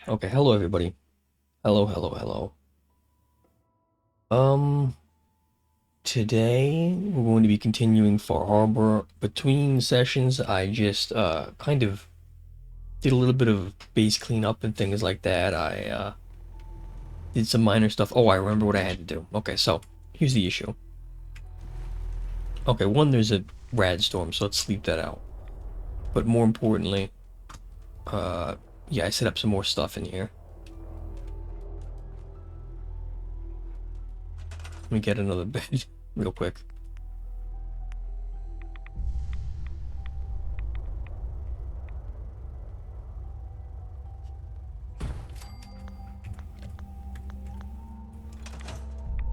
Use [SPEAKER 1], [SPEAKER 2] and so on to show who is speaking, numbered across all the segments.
[SPEAKER 1] Okay, hello everybody. Hello, hello, hello. Um, Today we're going to be continuing Far Harbor. Between sessions, I just kind of did a little bit of base cleanup and things like that. I did some minor stuff. Oh, I remember what I had to do. Okay, so here's the issue. Okay, one, there's a rad storm, so let's sleep that out. But more importantly, uh, yeah, I set up some more stuff in here. Let me get another bed real quick.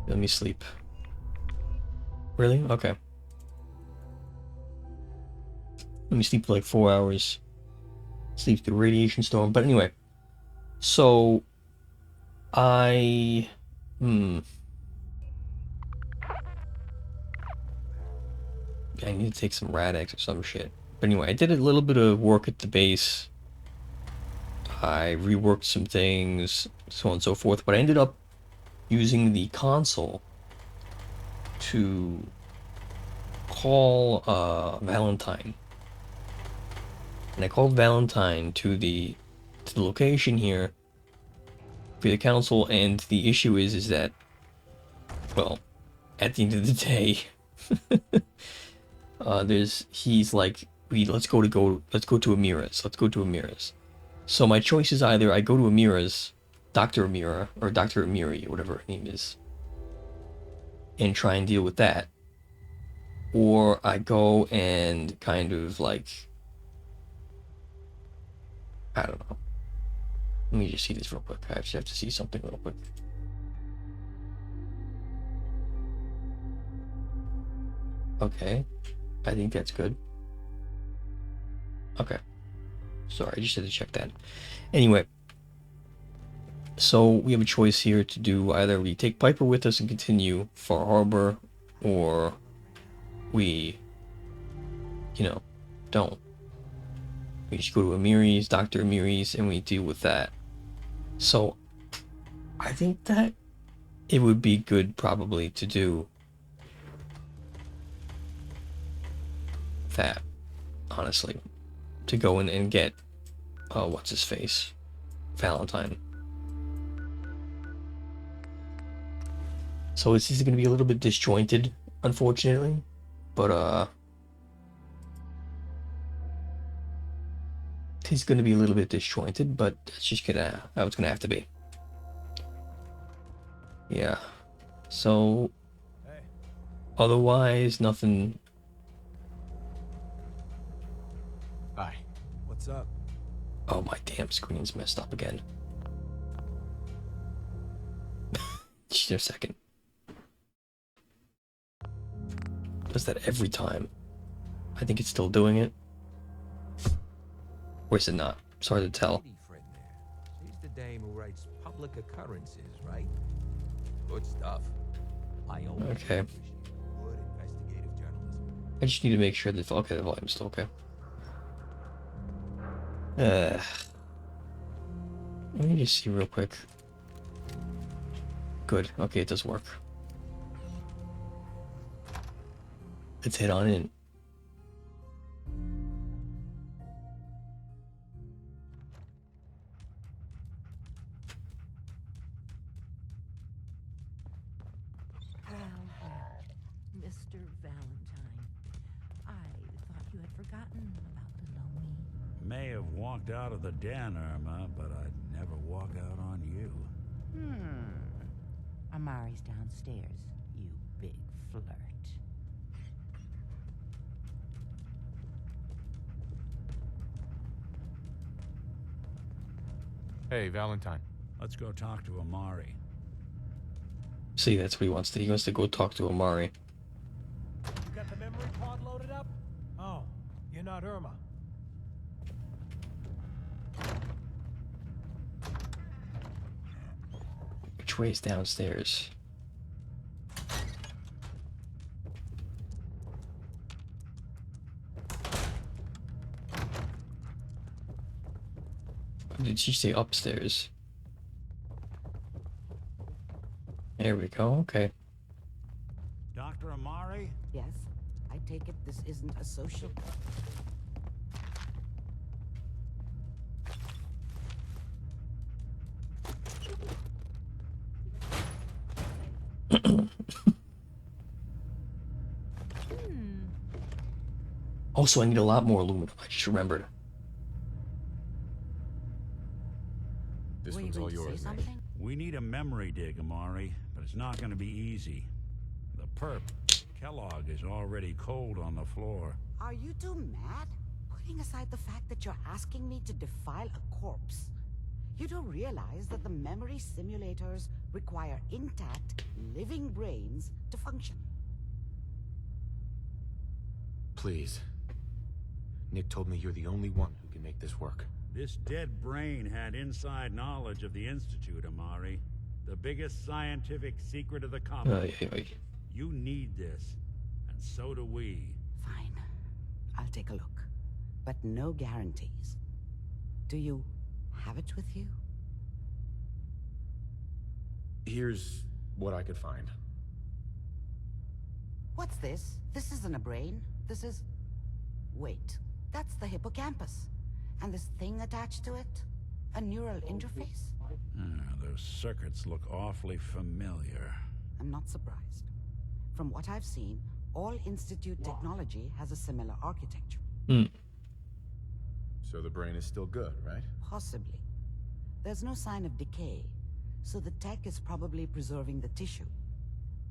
[SPEAKER 1] Let me sleep. Really? Okay. Let me sleep for like 4 hours. Sleep through radiation storm. But anyway, so I I need to take some Rad-X or some shit. But anyway, I did a little bit of work at the base. I reworked some things, so on and so forth. But I ended up using the console to call Valentine. And I called Valentine to the location here for the council, and the issue is that, well, at the end of the day, he's like, let's go to Amira's. Let's go to Amira's. So my choice is either I go to Amira's, Dr. Amira, or Dr. Amiri, whatever her name is, and try and deal with that. Or I go and kind of like, I don't know. Let me just see this real quick. I actually have to see something real quick. Okay. I think that's good. Okay. Sorry, I just had to check that. Anyway, so we have a choice here to do either we take Piper with us and continue Far Harbor, or we, don't. We just go to Amiri's, Dr. Amiri's, and we deal with that. So, I think that it would be good probably to do that, honestly. To go in and get, what's his face? Valentine. So this is going to be a little bit disjointed, unfortunately, but it's going to be a little bit disjointed, but it's just how it's gonna have to be. Yeah. So otherwise, nothing.
[SPEAKER 2] Hi. What's up?
[SPEAKER 1] Oh, my damn screen's messed up again. Just a second. Does that every time? I think it's still doing it. Or is it not? It's hard to tell.
[SPEAKER 2] Lady friend there. She's the dame who writes public occurrences, right? Good stuff. I always
[SPEAKER 1] Okay.
[SPEAKER 2] appreciate good investigative journalism.
[SPEAKER 1] I just need to make sure that the volume's still okay. Let me just see real quick. Good. Okay, it does work. Let's head on in.
[SPEAKER 3] Mr. Valentine, I thought you had forgotten about below me.
[SPEAKER 4] May have walked out of the den, Irma, but I'd never walk out on you.
[SPEAKER 3] Amari's downstairs, you big flirt.
[SPEAKER 5] Hey, Valentine.
[SPEAKER 4] Let's go talk to Amari.
[SPEAKER 1] See, that's what he wants to. He wants to go talk to Amari.
[SPEAKER 6] You got the memory pod loaded up? Oh, you're not Irma.
[SPEAKER 1] Which way is downstairs? did she say upstairs? There we go, okay.
[SPEAKER 4] Dr. Amari?
[SPEAKER 5] Yes, I take it this isn't a social...
[SPEAKER 1] Also, I need a lot more aluminum, I just remembered.
[SPEAKER 7] This
[SPEAKER 5] Were you
[SPEAKER 7] one's all
[SPEAKER 5] going to say
[SPEAKER 7] yours, Nick.
[SPEAKER 5] something?
[SPEAKER 4] We need a memory dig, Amari, but it's not going to be easy. The perp, Kellogg, is already cold on the floor.
[SPEAKER 5] Are you two mad? Putting aside the fact that you're asking me to defile a corpse, you do realize that the memory simulators require intact, living brains to function.
[SPEAKER 7] Please. Nick told me you're the only one who can make this work.
[SPEAKER 4] This dead brain had inside knowledge of the Institute, Amari. The biggest scientific secret of the company. You need this, and so do we.
[SPEAKER 5] Fine. I'll take a look. But no guarantees. Do you have it with you?
[SPEAKER 7] Here's what I could find.
[SPEAKER 5] What's this? This isn't a brain. This is... Wait. That's the hippocampus. And this thing attached to it? A neural interface?
[SPEAKER 4] Those circuits look awfully familiar.
[SPEAKER 5] I'm not surprised. From what I've seen, all Institute technology has a similar architecture.
[SPEAKER 7] So the brain is still good, right?
[SPEAKER 5] Possibly. There's no sign of decay, so the tech is probably preserving the tissue,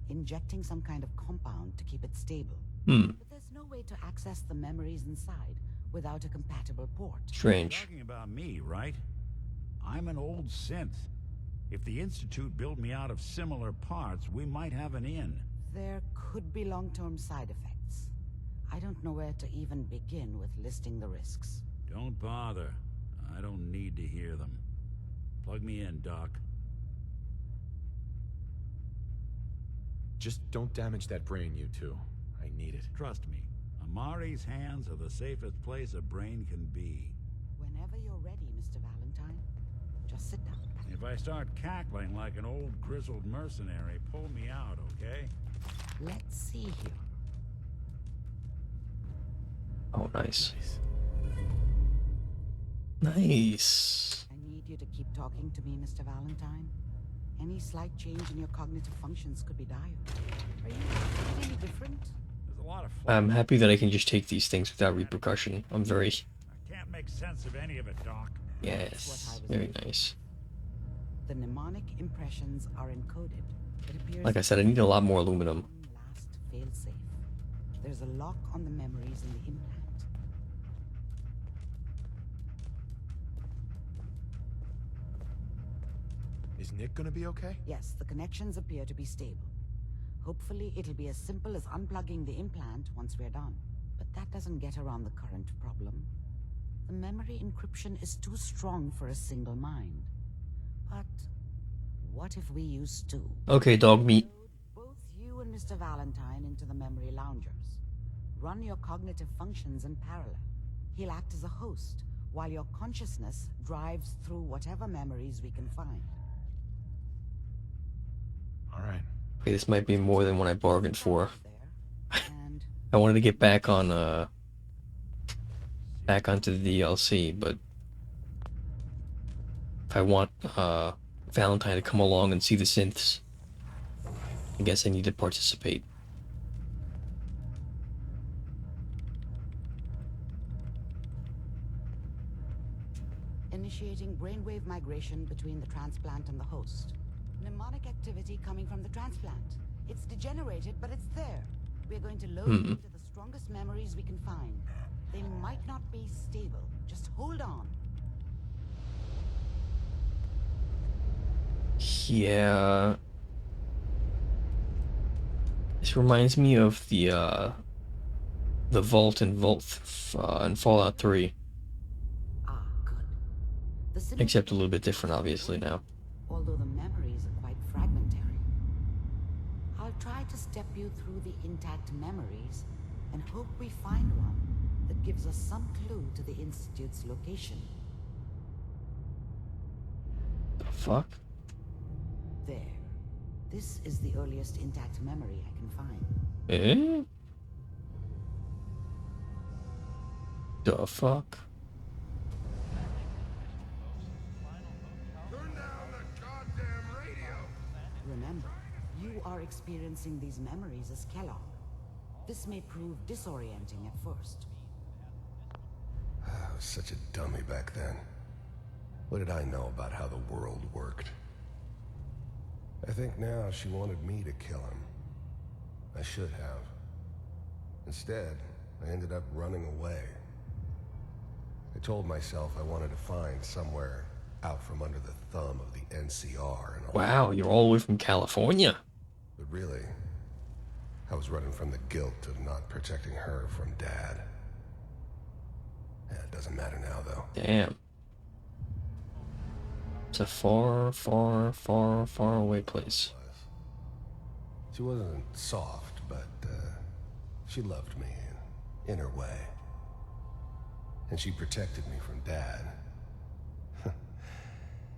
[SPEAKER 5] injecting some kind of compound to keep it stable. But there's no way to access the memories inside without a compatible port.
[SPEAKER 1] Strange.
[SPEAKER 4] Talking about me, right? I'm an old synth. If the Institute built me out of similar parts, we might have an in.
[SPEAKER 5] There could be long-term side effects. I don't know where to even begin with listing the risks.
[SPEAKER 4] Don't bother. I don't need to hear them. Plug me in, Doc.
[SPEAKER 7] Just don't damage that brain, you two. I need it.
[SPEAKER 4] Trust me, Amari's hands are the safest place a brain can be.
[SPEAKER 5] Whenever you're ready, Mr. Valentine, just sit down.
[SPEAKER 4] If I start cackling like an old grizzled mercenary, pull me out, okay?
[SPEAKER 5] Let's see here.
[SPEAKER 1] Oh, nice. Nice.
[SPEAKER 5] I need you to keep talking to me, Mr. Valentine. Any slight change in your cognitive functions could be dire. Are you feeling any different?
[SPEAKER 4] There's a lot of
[SPEAKER 1] I'm happy that I can just take these things without repercussion. I'm very...
[SPEAKER 4] I can't make sense of any of it, Doc.
[SPEAKER 1] Yes. Very nice.
[SPEAKER 5] The mnemonic impressions are encoded. It appears
[SPEAKER 1] Like I said, I need a lot more aluminum.
[SPEAKER 5] one last fail-safe. There's a lock on the memories in the implant.
[SPEAKER 7] Is Nick gonna be okay?
[SPEAKER 5] Yes, the connections appear to be stable. Hopefully, it'll be as simple as unplugging the implant once we're done. But that doesn't get around the current problem. The memory encryption is too strong for a single mind. But what if we use two?
[SPEAKER 1] Okay, dog meat.
[SPEAKER 5] Load both you and Mr. Valentine into the memory loungers. Run your cognitive functions in parallel. He'll act as a host, while your consciousness drives through whatever memories we can find.
[SPEAKER 7] All right.
[SPEAKER 1] Okay, this might be more than what I bargained for.
[SPEAKER 5] There, and
[SPEAKER 1] I wanted to get back on, back onto the DLC, but if I want, Valentine to come along and see the synths, I guess I need to participate.
[SPEAKER 5] initiating brainwave migration between the transplant and the host. Mnemonic activity coming from the transplant. It's degenerated, but it's there. We're going to load it into the strongest memories we can find. They might not be stable. Just hold on.
[SPEAKER 1] Yeah. This reminds me of the vault in Fallout 3.
[SPEAKER 5] Ah, good. The
[SPEAKER 1] Except a little bit different, obviously, now.
[SPEAKER 5] although the memories are quite fragmentary. I'll try to step you through the intact memories and hope we find one. that gives us some clue to the Institute's location.
[SPEAKER 1] Fuck.
[SPEAKER 5] There. This is the earliest intact memory I can find.
[SPEAKER 1] Eh? The fuck?
[SPEAKER 8] Turn down the goddamn radio!
[SPEAKER 5] Remember, you are experiencing these memories as Kellogg. This may prove disorienting at first.
[SPEAKER 8] I was such a dummy back then. What did I know about how the world worked? I think now she wanted me to kill him. I should have. Instead, I ended up running away. I told myself I wanted to find somewhere out from under the thumb of the NCR and all.
[SPEAKER 1] Wow, you're all the way from California.
[SPEAKER 8] But really, I was running from the guilt of not protecting her from Dad. Yeah, it doesn't matter now, though.
[SPEAKER 1] Damn. It's a far, far, far, far away place.
[SPEAKER 8] She wasn't soft, but she loved me in her way. And she protected me from Dad.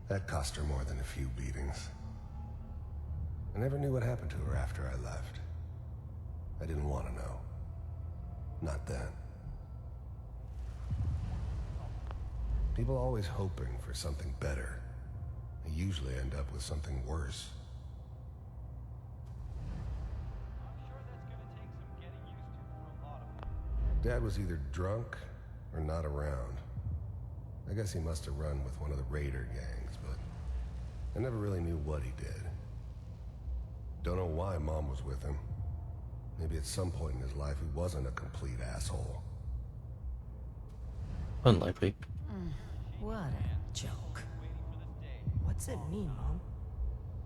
[SPEAKER 8] That cost her more than a few beatings. I never knew what happened to her after I left. I didn't want to know. Not then. People always hoping for something better. They usually end up with something worse. Dad was either drunk or not around. I guess he must have run with one of the raider gangs, but I never really knew what he did. Don't know why Mom was with him. Maybe at some point in his life he wasn't a complete asshole.
[SPEAKER 1] Unlikely.
[SPEAKER 3] What a joke.
[SPEAKER 9] What's it mean, Mom?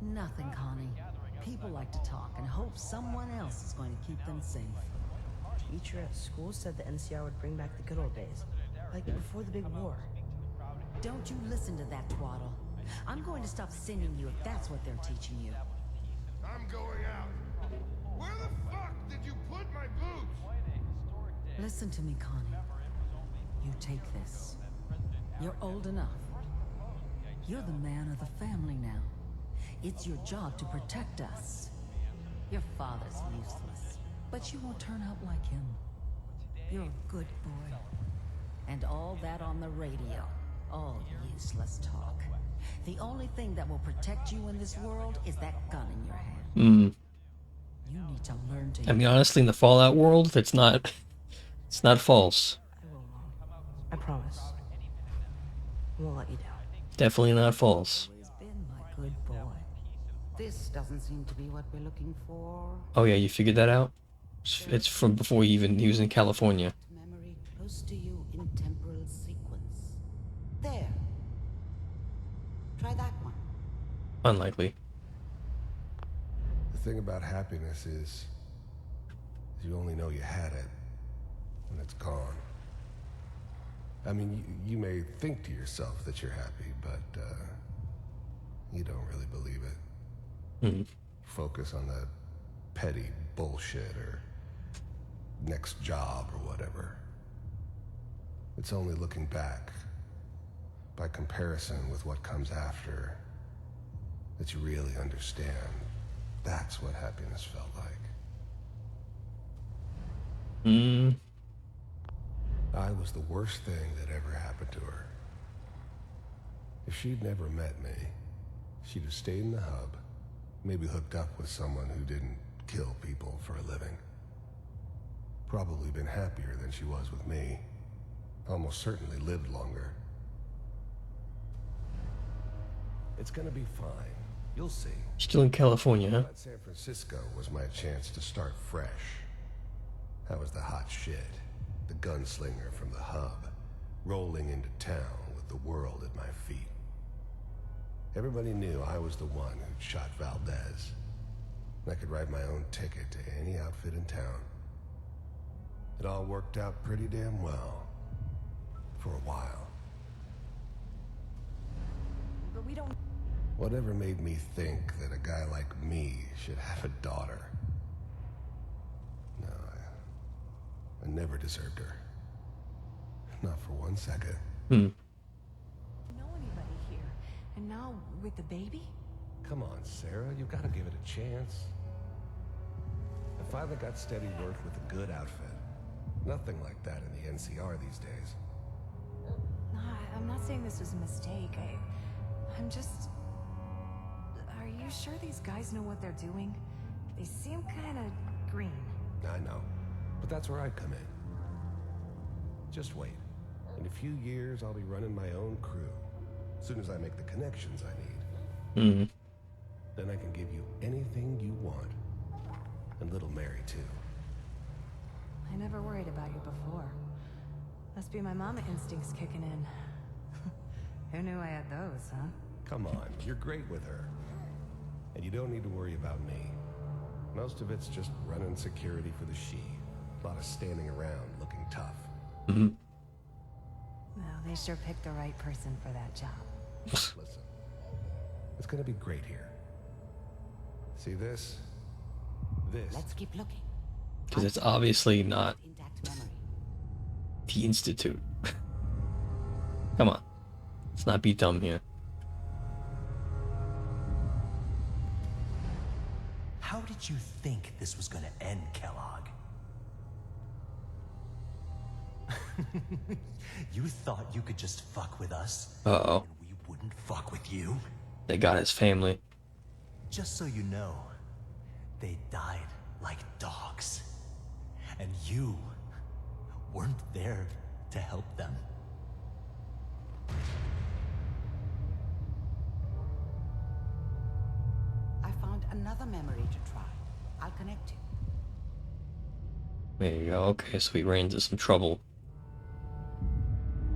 [SPEAKER 3] Nothing, Connie. People like to talk and hope someone else is going to keep them safe.
[SPEAKER 9] Teacher at school said the NCR would bring back the good old days, like before the big war.
[SPEAKER 3] Don't you listen to that twaddle. I'm going to stop sending you if that's what they're teaching you.
[SPEAKER 8] I'm going out. Where the fuck did you put my boots?
[SPEAKER 3] Listen to me, Connie. You take this. You're old enough. You're the man of the family now. It's your job to protect us. Your father's useless, but you won't turn out like him. You're a good boy. And all that on the radio. All useless talk. The only thing that will protect you in this world is that gun in your hand. You need to learn to...
[SPEAKER 1] I mean, honestly, in the Fallout world, it's not false.
[SPEAKER 9] I will, Mom. I promise. I won't let you down.
[SPEAKER 1] Definitely not false.
[SPEAKER 3] Always been my good boy.
[SPEAKER 5] This doesn't seem to be what we're looking for.
[SPEAKER 1] Oh yeah, you figured that out? It's from before he was in California.
[SPEAKER 5] Memory close to you in temporal sequence. There. Try that one.
[SPEAKER 1] Unlikely.
[SPEAKER 8] The thing about happiness is you only know you had it when it's gone. I mean, you may think to yourself that you're happy, but you don't really believe it. Focus on that petty bullshit or next job or whatever. It's only looking back, by comparison with what comes after, that you really understand. That's what happiness felt like. I was the worst thing that ever happened to her. If she'd never met me, she'd have stayed in the hub, maybe hooked up with someone who didn't kill people for a living. Probably been happier than she was with me. Almost certainly lived longer. It's gonna be fine. You'll see.
[SPEAKER 1] Still in California, huh?
[SPEAKER 8] But San Francisco was my chance to start fresh. I was the hot shit, the gunslinger from the hub, rolling into town with the world at my feet. Everybody knew I was the one who'd shot Valdez. And I could write my own ticket to any outfit in town. It all worked out pretty damn well. For a while.
[SPEAKER 3] But we don't...
[SPEAKER 8] Whatever made me think that a guy like me should have a daughter? No, I never deserved her. Not for 1 second.
[SPEAKER 3] know anybody here,
[SPEAKER 10] And now with the baby?
[SPEAKER 8] Come on, Sarah, you've got to give it a chance. I finally got steady work with a good outfit. Nothing like that in the NCR these days.
[SPEAKER 10] No, I'm not saying this was a mistake. I'm just... Are you sure these guys know what they're doing? They seem kind of green.
[SPEAKER 8] I know, but that's where I come in. Just wait. In a few years, I'll be running my own crew. As soon as I make the connections I need. Then I can give you anything you want. And little Mary, too.
[SPEAKER 10] I never worried about you before. Must be my mama instincts kicking in. Who knew I had those, huh?
[SPEAKER 8] Come on, you're great with her. And you don't need to worry about me. Most of it's just running security for the she. A lot of standing around looking tough.
[SPEAKER 10] Well, they sure picked the right person for that job.
[SPEAKER 8] Listen, it's gonna be great here. See this? This.
[SPEAKER 5] Let's keep looking.
[SPEAKER 1] Because it's obviously not
[SPEAKER 5] Intact memory.
[SPEAKER 1] the Institute. Come on. Let's not be dumb here.
[SPEAKER 11] How did you think this was gonna end, Kellogg? You thought you could just fuck with us?
[SPEAKER 1] Uh-oh.
[SPEAKER 11] And we wouldn't fuck with you?
[SPEAKER 1] They got his family.
[SPEAKER 11] Just so you know, they died like dogs. And you weren't there to help them.
[SPEAKER 5] I found another memory to try. I'll connect you.
[SPEAKER 1] There you go. Okay, so he ran into some trouble.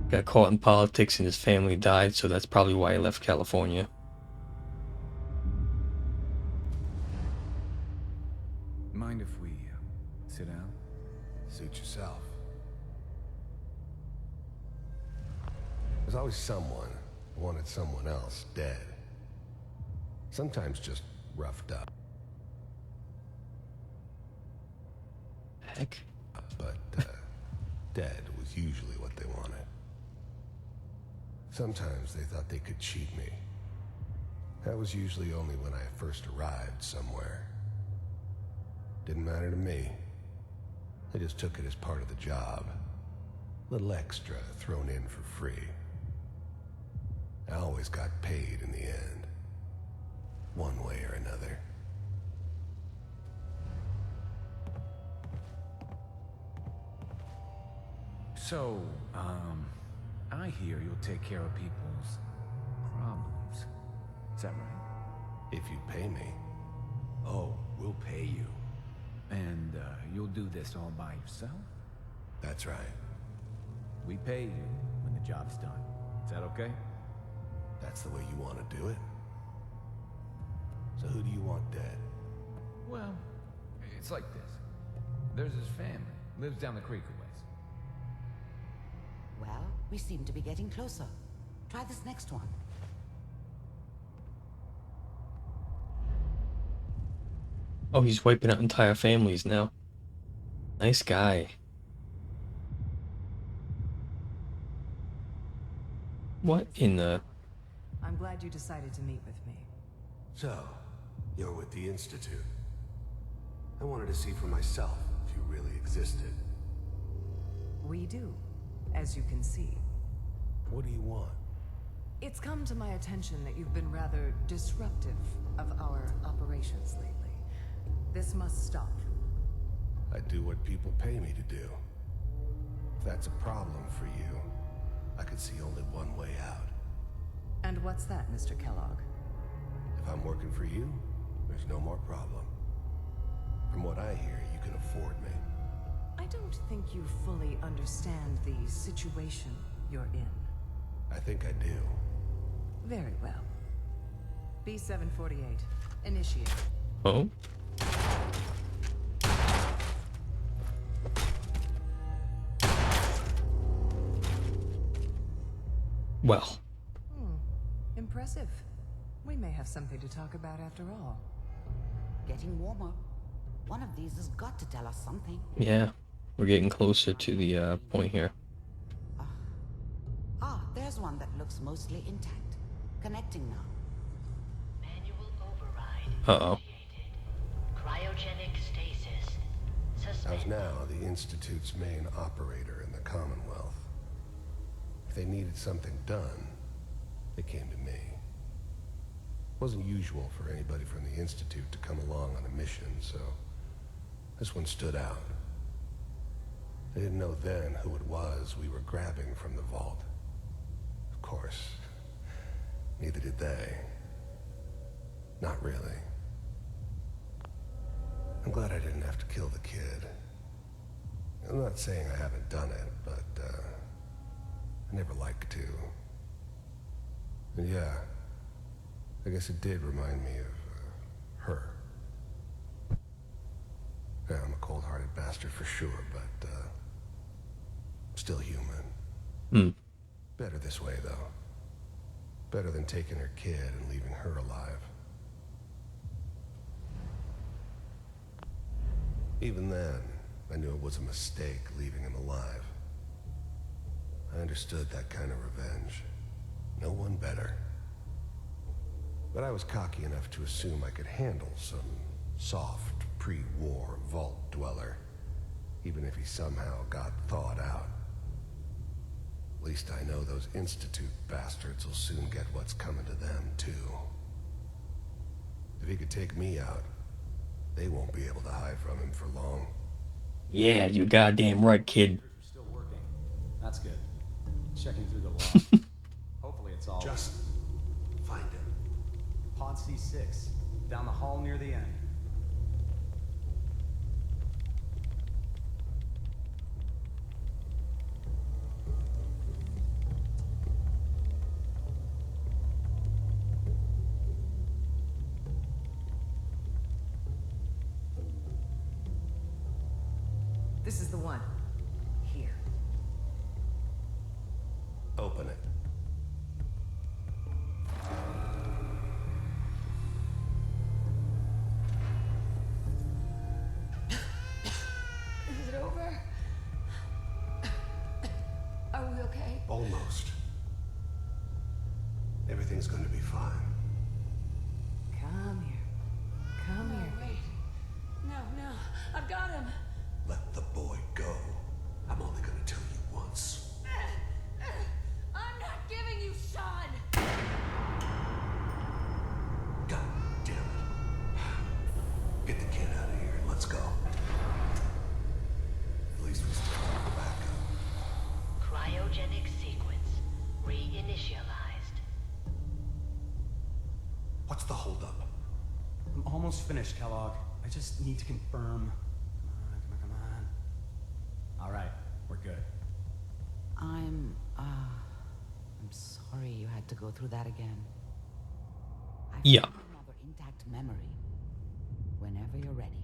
[SPEAKER 1] Got caught in politics and his family died, so that's probably why he left California.
[SPEAKER 12] Mind if we sit down?
[SPEAKER 8] Suit yourself. There's always someone who wanted someone else dead. Sometimes just roughed up.
[SPEAKER 1] Heck.
[SPEAKER 8] But dead was usually what they wanted. Sometimes they thought they could cheat me. That was usually only when I first arrived somewhere. Didn't matter to me. I just took it as part of the job. Little extra thrown in for free. I always got paid in the end. One way or another.
[SPEAKER 12] So, I hear you'll take care of people's problems. Is that right?
[SPEAKER 8] If you pay me.
[SPEAKER 12] Oh, we'll pay you. And, you'll do this all by yourself?
[SPEAKER 8] That's right.
[SPEAKER 12] We pay you when the job's done. Is that okay?
[SPEAKER 8] That's the way you want to do it? So who do you want dead?
[SPEAKER 12] Well, it's like this. There's his family. Lives down the creek a ways.
[SPEAKER 5] Well, we seem to be getting closer. Try this next one.
[SPEAKER 1] Oh, he's wiping out entire families now. Nice guy. What in the...
[SPEAKER 3] I'm glad you decided to meet with me.
[SPEAKER 8] So, you're with the Institute. I wanted to see for myself if you really existed.
[SPEAKER 3] We do, as you can see.
[SPEAKER 8] What do you want?
[SPEAKER 3] It's come to my attention that you've been rather disruptive of our operations lately. This must stop.
[SPEAKER 8] I do what people pay me to do. If that's a problem for you, I could see only one way out.
[SPEAKER 3] And what's that, Mr. Kellogg?
[SPEAKER 8] If I'm working for you, there's no more problem. From what I hear, you can afford me.
[SPEAKER 3] I don't think you fully understand the situation you're in.
[SPEAKER 8] I think I do.
[SPEAKER 3] Very well. B-748, initiate.
[SPEAKER 1] Oh? Well.
[SPEAKER 3] Impressive. We may have something to talk about after all.
[SPEAKER 5] Getting warmer. One of these has got to tell us something.
[SPEAKER 1] Yeah. We're getting closer to the point here.
[SPEAKER 5] There's one that looks mostly intact. Connecting now.
[SPEAKER 13] Manual override.
[SPEAKER 1] Uh-oh.
[SPEAKER 13] Cryogenic stasis.
[SPEAKER 8] I was now the Institute's main operator in the Commonwealth. If they needed something done, they came to me. It wasn't usual for anybody from the Institute to come along on a mission, so this one stood out. They didn't know then who it was we were grabbing from the vault. Of course, neither did they. Not really. I'm glad I didn't have to kill the kid. I'm not saying I haven't done it, but I never like to. And yeah, I guess it did remind me of her. Yeah, I'm a cold-hearted bastard for sure, but still human. Better this way, though. Better than taking her kid and leaving her alive. Even then, I knew it was a mistake leaving him alive. I understood that kind of revenge. No one better. But I was cocky enough to assume I could handle some soft, pre-war vault dweller, even if he somehow got thawed out. At least I know those Institute bastards will soon get what's coming to them, too. If he could take me out, they won't be able to hide from him for long.
[SPEAKER 1] Yeah, you goddamn right, kid.
[SPEAKER 14] Still working. That's good. Checking through the log. Hopefully it's all...
[SPEAKER 8] Just find him.
[SPEAKER 14] Pod C6. Down the hall near the end.
[SPEAKER 15] This is the one. Here.
[SPEAKER 8] Open it.
[SPEAKER 15] Is it over? Are we okay?
[SPEAKER 8] Almost. Everything's going to be fine.
[SPEAKER 15] Come here. Come here. Wait. No. I've got him.
[SPEAKER 8] Let the boy go. I'm only going to tell you once.
[SPEAKER 15] I'm not giving you Sean!
[SPEAKER 8] God damn it. Get the kid out of here and let's go. At least we still have a backup.
[SPEAKER 13] Cryogenic sequence reinitialized.
[SPEAKER 8] What's the holdup?
[SPEAKER 14] I'm almost finished, Kellogg. I just need to confirm. Come on. All right, we're good.
[SPEAKER 5] I'm sorry you had to go through that again. I
[SPEAKER 1] Yeah.
[SPEAKER 5] have another intact memory. Whenever you're ready.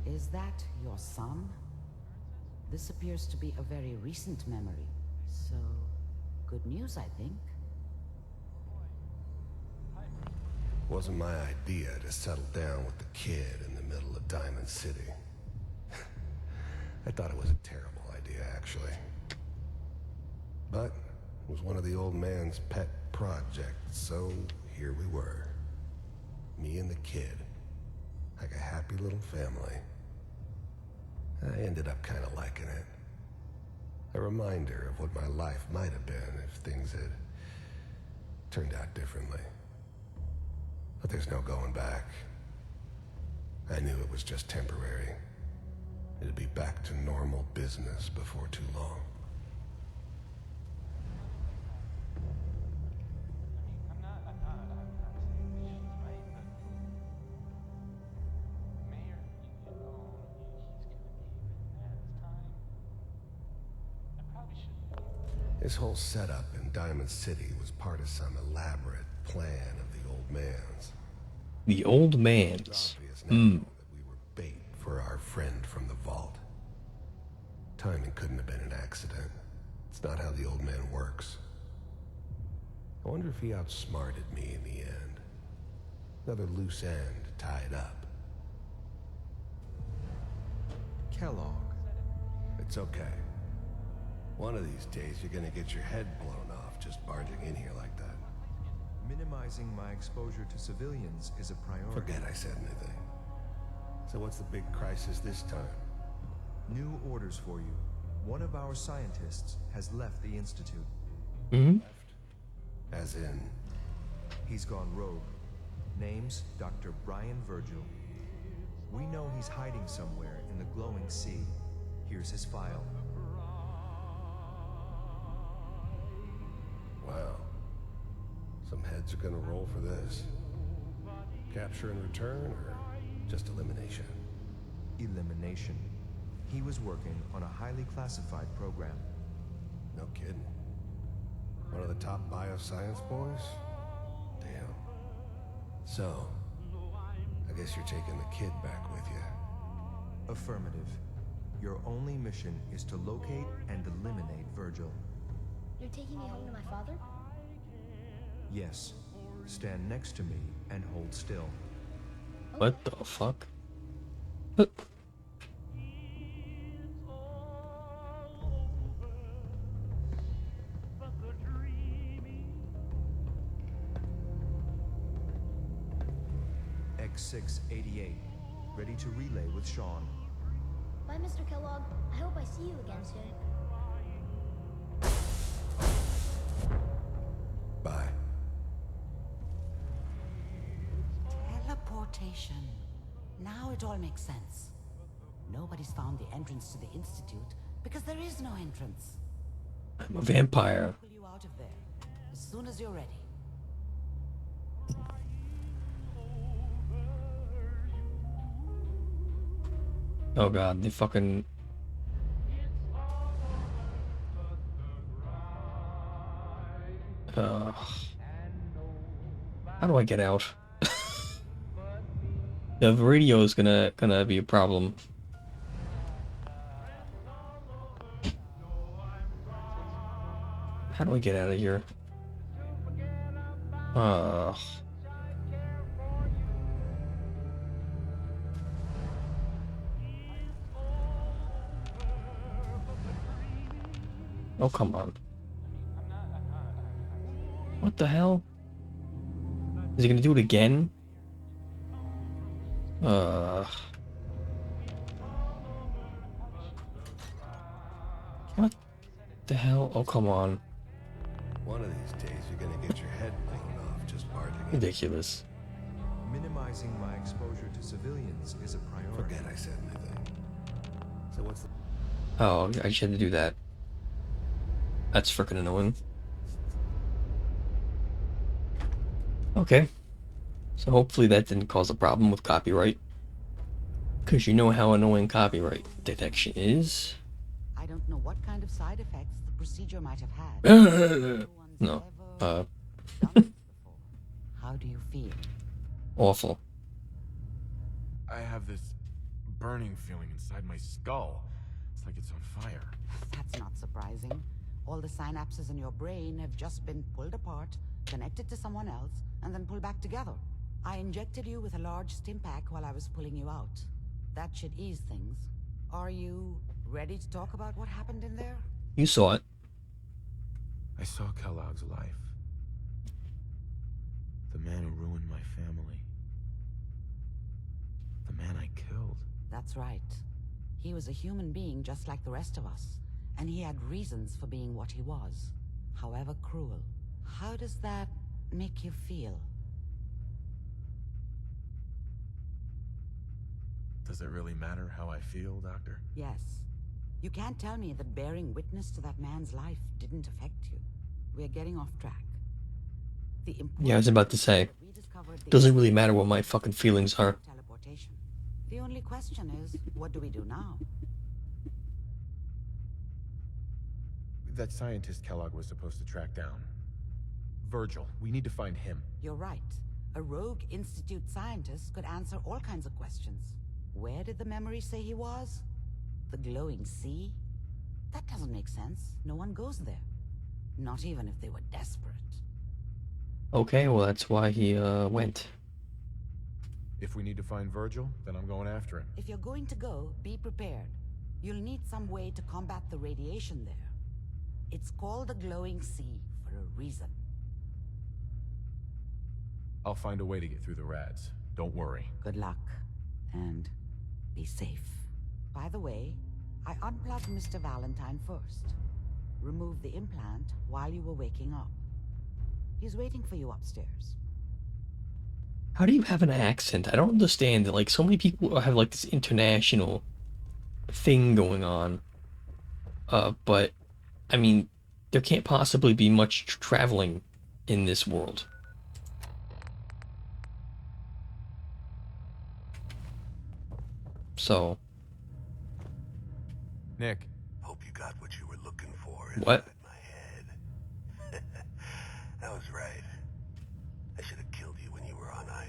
[SPEAKER 5] Is that your son? This appears to be a very recent memory. So, good news, I think.
[SPEAKER 8] Wasn't my idea to settle down with the kid in the middle of Diamond City. I thought it was a terrible idea, actually. But it was one of the old man's pet projects, so here we were. Me and the kid. Like a happy little family. I ended up kind of liking it. A reminder of what my life might have been if things had turned out differently. But there's no going back. I knew it was just temporary. It'd be back to normal business before too long. This whole setup in Diamond City was part of some elaborate plan of the old man's.
[SPEAKER 1] The old man's.
[SPEAKER 8] That we were bait for our friend from the vault. Timing couldn't have been an accident. It's not how the old man works. I wonder if he outsmarted me in the end. Another loose end tied up.
[SPEAKER 7] Kellogg.
[SPEAKER 8] It's okay. One of these days, you're gonna get your head blown off just barging in here like that.
[SPEAKER 16] Minimizing my exposure to civilians is a priority.
[SPEAKER 8] Forget I said anything. So what's the big crisis this time?
[SPEAKER 16] New orders for you. One of our scientists has left the Institute.
[SPEAKER 1] Mm-hmm.
[SPEAKER 8] As in?
[SPEAKER 16] He's gone rogue. Name's Dr. Brian Virgil. We know he's hiding somewhere in the glowing sea. Here's his file.
[SPEAKER 8] Wow. Some heads are gonna roll for this. Capture and return, or just elimination?
[SPEAKER 16] Elimination. He was working on a highly classified program.
[SPEAKER 8] No kidding. One of the top bioscience boys? Damn. So, I guess you're taking the kid back with you.
[SPEAKER 16] Affirmative. Your only mission is to locate and eliminate Virgil.
[SPEAKER 17] You're taking me home to my father?
[SPEAKER 16] Yes. Stand next to me and hold still.
[SPEAKER 1] What the fuck?
[SPEAKER 16] X688. Ready to relay with Sean.
[SPEAKER 17] Bye, Mr. Kellogg. I hope I see you again soon.
[SPEAKER 8] Bye.
[SPEAKER 5] Teleportation. Now it all makes sense. Nobody's found the entrance to the Institute because there is no entrance.
[SPEAKER 1] I'm a vampire.
[SPEAKER 5] I'll pull you out of there as soon as you're ready.
[SPEAKER 1] Oh god, they fucking... How do I get out? The radio is gonna be a problem. How do I get out of here? Oh, come on. What the hell? Is he gonna do it again? What the hell? Oh, come on.
[SPEAKER 8] One of these days, you're gonna get your head blown off just barging in.
[SPEAKER 1] Ridiculous.
[SPEAKER 16] Minimizing my exposure to civilians is a priority.
[SPEAKER 8] Forget I said anything. So what's the...
[SPEAKER 1] Oh, I just had to do that. That's freaking annoying. Okay. So hopefully that didn't cause a problem with copyright. Because you know how annoying copyright detection is.
[SPEAKER 5] I don't know what kind of side effects the procedure might have had.
[SPEAKER 1] No.
[SPEAKER 5] How do you feel?
[SPEAKER 1] Awful.
[SPEAKER 7] I have this burning feeling inside my skull. It's like it's on fire.
[SPEAKER 5] That's not surprising. All the synapses in your brain have just been pulled apart, connected to someone else, and then pulled back together. I injected you with a large stim pack while I was pulling you out. That should ease things. Are you ready to talk about what happened in there?
[SPEAKER 1] You saw it.
[SPEAKER 7] I saw Kellogg's life. The man who ruined my family. The man I killed.
[SPEAKER 5] That's right. He was a human being just like the rest of us, and he had reasons for being what he was, however cruel. How does that make you feel?
[SPEAKER 7] Does it really matter how I feel, Doctor?
[SPEAKER 5] Yes. You can't tell me that bearing witness to that man's life didn't affect you. We're getting off track.
[SPEAKER 1] Yeah, I was about to say. Doesn't really matter what my fucking feelings are.
[SPEAKER 5] Teleportation. The only question is, what do we do now?
[SPEAKER 7] That scientist Kellogg was supposed to track down. Virgil. We need to find him.
[SPEAKER 5] You're right. A rogue Institute scientist could answer all kinds of questions. Where did the memory say he was? The glowing sea? That doesn't make sense. No one goes there. Not even if they were desperate.
[SPEAKER 1] Okay, well that's why he went.
[SPEAKER 7] If we need to find Virgil, then I'm going after him.
[SPEAKER 5] If you're going to go, be prepared. You'll need some way to combat the radiation there. It's called the Glowing Sea for a reason.
[SPEAKER 7] I'll find a way to get through the rads. Don't worry.
[SPEAKER 5] Good luck, and be safe. By the way, I unplugged Mr. Valentine first. Removed the implant while you were waking up. He's waiting for you upstairs.
[SPEAKER 1] How do you have an accent? I don't understand. Like, so many people have like this international thing going on. But I mean, there can't possibly be much traveling in this world. So,
[SPEAKER 7] Nick.
[SPEAKER 8] Hope you got what you were looking for.
[SPEAKER 1] What?
[SPEAKER 8] My head. I was right. I should have killed you when you were on ice.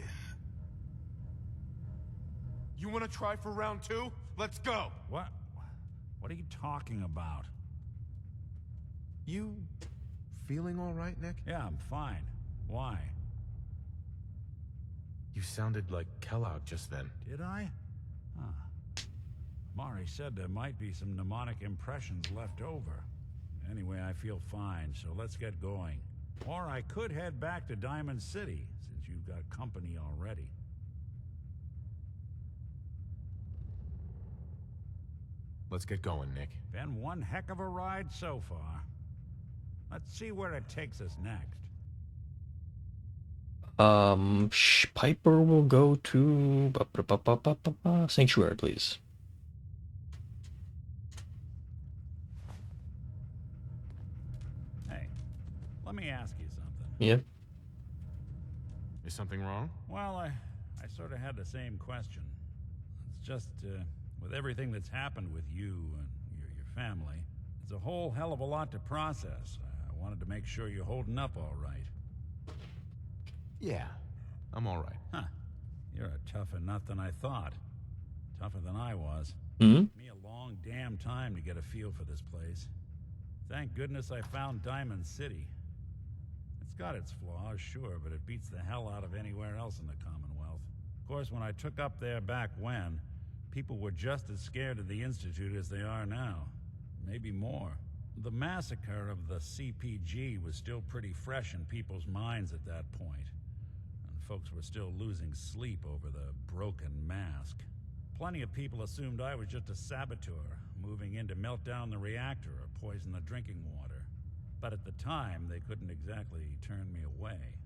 [SPEAKER 4] You want to try for round 2? Let's go. What? What are you talking about?
[SPEAKER 7] You feeling all right, Nick?
[SPEAKER 4] Yeah, I'm fine. Why?
[SPEAKER 7] You sounded like Kellogg just then.
[SPEAKER 4] Did I? Huh. Amari said there might be some mnemonic impressions left over. Anyway, I feel fine, so let's get going. Or I could head back to Diamond City, since you've got company already.
[SPEAKER 7] Let's get going, Nick.
[SPEAKER 4] Been one heck of a ride so far. Let's see where it takes us next.
[SPEAKER 1] Piper will go to Sanctuary, please.
[SPEAKER 4] Hey, let me ask you something.
[SPEAKER 1] Yeah.
[SPEAKER 7] Is something wrong?
[SPEAKER 4] Well, I sort of had the same question. It's just, with everything that's happened with you and your family, it's a whole hell of a lot to process. I wanted to make sure you're holding up all right.
[SPEAKER 7] Yeah, I'm all right.
[SPEAKER 4] Huh. You're a tougher nut than I thought. Tougher than I was.
[SPEAKER 1] Mm-hmm.
[SPEAKER 4] Me a long damn time to get a feel for this place. Thank goodness I found Diamond City. It's got its flaws, sure, but it beats the hell out of anywhere else in the Commonwealth. Of course, when I took up there back when, people were just as scared of the Institute as they are now. Maybe more. The massacre of the CPG was still pretty fresh in people's minds at that point. And folks were still losing sleep over the broken mask. Plenty of people assumed I was just a saboteur, moving in to melt down the reactor or poison the drinking water. But at the time, they couldn't exactly turn me away.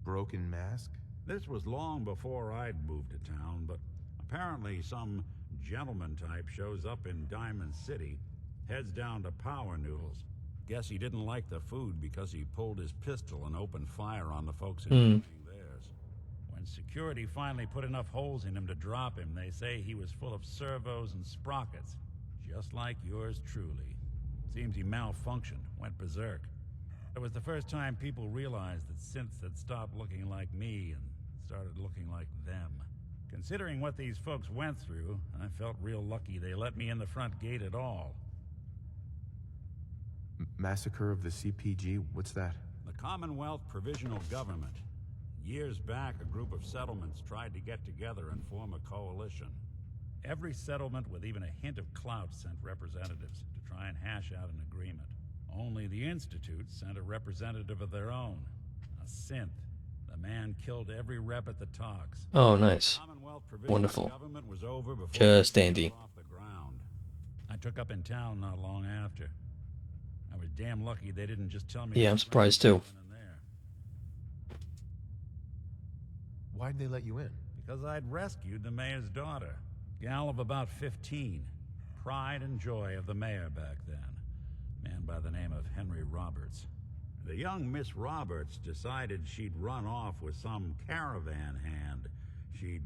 [SPEAKER 7] Broken mask?
[SPEAKER 4] This was long before I'd moved to town, but apparently some gentleman type shows up in Diamond City, heads down to Power Noodles. Guess he didn't like the food because he pulled his pistol and opened fire on the folks enjoying theirs. When security finally put enough holes in him to drop him, they say he was full of servos and sprockets, just like yours truly. Seems he malfunctioned, went berserk. It was the first time people realized that synths had stopped looking like me and started looking like them. Considering what these folks went through, I felt real lucky they let me in the front gate at all.
[SPEAKER 7] Massacre of the CPG? What's that?
[SPEAKER 4] The Commonwealth Provisional Government. Years back, a group of settlements tried to get together and form a coalition. Every settlement with even a hint of clout sent representatives to try and hash out an agreement. Only the Institute sent a representative of their own, a synth. The man killed every rep at the talks.
[SPEAKER 1] Oh, nice. Wonderful.
[SPEAKER 4] Was over before
[SPEAKER 1] Just dandy.
[SPEAKER 4] off the ground. I took up in town not long after. I was damn lucky they didn't just tell me.
[SPEAKER 1] Yeah, I'm surprised too.
[SPEAKER 7] Why'd they let you in?
[SPEAKER 4] Because I'd rescued the mayor's daughter. Gal of about 15. Pride and joy of the mayor back then. Man by the name of Henry Roberts. The young Miss Roberts decided she'd run off with some caravan hand she'd,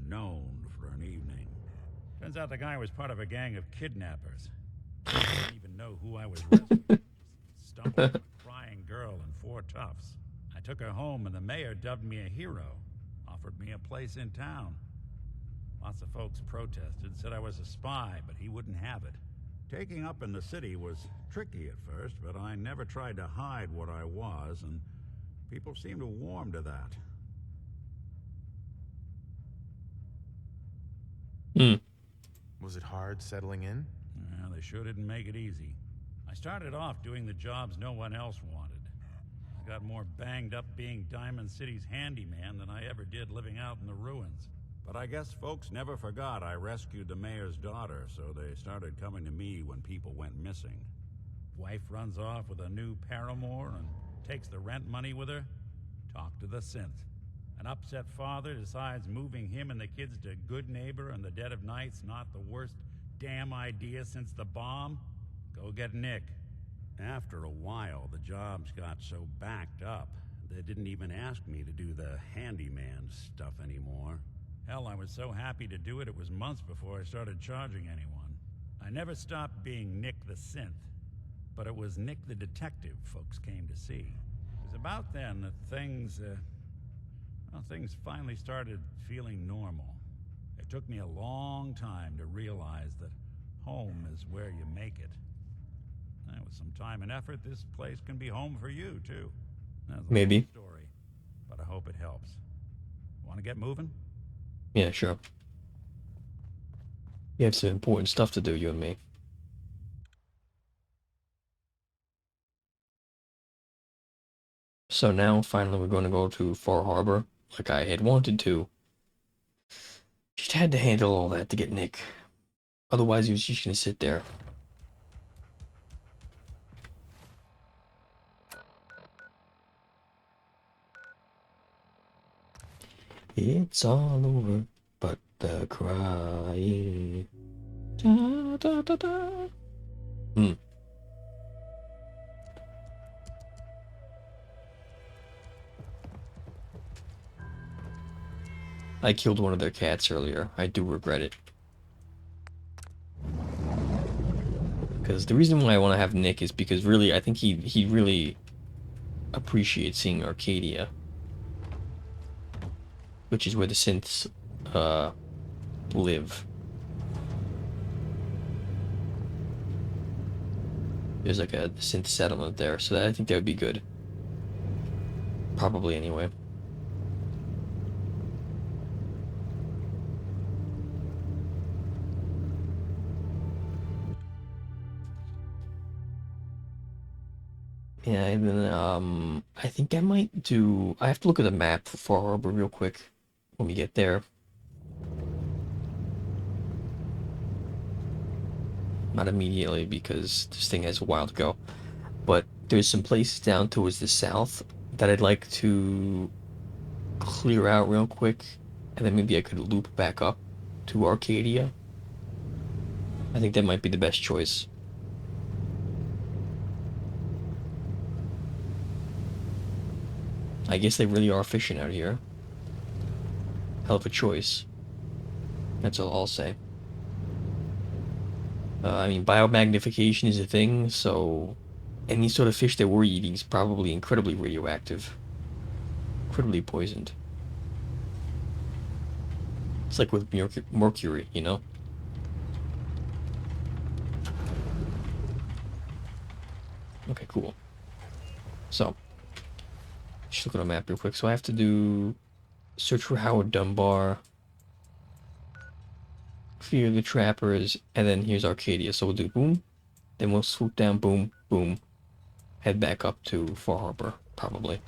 [SPEAKER 4] known for an evening. Turns out the guy was part of a gang of kidnappers. I didn't even know who I was rescuing. Stumbled on a crying girl and 4 toughs. I took her home and the mayor dubbed me a hero. Offered me a place in town. Lots of folks protested, said I was a spy, but he wouldn't have it. Taking up in the city was tricky at first, but I never tried to hide what I was, and people seemed to warm to that.
[SPEAKER 7] Was it hard settling in?
[SPEAKER 4] Yeah, they sure didn't make it easy. I started off doing the jobs no one else wanted. I got more banged up being Diamond City's handyman than I ever did living out in the ruins. But I guess folks never forgot I rescued the mayor's daughter, so they started coming to me when people went missing. Wife runs off with a new paramour and takes the rent money with her. Talk to the synth. An upset father decides moving him and the kids to Good Neighbor in the dead of night's not the worst damn idea since the bomb. Go get Nick. After a while, the jobs got so backed up, they didn't even ask me to do the handyman stuff anymore. Hell, I was so happy to do it, it was months before I started charging anyone. I never stopped being Nick the synth, but it was Nick the detective folks came to see. It was about then that things finally started feeling normal. It took me a long time to realize that home is where you make it. And with some time and effort, this place can be home for you, too. That's a
[SPEAKER 1] Maybe.
[SPEAKER 4] long story, but I hope it helps. Want to get moving?
[SPEAKER 1] Yeah, sure. We have some important stuff to do, you and me. So now, finally, we're going to go to Far Harbor, like I had wanted to. Just had to handle all that to get Nick. Otherwise, he was just going to sit there. It's all over, but the crying. Da, da, da, da. I killed one of their cats earlier. I do regret it. Because the reason why I want to have Nick is because really, I think he really appreciates seeing Arcadia. Which is where the synths live. There's like a synth settlement there, so I think that would be good. Probably anyway. Yeah, and then I think I might do. I have to look at the map for Far Harbor real quick when we get there. Not immediately because this thing has a while to go. But there's some places down towards the south that I'd like to clear out real quick, and then maybe I could loop back up to Arcadia. I think that might be the best choice. I guess they really are fishing out here. Hell of a choice. That's all I'll say. I mean, biomagnification is a thing, so any sort of fish that we're eating is probably incredibly radioactive. Incredibly poisoned. It's like with mercury, you know? Okay, cool. So, just look at a map real quick. So I have to do search for Howard Dunbar, clear the trappers, and then here's Arcadia. So we'll do boom, then we'll swoop down, boom, boom, head back up to Far Harbor, probably.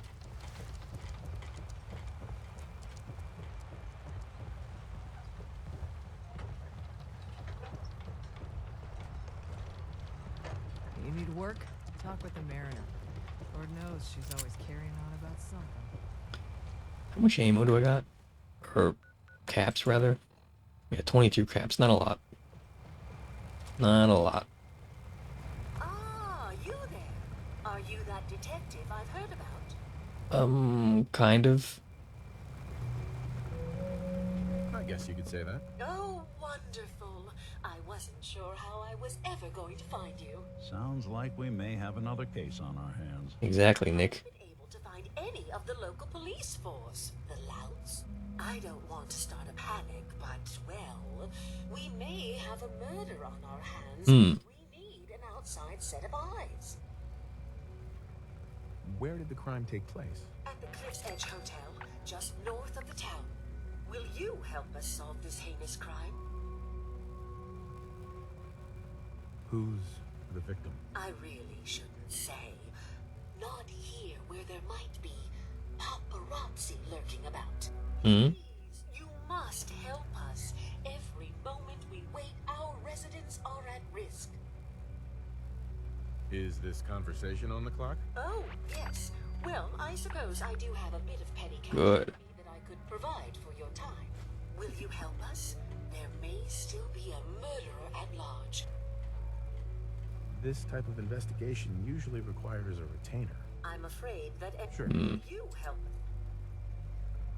[SPEAKER 18] You need work? Talk with the Mariner. Lord knows she's always carrying on about something.
[SPEAKER 1] How much ammo do I got? Or caps, rather? Yeah, 22 caps. Not a lot. Not a lot.
[SPEAKER 19] Ah, you there. Are you that detective I've heard about?
[SPEAKER 1] Kind of.
[SPEAKER 7] I guess you could say that.
[SPEAKER 19] Oh, wonderful. I wasn't sure how I was ever going to find you.
[SPEAKER 4] Sounds like we may have another case on our hands.
[SPEAKER 1] Exactly, Nick.
[SPEAKER 19] I've been able to find any of the local police force. The louts. I don't want to start a panic, but, well, we may have a murder on our hands, and we need an outside set of eyes.
[SPEAKER 7] Where did the crime take place?
[SPEAKER 19] At the Cliff's Edge Hotel, just north of the town. Will you help us solve this heinous crime?
[SPEAKER 7] Who's the victim?
[SPEAKER 19] I really shouldn't say. Not here where there might be paparazzi lurking about.
[SPEAKER 1] Hmm.
[SPEAKER 19] Please, you must help us. Every moment we wait, our residents are at risk.
[SPEAKER 7] Is this conversation on the clock?
[SPEAKER 19] Oh, yes. Well, I suppose I do have a bit of petty cash
[SPEAKER 1] Good.
[SPEAKER 19] that I could provide for your time. Will you help us? There may still be a murderer at large.
[SPEAKER 7] This type of investigation usually requires a retainer.
[SPEAKER 19] I'm afraid that
[SPEAKER 7] Sure.
[SPEAKER 19] you help.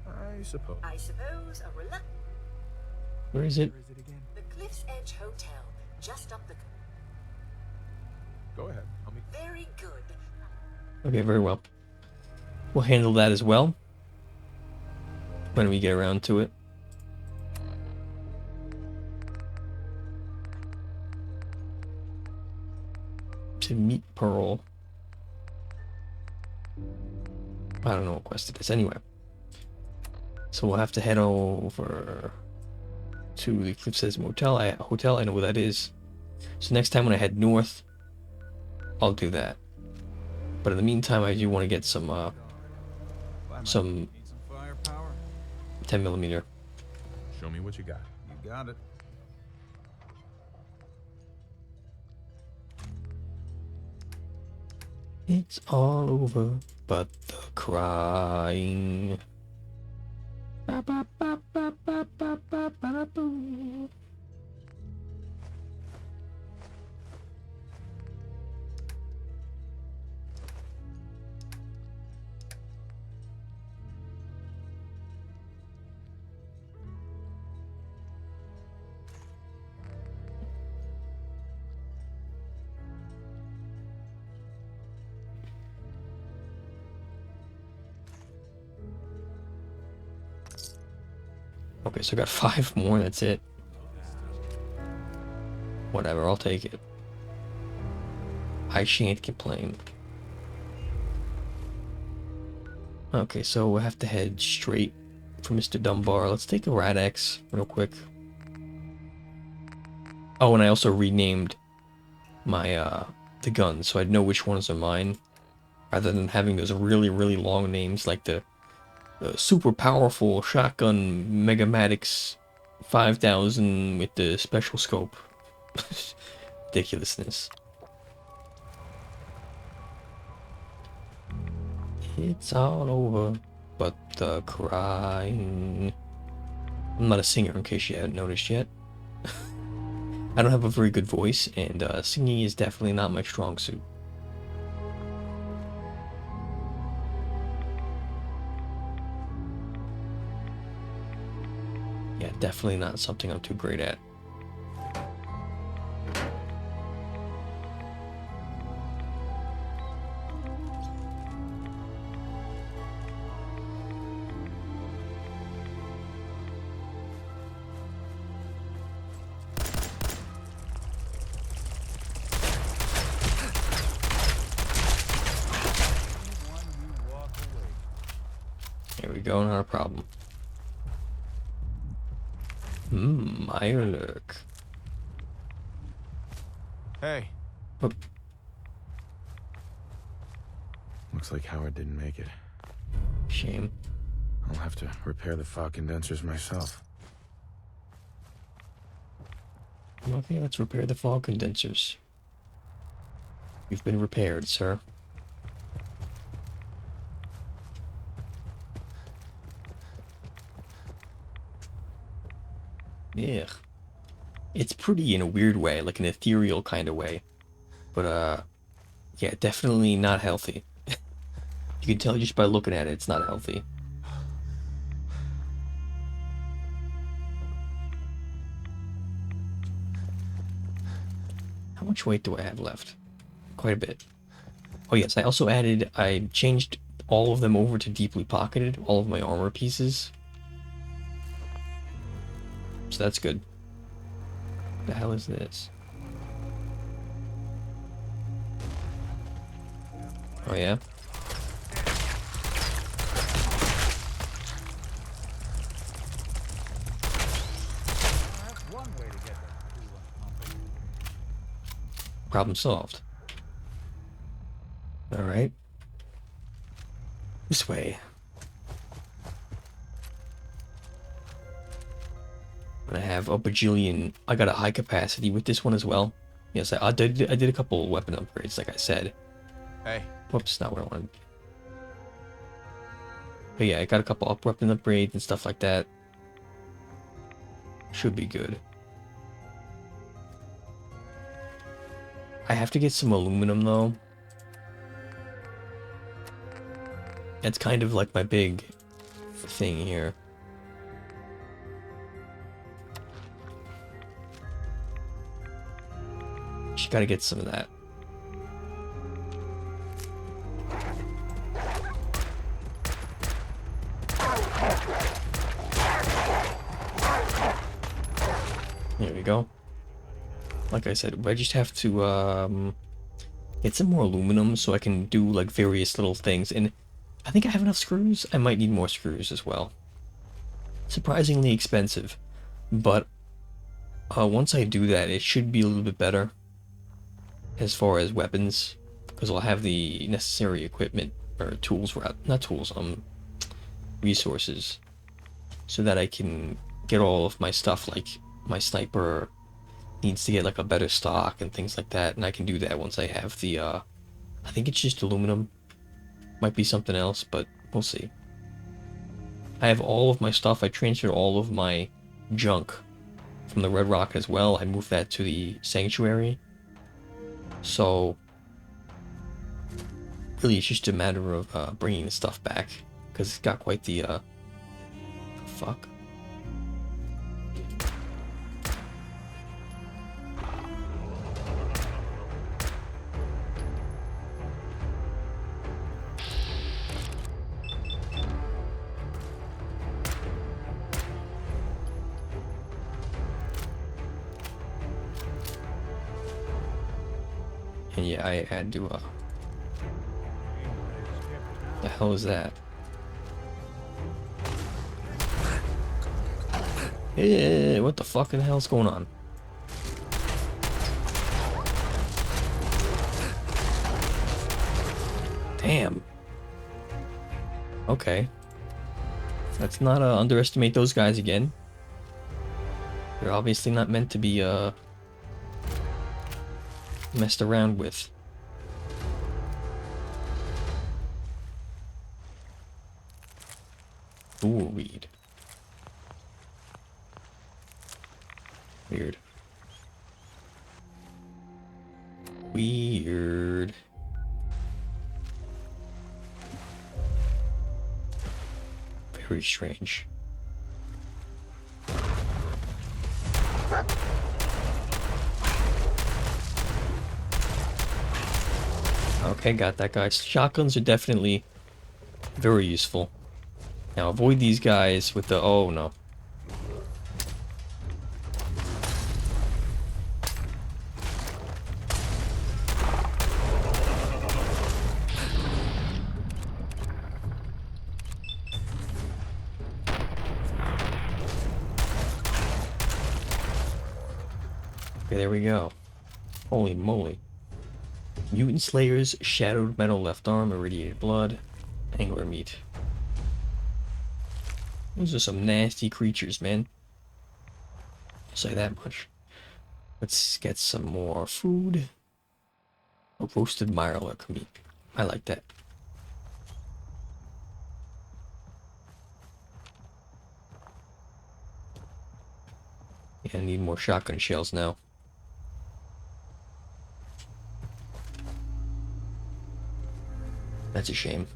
[SPEAKER 7] I suppose.
[SPEAKER 19] I suppose a
[SPEAKER 1] Where is it?
[SPEAKER 19] The Cliff's Edge Hotel, just up the.
[SPEAKER 7] Go ahead. I'll meet.
[SPEAKER 19] Very good.
[SPEAKER 1] Okay, very well. We'll handle that as well when we get around to it. To meet Pearl. I don't know what quest it is. Anyway. So we'll have to head over to the Cliff's Edge Hotel. I know where that is. So next time when I head north, I'll do that. But in the meantime, I do want to get some 10mm.
[SPEAKER 7] Show me what you got.
[SPEAKER 12] You got it.
[SPEAKER 1] It's all over, but the crying. Ba, ba, ba, ba, ba, ba, ba, ba, da, boo. Okay, so I got 5 more, that's it. Whatever, I'll take it. I shan't complain. Okay, so we'll have to head straight for Mr. Dunbar. Let's take a Rad-X real quick. Oh, and I also renamed my, the guns, so I'd know which ones are mine. Rather than having those really, really long names like the super powerful shotgun Megamatics 5000 with the special scope. Ridiculousness. It's all over, but the crying. I'm not a singer, in case you haven't noticed yet. I don't have a very good voice, and singing is definitely not my strong suit. Yeah, definitely not something I'm too great at. Here we go, not a problem. Mirelurk.
[SPEAKER 7] Hey.
[SPEAKER 1] Oh.
[SPEAKER 7] Looks like Howard didn't make it.
[SPEAKER 1] Shame.
[SPEAKER 7] I'll have to repair the fog condensers myself.
[SPEAKER 1] Okay, let's repair the fog condensers. You've been repaired, sir. Yeah. It's pretty in a weird way, like an ethereal kind of way. But, yeah, definitely not healthy. You can tell just by looking at it, it's not healthy. How much weight do I have left? Quite a bit. Oh yes, I changed all of them over to deeply pocketed, all of my armor pieces. So that's good. What the hell is this? Oh yeah? Problem solved. Alright. This way. I have a bajillion. I got a high capacity with this one as well. Yes, I did a couple weapon upgrades, like I said.
[SPEAKER 16] Hey.
[SPEAKER 1] Whoops, not where I wanted. But yeah, I got a couple weapon upgrades and stuff like that. Should be good. I have to get some aluminum though. That's kind of like my big thing here. Just gotta get some of that. There we go. Like I said, I just have to get some more aluminum so I can do like various little things. And I think I have enough screws. I might need more screws as well. Surprisingly expensive, but once I do that, it should be a little bit better as far as weapons, because I'll have the necessary equipment or tools, not tools, resources, so that I can get all of my stuff. Like my sniper needs to get like a better stock and things like that, and I can do that once I have the I think it's just aluminum, might be something else, but we'll see. I have all of my stuff. I transferred all of my junk from the Red Rock as well. I moved that to the sanctuary, so really it's just a matter of bringing the stuff back, because it's got quite the fuck. And yeah, I had to, the hell is that? Yeah, what the fucking hell's going on? Damn. Okay. Let's not underestimate those guys again. They're obviously not meant to be messed around with. Ooh, weed. Weird. Weird. Very strange. Okay, got that guy. Shotguns are definitely very useful. Now avoid these guys with the... oh no. Okay, there we go. Holy moly. Mutant Slayers, Shadowed Metal Left Arm, Irradiated Blood, Angler Meat. Those are some nasty creatures, man. I'll say that much. Let's get some more food. A roasted Mirelurk meat. I like that. Yeah, I need more shotgun shells now. That's a shame.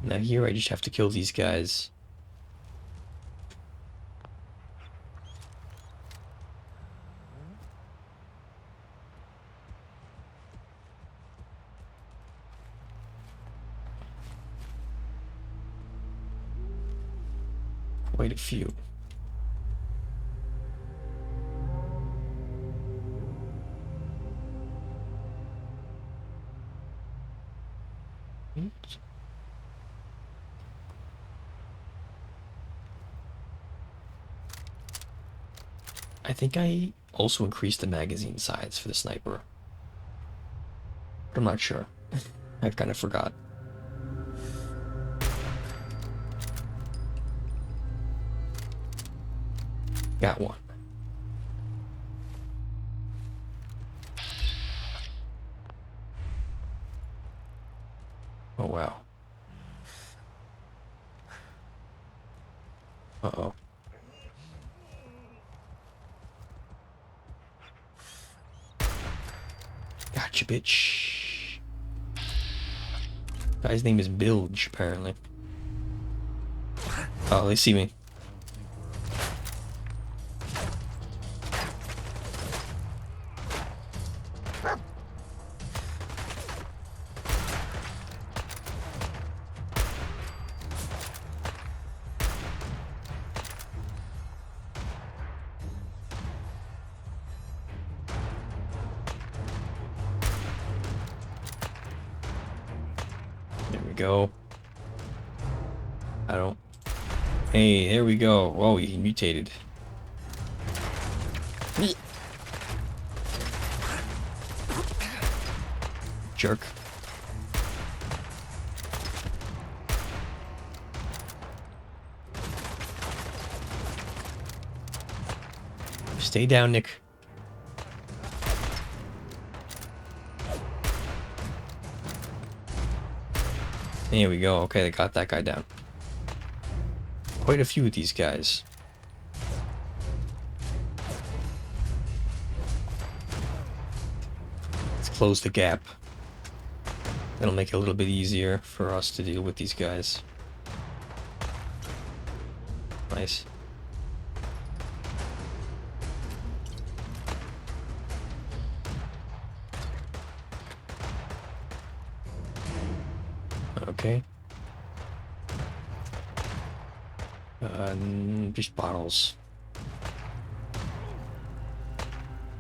[SPEAKER 1] Now here I just have to kill these guys. Quite a few. I think I also increased the magazine size for the sniper. But I'm not sure. I kind of forgot. Got one. Oh, wow. Uh-oh. Gotcha, bitch. Guy's name is Bilge, apparently. Oh, they see me. There we go. I don't... Hey, there we go. Whoa, he mutated. Jerk. Stay down, Nick. There we go. Okay, they got that guy down. Quite a few of these guys. Let's close the gap. That'll make it a little bit easier for us to deal with these guys. Nice. Okay. Just bottles.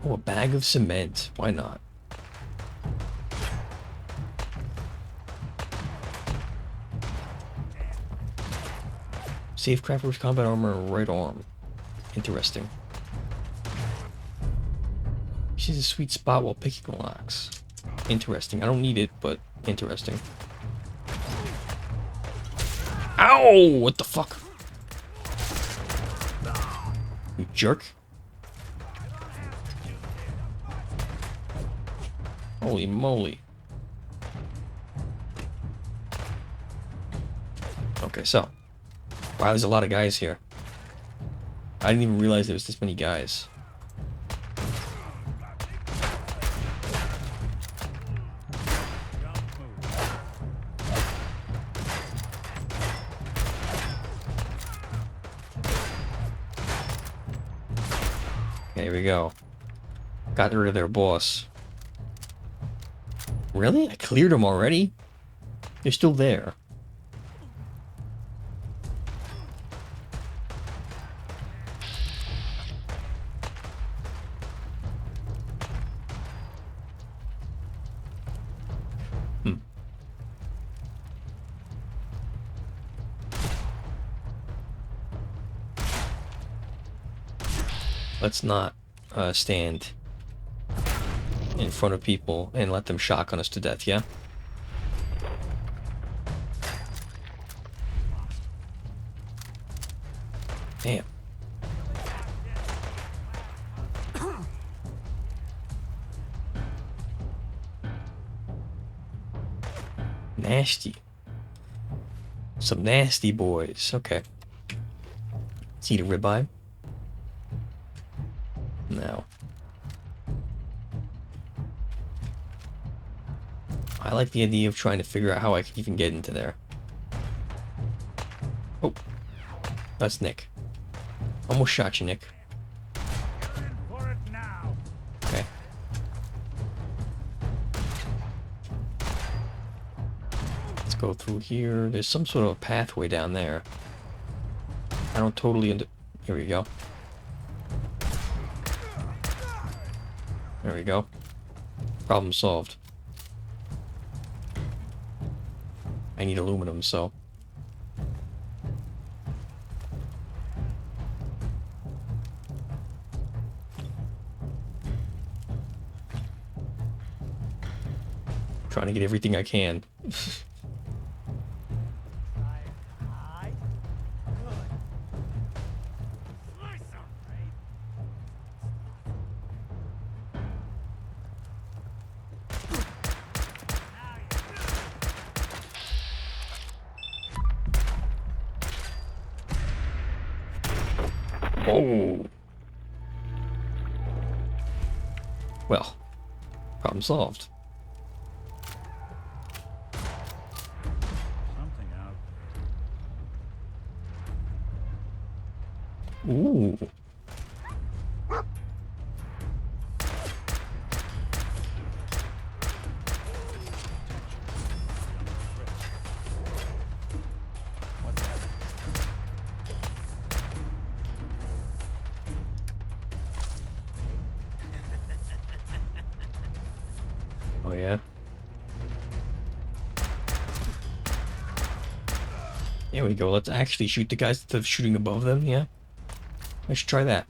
[SPEAKER 1] Oh, a bag of cement. Why not? Safecrafter's combat armor, right arm. Interesting. She's a sweet spot while picking locks. Interesting. I don't need it, but interesting. Ow! What the fuck? You jerk. Holy moly. Okay, so. Wow, there's a lot of guys here. I didn't even realize there was this many guys. There we go. Got rid of their boss. Really? I cleared them already? They're still there. Let's not stand in front of people and let them shotgun us to death, yeah? Damn. Nasty. Some nasty boys. Okay. Let's eat a ribeye. No. I like the idea of trying to figure out how I can even get into there. Oh. That's Nick. Almost shot you, Nick. Okay. Let's go through here. There's some sort of pathway down there. I don't totally Here we go. There we go. Problem solved. I need aluminum, so. Trying to get everything I can. Oh. Well, problem solved.
[SPEAKER 4] Something out.
[SPEAKER 1] Ooh. Oh yeah. There we go. Let's actually shoot the guys instead of shooting above them. Yeah. I should try that.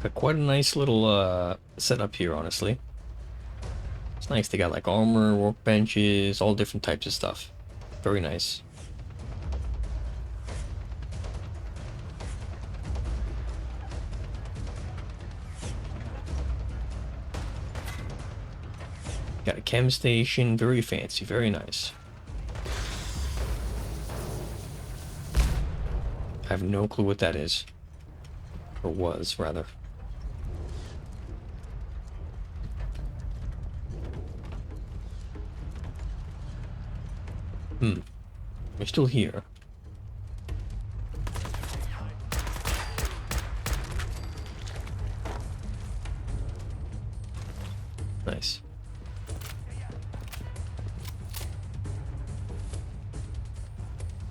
[SPEAKER 1] Got quite a nice little setup here, honestly. It's nice. They got like armor, workbenches, all different types of stuff. Very nice. Got a chem station. Very fancy. Very nice. I have no clue what that is. Or was, rather. We're still here. Nice.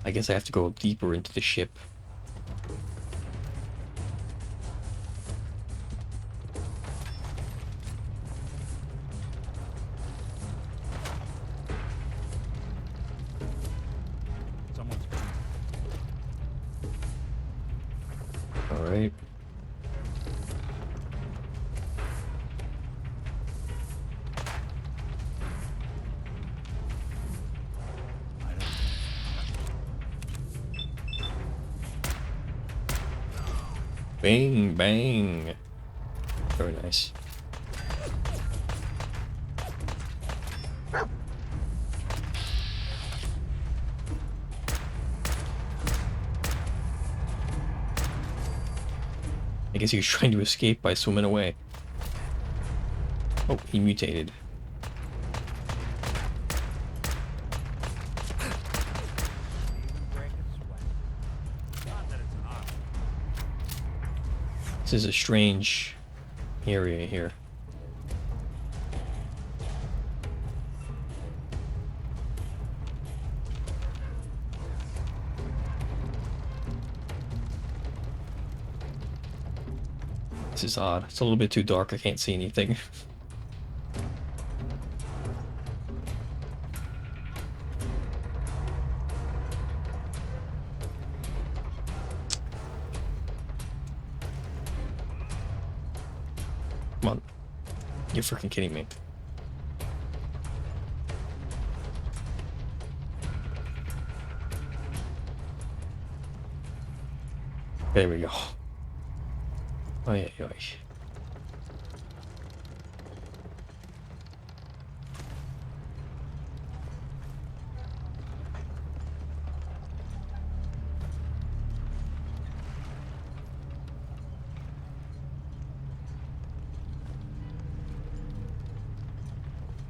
[SPEAKER 1] I guess I have to go deeper into the ship. Alright. Bang, bang. Very nice. I guess he was trying to escape by swimming away. Oh, he mutated. This is a strange area here. This is odd. It's a little bit too dark. I can't see anything. Come on. You're freaking kidding me. There we go. Oy, oy.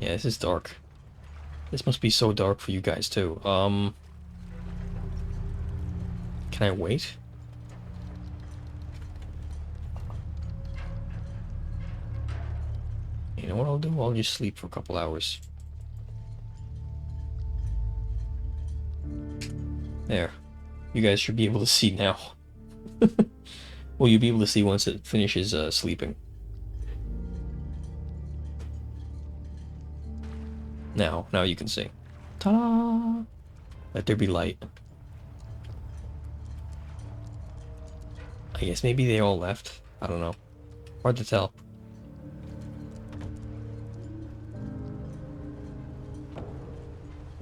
[SPEAKER 1] Yeah, this is dark. This must be so dark for you guys too. Can I wait? You know what I'll do? I'll just sleep for a couple hours. There. You guys should be able to see now. Well, you'll be able to see once it finishes sleeping. Now you can see. Ta-da! Let there be light. I guess maybe they all left. I don't know. Hard to tell.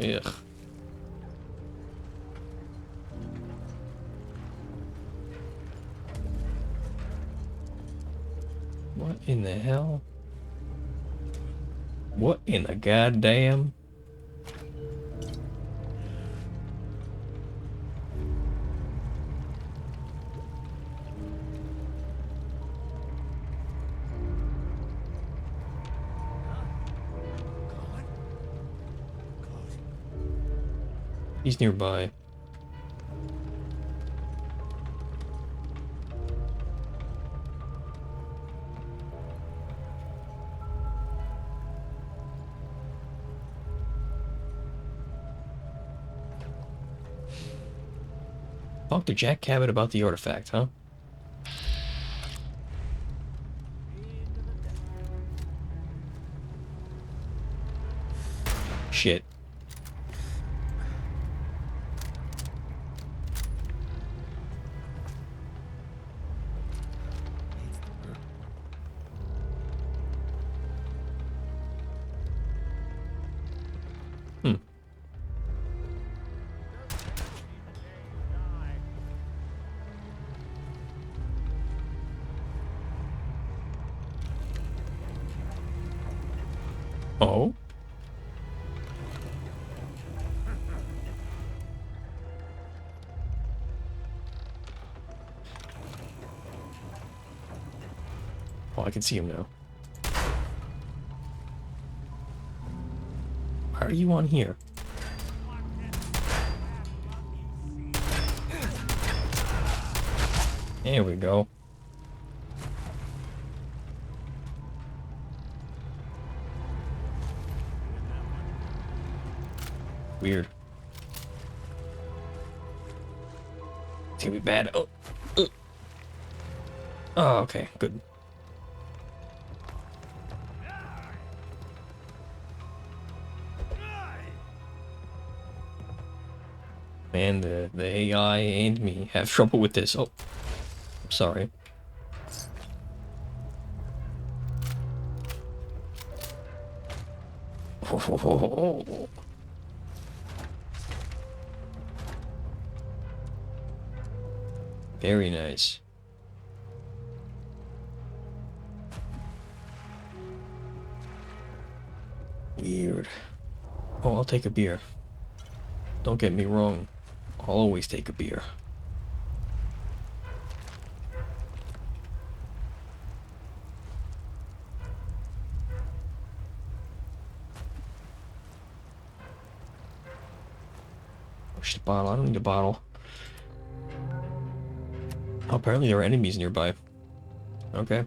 [SPEAKER 1] Ugh. What in the hell? What in the goddamn? He's nearby. Talk to Jack Cabot about the artifact, huh? Shit. Oh? Oh, I can see him now. Why are you on here? There we go. Weird. It's gonna be bad. Oh, oh, okay, good. Man, the AI and me have trouble with this. Oh, I'm sorry. Oh. Very nice. Weird. Oh, I'll take a beer. Don't get me wrong. I'll always take a beer. Push the bottle. I don't need a bottle. Oh, apparently there are enemies nearby. Okay.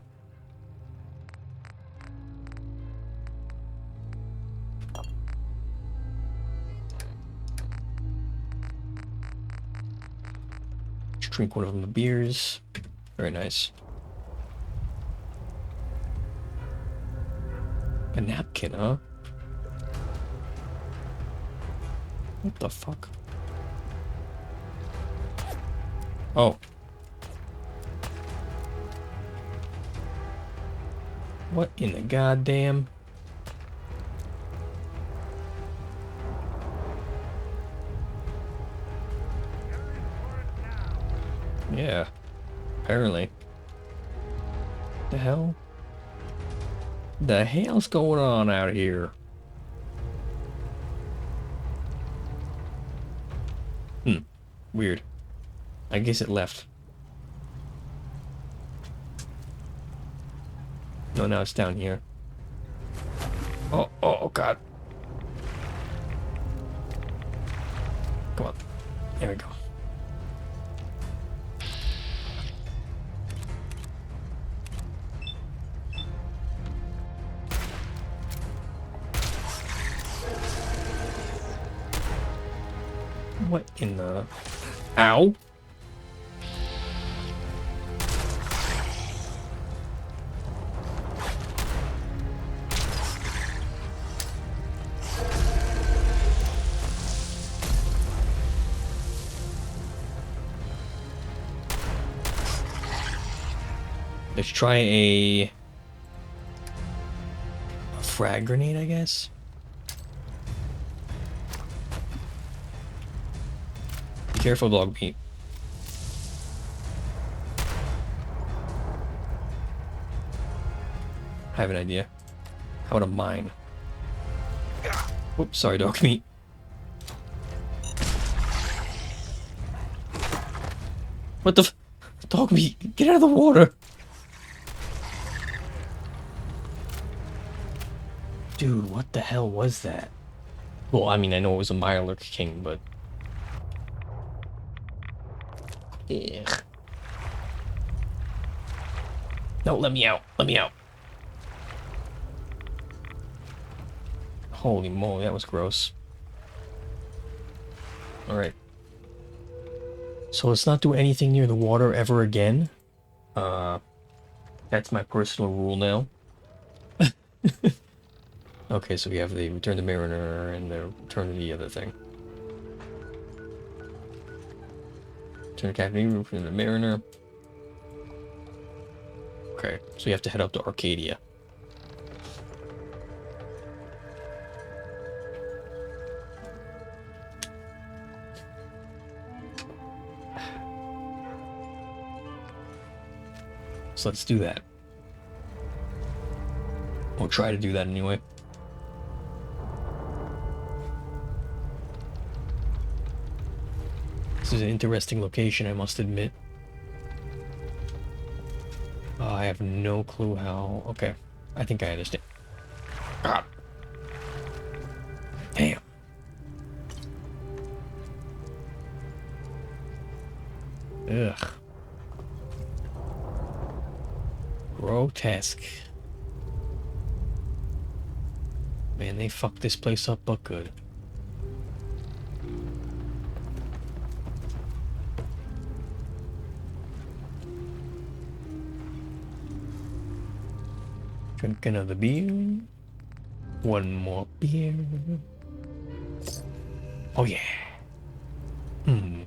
[SPEAKER 1] Just drink one of the beers. Very nice. A napkin, huh? What the fuck? Oh. What in the goddamn? Yeah. Apparently. The hell? The hell's going on out here? Weird. I guess it left. No, now it's down here. Oh god. Come on. There we go. What in the... Ow! Let's try a frag grenade, I guess. Be careful, dogmeat. I have an idea. How about a mine? Oops, sorry, dogmeat. What the f- Dogmeat, get out of the water! Dude, what the hell was that? Well, I mean, I know it was a Mirelurk King, but... Ugh. No, let me out. Let me out. Holy moly, that was gross. Alright. So let's not do anything near the water ever again. That's my personal rule now. Okay, so we have the Return to Mariner and the Return to the other thing. Return to Captain, Return to Mariner. Okay, so you have to head up to Arcadia. So let's do that. Or try to do that anyway. This is an interesting location, I must admit. I have no clue how... Okay, I think I understand. God. Damn. Ugh. Grotesque. Man, they fucked this place up, but good. Drink another beer. One more beer. Oh yeah.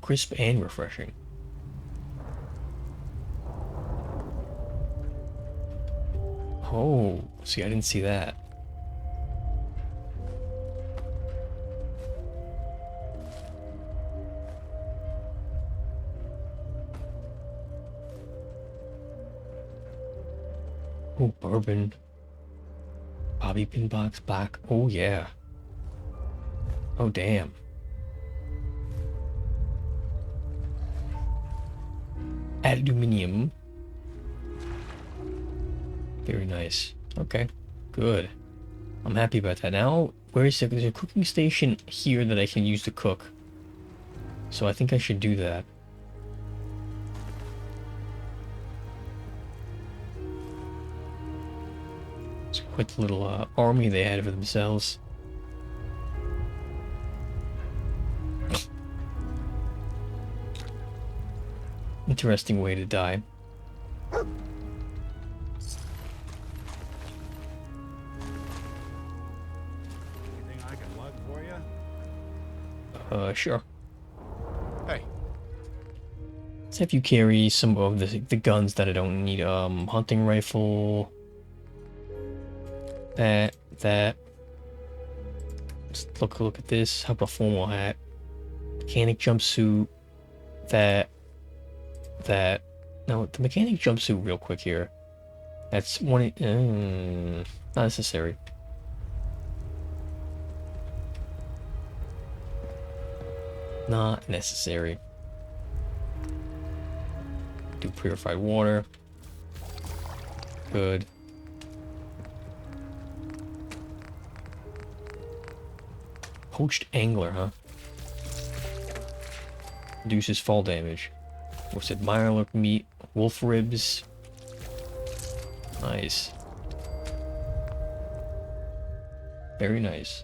[SPEAKER 1] Crisp and refreshing. Oh, see, I didn't see that. Oh, bourbon. Bobby pin box black. Oh, yeah. Oh, damn. Aluminium. Very nice. Okay, good. I'm happy about that. Now, where is it? There's a cooking station here that I can use to cook. So I think I should do that. It's quite the little army they had for themselves. Interesting way to die.
[SPEAKER 4] Anything I can lug for you?
[SPEAKER 1] Sure.
[SPEAKER 7] Hey.
[SPEAKER 1] Let's have you carry some of the guns that I don't need. Hunting rifle. That. Just look at this. How about a formal hat? Mechanic jumpsuit. That. No, the mechanic jumpsuit real quick here. That's one. Not necessary. Not necessary. Do purified water. Good. Poached angler, huh? Reduces fall damage. What's it? Mirelurk meat, wolf ribs. Nice. Very nice.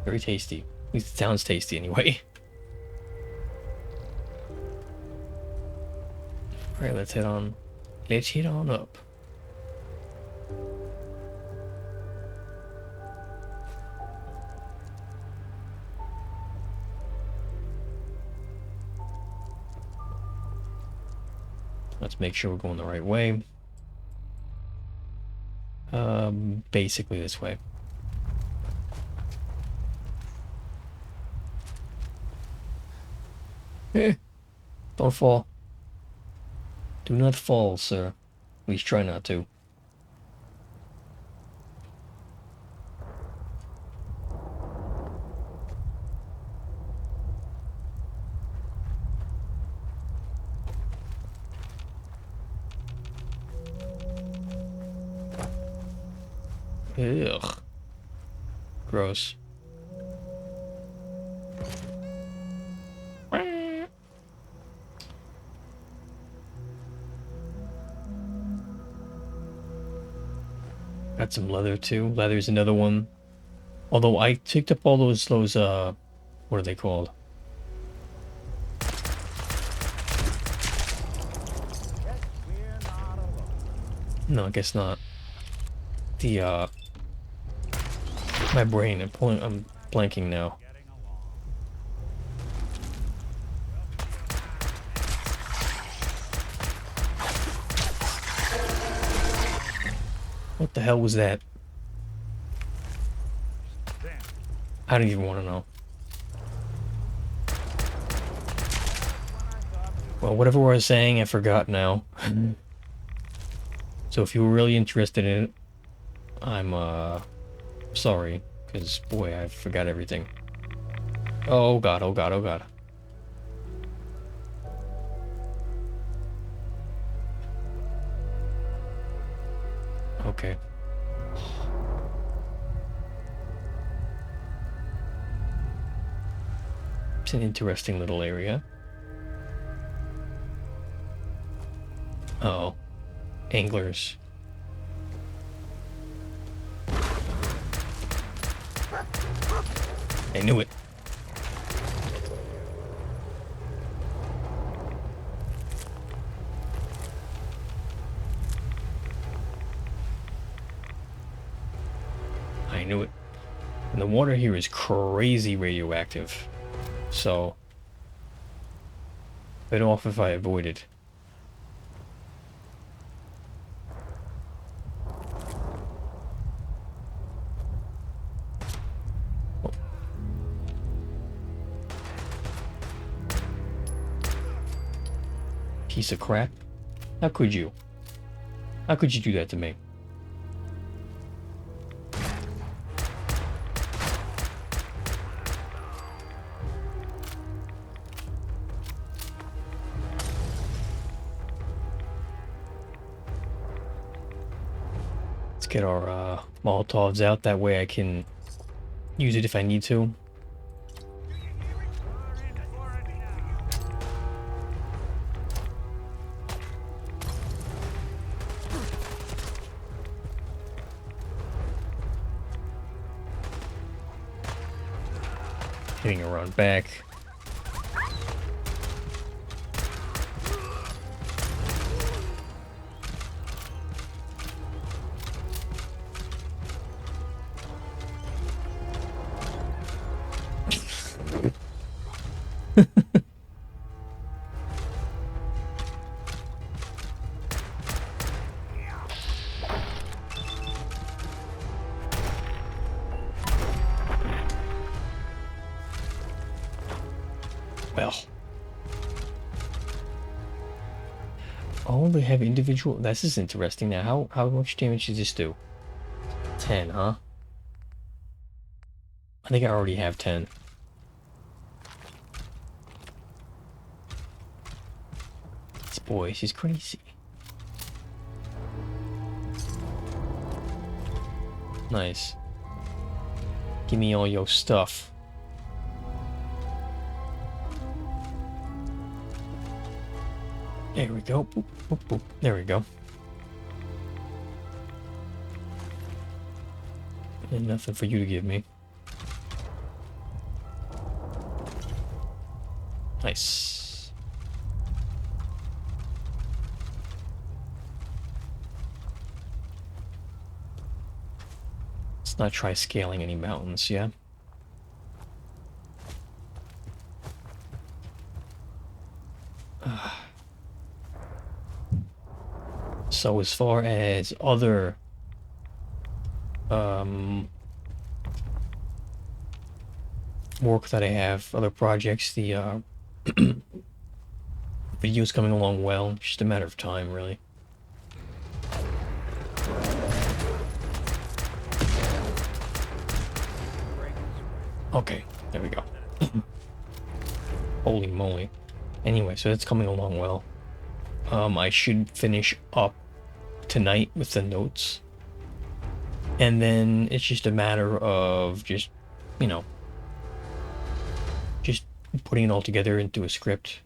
[SPEAKER 1] Very tasty. At least it sounds tasty anyway. Alright, let's head on. Let's head on up. Let's make sure we're going the right way. Basically this way. Don't fall. Do not fall, sir. At least try not to. Ugh. Gross. Got some leather too. Leather's another one. Although I picked up all those what are they called? No, I guess not. The my brain, I'm blanking now. What the hell was that? I don't even want to know. Well, whatever I was saying, I forgot now. So if you were really interested in it, I'm sorry, because boy, I forgot everything. Oh god, oh god, oh god. Okay. It's an interesting little area. Uh-oh. Anglers. I knew it. I knew it. And the water here is crazy radioactive. So, better off if I avoid it. Piece of crap. How could you? How could you do that to me? Let's get our Molotovs out. That way I can use it if I need to. Getting around back. Oh, they have individual. This is interesting. Now, how much damage does this do? 10, huh? I think I already have 10. This boy, she's crazy. Nice. Give me all your stuff. There we go. Boop, boop, boop. There we go. And nothing for you to give me. Nice. Let's not try scaling any mountains, yeah? So as far as other work that I have, other projects, the video's coming along well, just a matter of time, really. Okay, there we go. Holy moly. Anyway, so that's coming along well. I should finish up tonight with the notes. And then it's just a matter of just, you know, just putting it all together into a script,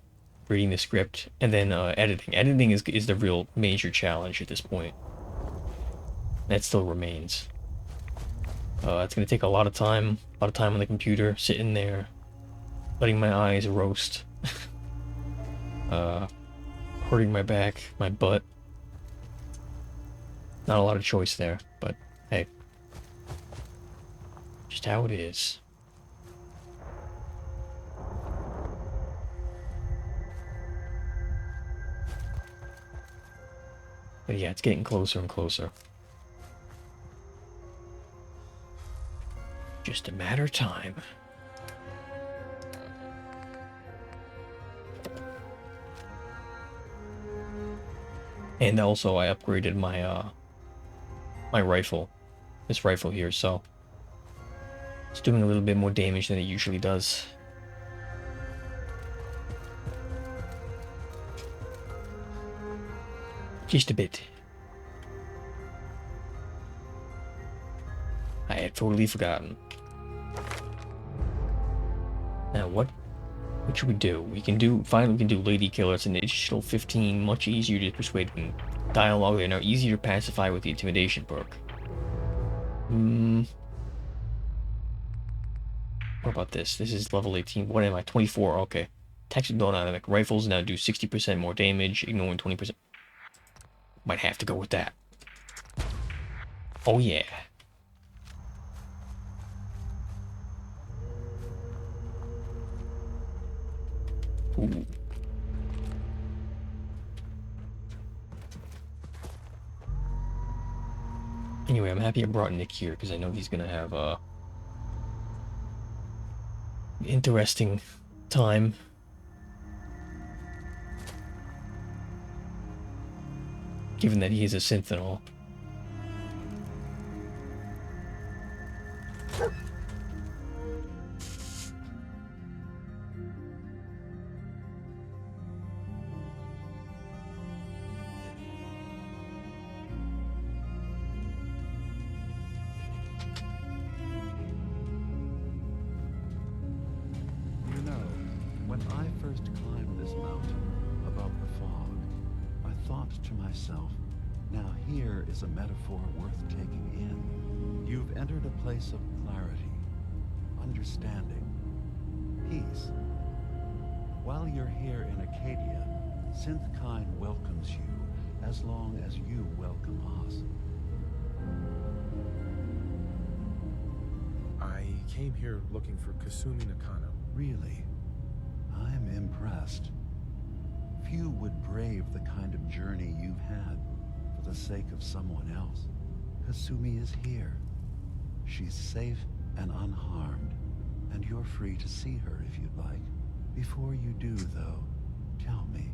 [SPEAKER 1] reading the script, and then editing. Editing is the real major challenge at this point. That still remains. It's going to take a lot of time on the computer, sitting there, letting my eyes roast, hurting my back, my butt. Not a lot of choice there, but hey, just how it is. But yeah, it's getting closer and closer. Just a matter of time. And also, I upgraded my my rifle, this rifle here, so it's doing a little bit more damage than it usually does. Just a bit. I had totally forgotten. Now what should we do? We can do Lady Killer. It's an additional 15, much easier to persuade than dialogue. They're now easier to pacify with the intimidation perk. What about this? This is level 18. What am I? 24. Okay. Tactical dynamic rifles now do 60% more damage, ignoring 20%. Might have to go with that. Oh yeah. Ooh. Anyway, I'm happy I brought Nick here because I know he's gonna have a interesting time. Given that he is a synth and all.
[SPEAKER 20] Is a metaphor worth taking in. You've entered a place of clarity, understanding, peace. While you're here in Acadia, Synthkind welcomes you as long as you welcome us.
[SPEAKER 7] I came here looking for Kasumi Nakano.
[SPEAKER 20] Really? I'm impressed. Few would brave the kind of journey you've had for the sake of someone else. Kasumi is here. She's safe and unharmed, and you're free to see her if you'd like. Before you do, though, tell me,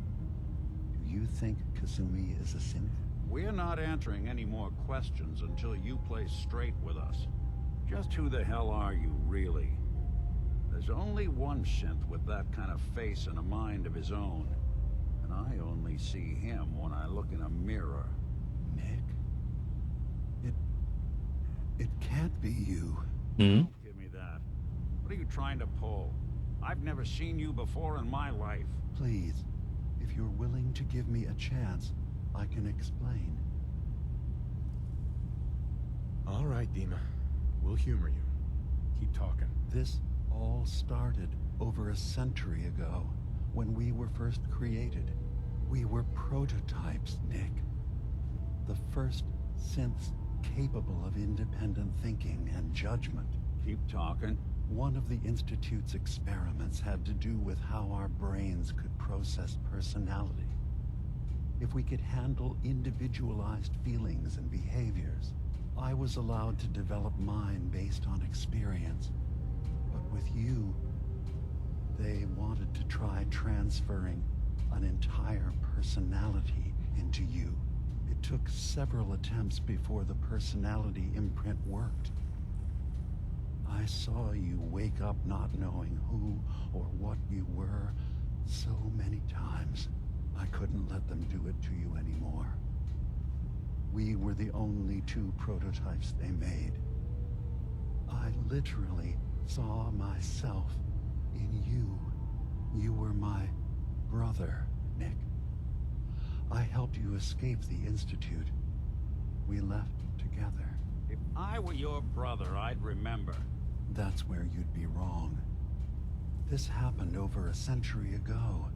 [SPEAKER 20] do you think Kasumi is a synth?
[SPEAKER 4] We're not answering any more questions until you play straight with us. Just who the hell are you, really? There's only one synth with that kind of face and a mind of his own. And I only see him when I look in a mirror.
[SPEAKER 20] Nick? It can't be you.
[SPEAKER 4] Don't give me that. What are you trying to pull? I've never seen you before in my life.
[SPEAKER 20] Please, if you're willing to give me a chance, I can explain.
[SPEAKER 7] All right, Dima. We'll humor you. Keep talking.
[SPEAKER 20] This all started over a century ago, when we were first created. We were prototypes, Nick. The first synths capable of independent thinking and judgment.
[SPEAKER 4] Keep talking.
[SPEAKER 20] One of the Institute's experiments had to do with how our brains could process personality. If we could handle individualized feelings and behaviors, I was allowed to develop mine based on experience. But with you, they wanted to try transferring an entire personality into you. It took several attempts before the personality imprint worked. I saw you wake up not knowing who or what you were so many times. I couldn't let them do it to you anymore. We were the only two prototypes they made. I literally saw myself in you. You were my brother, Nick. I helped you escape the Institute. We left together.
[SPEAKER 4] If I were your brother, I'd remember.
[SPEAKER 20] That's where you'd be wrong. This happened over a century ago.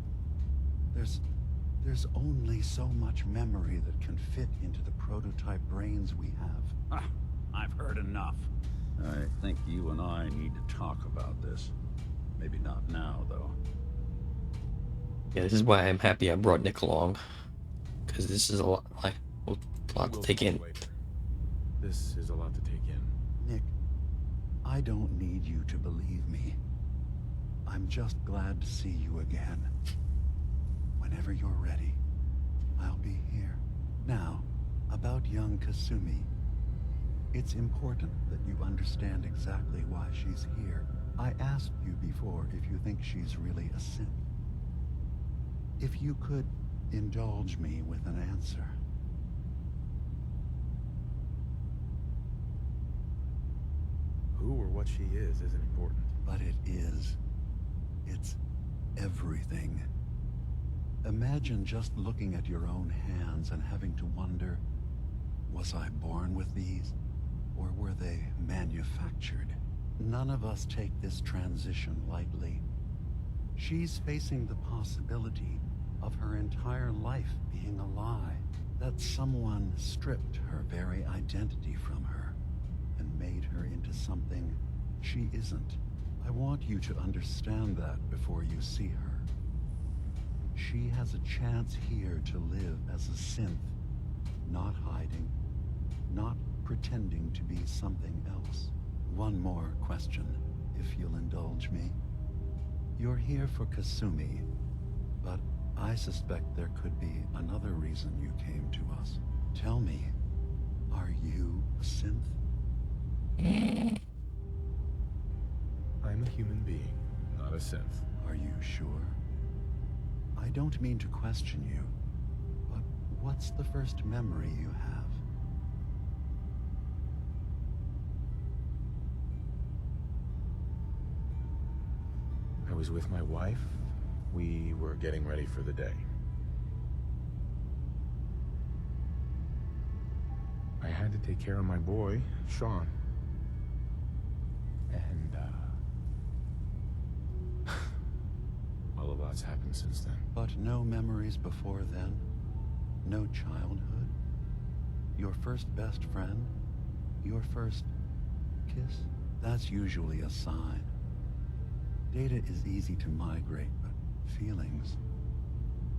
[SPEAKER 20] There's only so much memory that can fit into the prototype brains we have.
[SPEAKER 4] I've heard enough. I think you and I need to talk about this. Maybe not now, though.
[SPEAKER 1] Yeah, this is why I'm happy I brought Nick along. Because this is a lot to take in.
[SPEAKER 7] This is a lot to take in.
[SPEAKER 20] Nick, I don't need you to believe me. I'm just glad to see you again. Whenever you're ready, I'll be here. Now, about young Kasumi. It's important that you understand exactly why she's here. I asked you before if you think she's really a synth. If you could indulge me with an answer.
[SPEAKER 7] Who or what she is isn't important.
[SPEAKER 20] But it is. It's everything. Imagine just looking at your own hands and having to wonder, was I born with these? Or were they manufactured? None of us take this transition lightly. She's facing the possibility of her entire life being a lie, that someone stripped her very identity from her and made her into something she isn't. I want you to understand that before you see her. She has a chance here to live as a synth, not hiding, not pretending to be something else. One more question, if you'll indulge me. You're here for Kasumi, but I suspect there could be another reason you came to us. Tell me, are you a synth?
[SPEAKER 7] I'm a human being, not a synth.
[SPEAKER 20] Are you sure? I don't mean to question you, but what's the first memory you have?
[SPEAKER 7] I was with my wife. We were getting ready for the day. I had to take care of my boy, Sean. And, well, a lot's happened since then.
[SPEAKER 20] But no memories before then? No childhood? Your first best friend? Your first kiss? That's usually a sign. Data is easy to migrate, but feelings,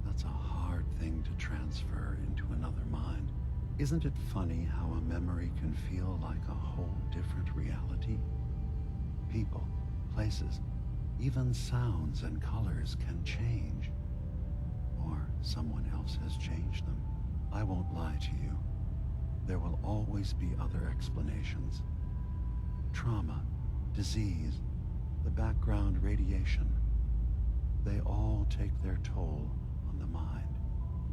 [SPEAKER 20] that's a hard thing to transfer into another mind. Isn't it funny how a memory can feel like a whole different reality? People, places, even sounds and colors can change. Or someone else has changed them. I won't lie to you. There will always be other explanations. Trauma, disease, the background radiation. They all take their toll on the mind.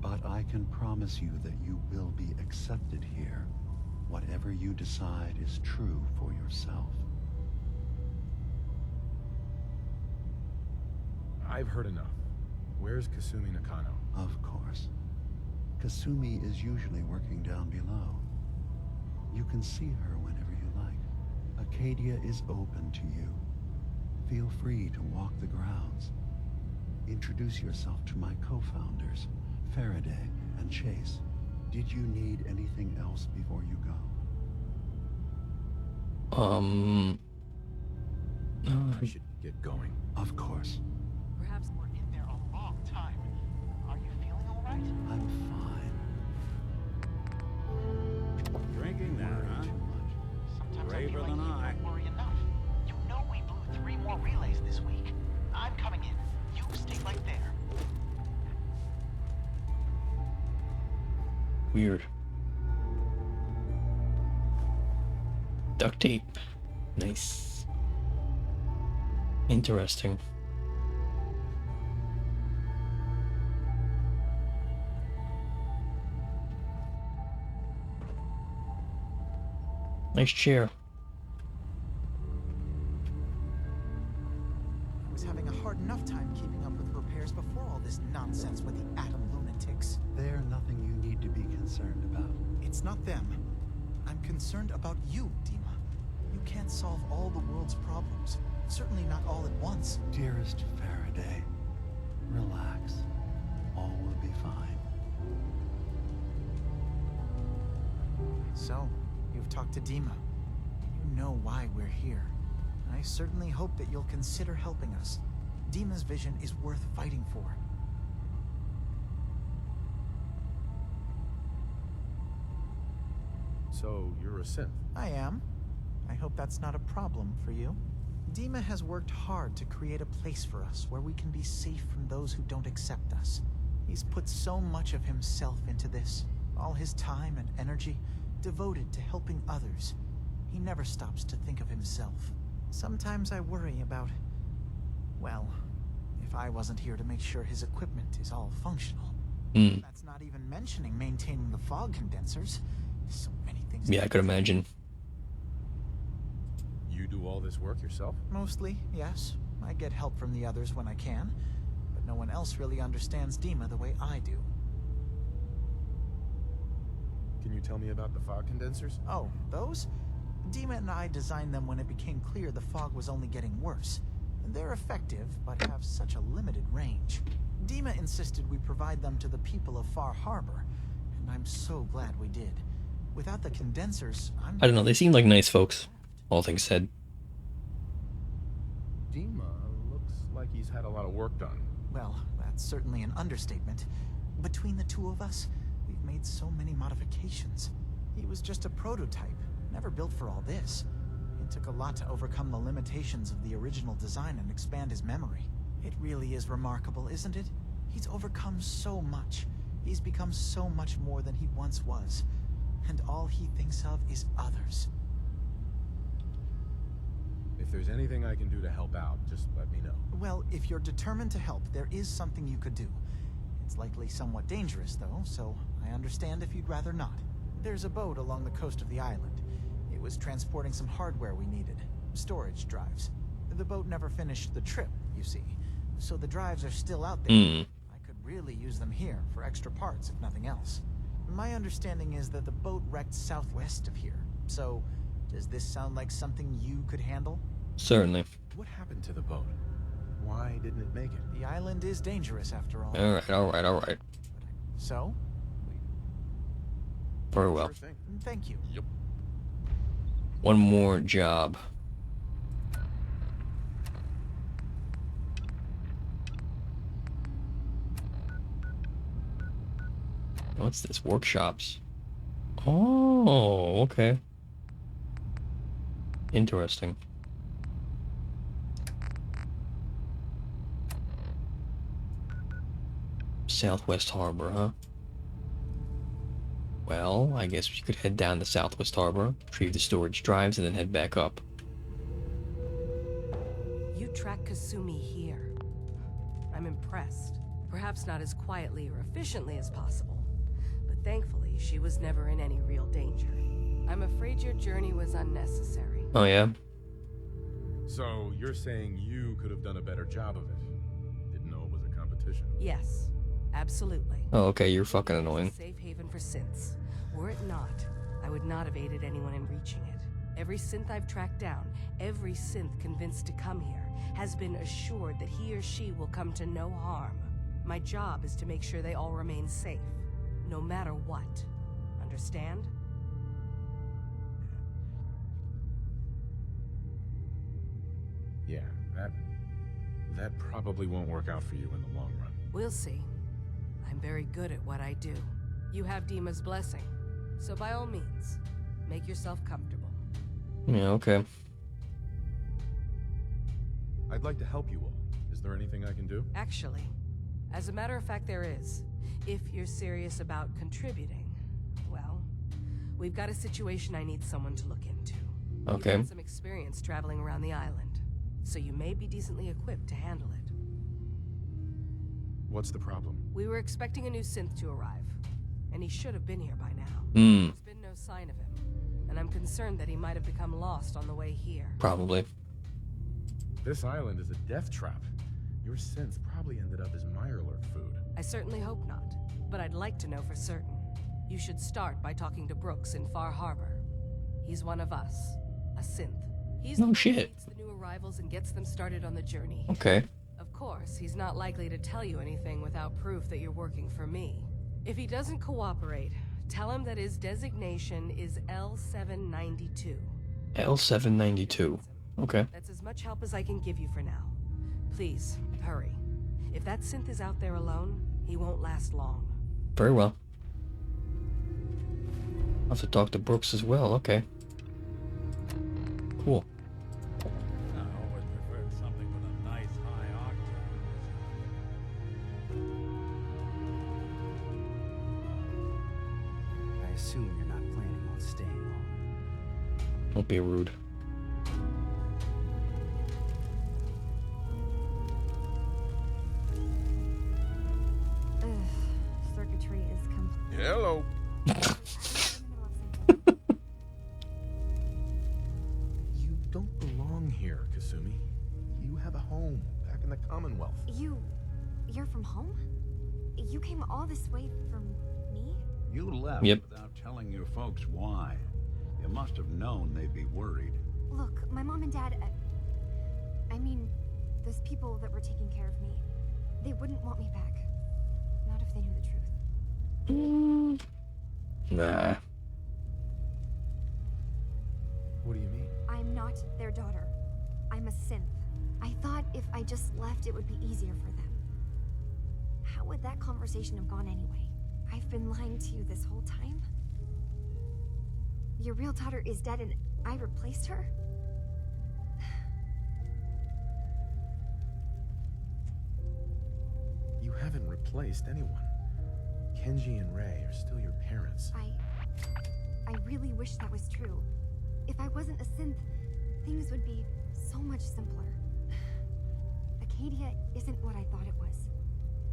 [SPEAKER 20] But I can promise you that you will be accepted here. Whatever you decide is true for yourself.
[SPEAKER 7] I've heard enough. Where's Kasumi Nakano?
[SPEAKER 20] Of course. Kasumi is usually working down below. You can see her whenever you like. Acadia is open to you. Feel free to walk the grounds. Introduce yourself to my co-founders, Faraday and Chase. Did you need anything else before you go?
[SPEAKER 7] I should get going.
[SPEAKER 20] Of course.
[SPEAKER 11] Perhaps we're in there a long time. Are you feeling all right?
[SPEAKER 20] I'm fine.
[SPEAKER 4] Drinking that, huh?
[SPEAKER 11] Sometimes
[SPEAKER 4] Braver
[SPEAKER 11] I feel like
[SPEAKER 4] than
[SPEAKER 11] you
[SPEAKER 4] I.
[SPEAKER 11] don't worry enough. You know we blew 3 more relays this week. I'm coming in. You stay right there.
[SPEAKER 1] Weird. Duct tape. Nice. Interesting. Nice chair.
[SPEAKER 21] I was having a hard enough time keeping up with repairs before all this nonsense with the atom lunatics.
[SPEAKER 20] They're nothing you need to be concerned about.
[SPEAKER 21] It's not them. I'm concerned about you, Dima. You can't solve all the world's problems. Certainly not all at once.
[SPEAKER 20] Dearest Faraday, relax. All will be fine.
[SPEAKER 21] So, you've talked to Dima. You know why we're here. I certainly hope that you'll consider helping us. Dima's vision is worth fighting for.
[SPEAKER 7] So, you're a synth?
[SPEAKER 21] I am. I hope that's not a problem for you. Dima has worked hard to create a place for us where we can be safe from those who don't accept us. He's put so much of himself into this, all his time and energy devoted to helping others. He never stops to think of himself. Sometimes I worry about, well, if I wasn't here to make sure his equipment is all functional. That's not even mentioning maintaining the fog condensers. So many things.
[SPEAKER 1] Yeah, I could imagine.
[SPEAKER 7] You do all this work yourself?
[SPEAKER 21] Mostly, yes. I get help from the others when I can, but no one else really understands Dima the way I do.
[SPEAKER 7] Can you tell me about the fog condensers?
[SPEAKER 21] Oh, those? Dima and I designed them when it became clear the fog was only getting worse. They're effective, but have such a limited range. Dima insisted we provide them to the people of Far Harbor, and I'm so glad we did. Without the condensers,
[SPEAKER 1] I don't know, they seem like nice folks, all things said.
[SPEAKER 7] Dima looks like he's had a lot of work done.
[SPEAKER 21] Well, that's certainly an understatement. Between the two of us, we've made so many modifications. He was just a prototype, never built for all this. It took a lot to overcome the limitations of the original design and expand his memory. It really is remarkable, isn't it? He's overcome so much. He's become so much more than he once was. And all he thinks of is others.
[SPEAKER 7] If there's anything I can do to help out, just let me know.
[SPEAKER 21] Well, if you're determined to help, there is something you could do. It's likely somewhat dangerous, though, so I understand if you'd rather not. There's a boat along the coast of the island. It was transporting some hardware we needed. Storage drives. The boat never finished the trip, you see. So the drives are still out there. I could really use them here for extra parts, if nothing else. My understanding is that the boat wrecked southwest of here. So, does this sound like something you could handle?
[SPEAKER 1] Certainly.
[SPEAKER 7] What happened to the boat? Why didn't it make it?
[SPEAKER 21] The island is dangerous after all.
[SPEAKER 1] Alright.
[SPEAKER 21] So?
[SPEAKER 1] Very well.
[SPEAKER 21] Sure thing. Thank you.
[SPEAKER 7] Yep.
[SPEAKER 1] One more job. What's this? Workshops. Oh, okay. Interesting. Southwest Harbor, huh? Well, I guess we could head down to Southwest Harbor, retrieve the storage drives, and then head back up.
[SPEAKER 2] You track Kasumi here. I'm impressed. Perhaps not as quietly or efficiently as possible, but thankfully she was never in any real danger. I'm afraid your journey was unnecessary.
[SPEAKER 1] Oh yeah?
[SPEAKER 7] So, you're saying you could have done a better job of it? Didn't know it was a competition?
[SPEAKER 2] Yes, absolutely.
[SPEAKER 1] Oh, okay, you're fucking annoying.
[SPEAKER 2] It's a safe haven for synths. Were it not, I would not have aided anyone in reaching it. Every synth I've tracked down, every synth convinced to come here, has been assured that he or she will come to no harm. My job is to make sure they all remain safe, no matter what. Understand?
[SPEAKER 7] Yeah, that probably won't work out for you in the long run.
[SPEAKER 2] We'll see. I'm very good at what I do. You have Dima's blessing, so by all means, make yourself comfortable.
[SPEAKER 1] Yeah, okay.
[SPEAKER 7] I'd like to help you all. Is there anything I can do?
[SPEAKER 2] Actually, as a matter of fact, there is. If you're serious about contributing, well, we've got a situation I need someone to look into.
[SPEAKER 1] Okay.
[SPEAKER 2] You've had some experience traveling around the island, so you may be decently equipped to handle it.
[SPEAKER 7] What's the problem?
[SPEAKER 2] We were expecting a new synth to arrive, and he should have been here by now.
[SPEAKER 1] Hmm.
[SPEAKER 2] There's been no sign of him, and I'm concerned that he might have become lost on the way here.
[SPEAKER 1] Probably.
[SPEAKER 7] This island is a death trap. Your synths probably ended up as Mirelurk food.
[SPEAKER 2] I certainly hope not, but I'd like to know for certain. You should start by talking to Brooks in Far Harbor. He's one of us, a synth. He's the one who meets the new arrivals and gets them started on the journey.
[SPEAKER 1] Okay.
[SPEAKER 2] Of course, he's not likely to tell you anything without proof that you're working for me. If he doesn't cooperate, tell him that his designation is L792.
[SPEAKER 1] L792. Okay.
[SPEAKER 2] That's as much help as I can give you for now. Please, hurry. If that synth is out there alone, he won't last long.
[SPEAKER 1] Very well. I'll have to talk to Brooks as well, okay. Cool.
[SPEAKER 4] I always preferred something with a nice high octane.
[SPEAKER 14] I assume you're not planning on staying long.
[SPEAKER 1] Don't be rude.
[SPEAKER 17] Circuitry is complete.
[SPEAKER 7] Hello. You don't belong here, Kasumi. You have a home back in the Commonwealth.
[SPEAKER 17] You're from home? You came all this way from me?
[SPEAKER 4] You left without telling your folks why. You must have known they'd be worried.
[SPEAKER 17] Look, my mom and dad, I mean, those people that were taking care of me, they wouldn't want me back. Not if they knew the truth.
[SPEAKER 1] Nah.
[SPEAKER 7] What do you mean?
[SPEAKER 17] I'm not their daughter. I'm a synth. I thought if I just left, it would be easier for them. How would that conversation have gone anyway? I've been lying to you this whole time? Your real daughter is dead and I replaced her?
[SPEAKER 7] You haven't replaced anyone. Kenji and Ray are still your parents.
[SPEAKER 17] I really wish that was true. If I wasn't a synth, things would be so much simpler. Acadia isn't what I thought it was.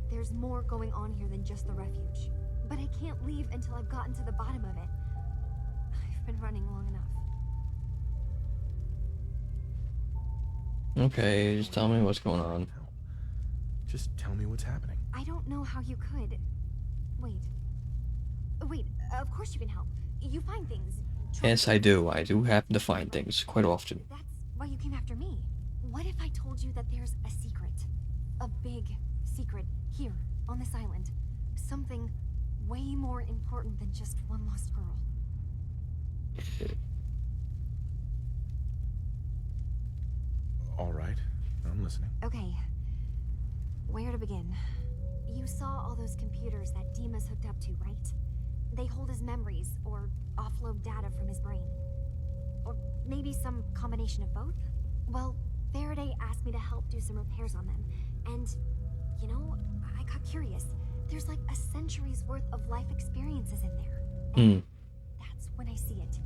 [SPEAKER 17] There's more going on here than just the refuge. But I can't leave until I've gotten to the bottom of it. I've been running long enough.
[SPEAKER 1] Okay, just tell me what's going on.
[SPEAKER 7] Just tell me what's happening.
[SPEAKER 17] I don't know how you could. Wait, of course you can help. You find things.
[SPEAKER 1] Yes, I do. I do happen to find things quite often.
[SPEAKER 17] That's why you came after me. What if I told you that there's a secret? A big secret here on this island. Something way more important than just one lost girl.
[SPEAKER 7] All right, I'm listening.
[SPEAKER 17] Okay. Where to begin? You saw all those computers that Dima's hooked up to, right? They hold his memories, or offload data from his brain. Or maybe some combination of both? Well, Faraday asked me to help do some repairs on them, and, you know, I got curious. There's like a century's worth of life experiences in there.
[SPEAKER 1] Hmm.
[SPEAKER 17] That's when I see it.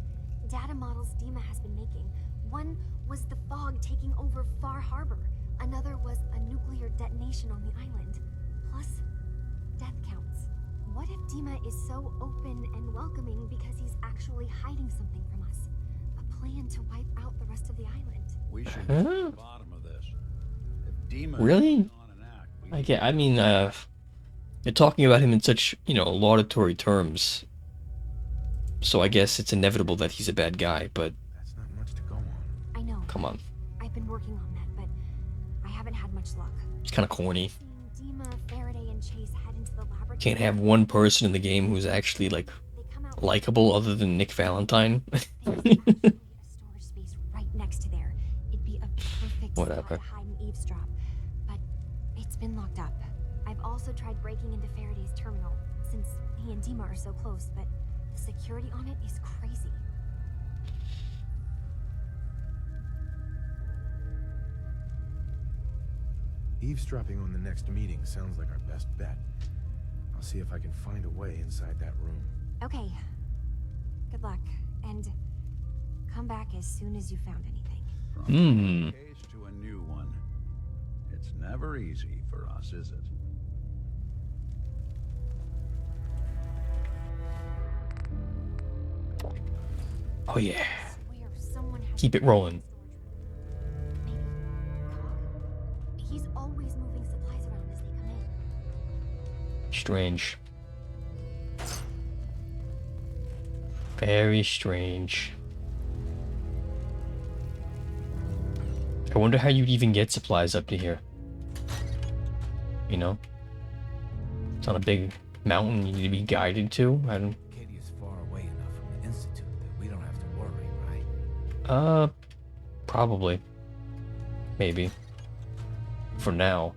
[SPEAKER 17] Data models Dima has been making. One was the fog taking over Far Harbor. Another was a nuclear detonation on the island. Plus, death counts. What if Dima is so open and welcoming because he's actually hiding something from us? A plan to wipe out the rest of the island.
[SPEAKER 4] We should get to the bottom of this. If Dima
[SPEAKER 1] Really? I mean, you're talking about him in such, laudatory terms. So I guess it's inevitable that he's a bad guy, but...
[SPEAKER 7] That's not much to go on.
[SPEAKER 17] I know.
[SPEAKER 1] Come on.
[SPEAKER 17] I've been working on that, but I haven't had much luck.
[SPEAKER 1] It's kind of corny.
[SPEAKER 17] Dima, Faraday, and Chase head into the laboratory.
[SPEAKER 1] Can't have one person in the game who's actually, like, likable other than Nick Valentine.
[SPEAKER 17] Storage space right next to there. It'd be a perfect spot to hide and eavesdrop. But it's been locked up. I've also tried breaking into Faraday's terminal, since he and Dima are so close, but the security on it is crazy.
[SPEAKER 7] Eavesdropping on the next meeting sounds like our best bet. I'll see if I can find a way inside that room.
[SPEAKER 17] Okay. Good luck, and come back as soon as you found anything.
[SPEAKER 4] From one case to a new one. It's never easy for us, is it?
[SPEAKER 1] Oh yeah. Keep it rolling.
[SPEAKER 17] He's always moving supplies around as they come in.
[SPEAKER 1] Strange. Very strange. I wonder how you'd even get supplies up to here. You know? It's on a big mountain you need to be guided to. I don't...
[SPEAKER 12] Acadia's far away enough from the Institute that we don't have to worry, right?
[SPEAKER 1] Probably. Maybe. For now.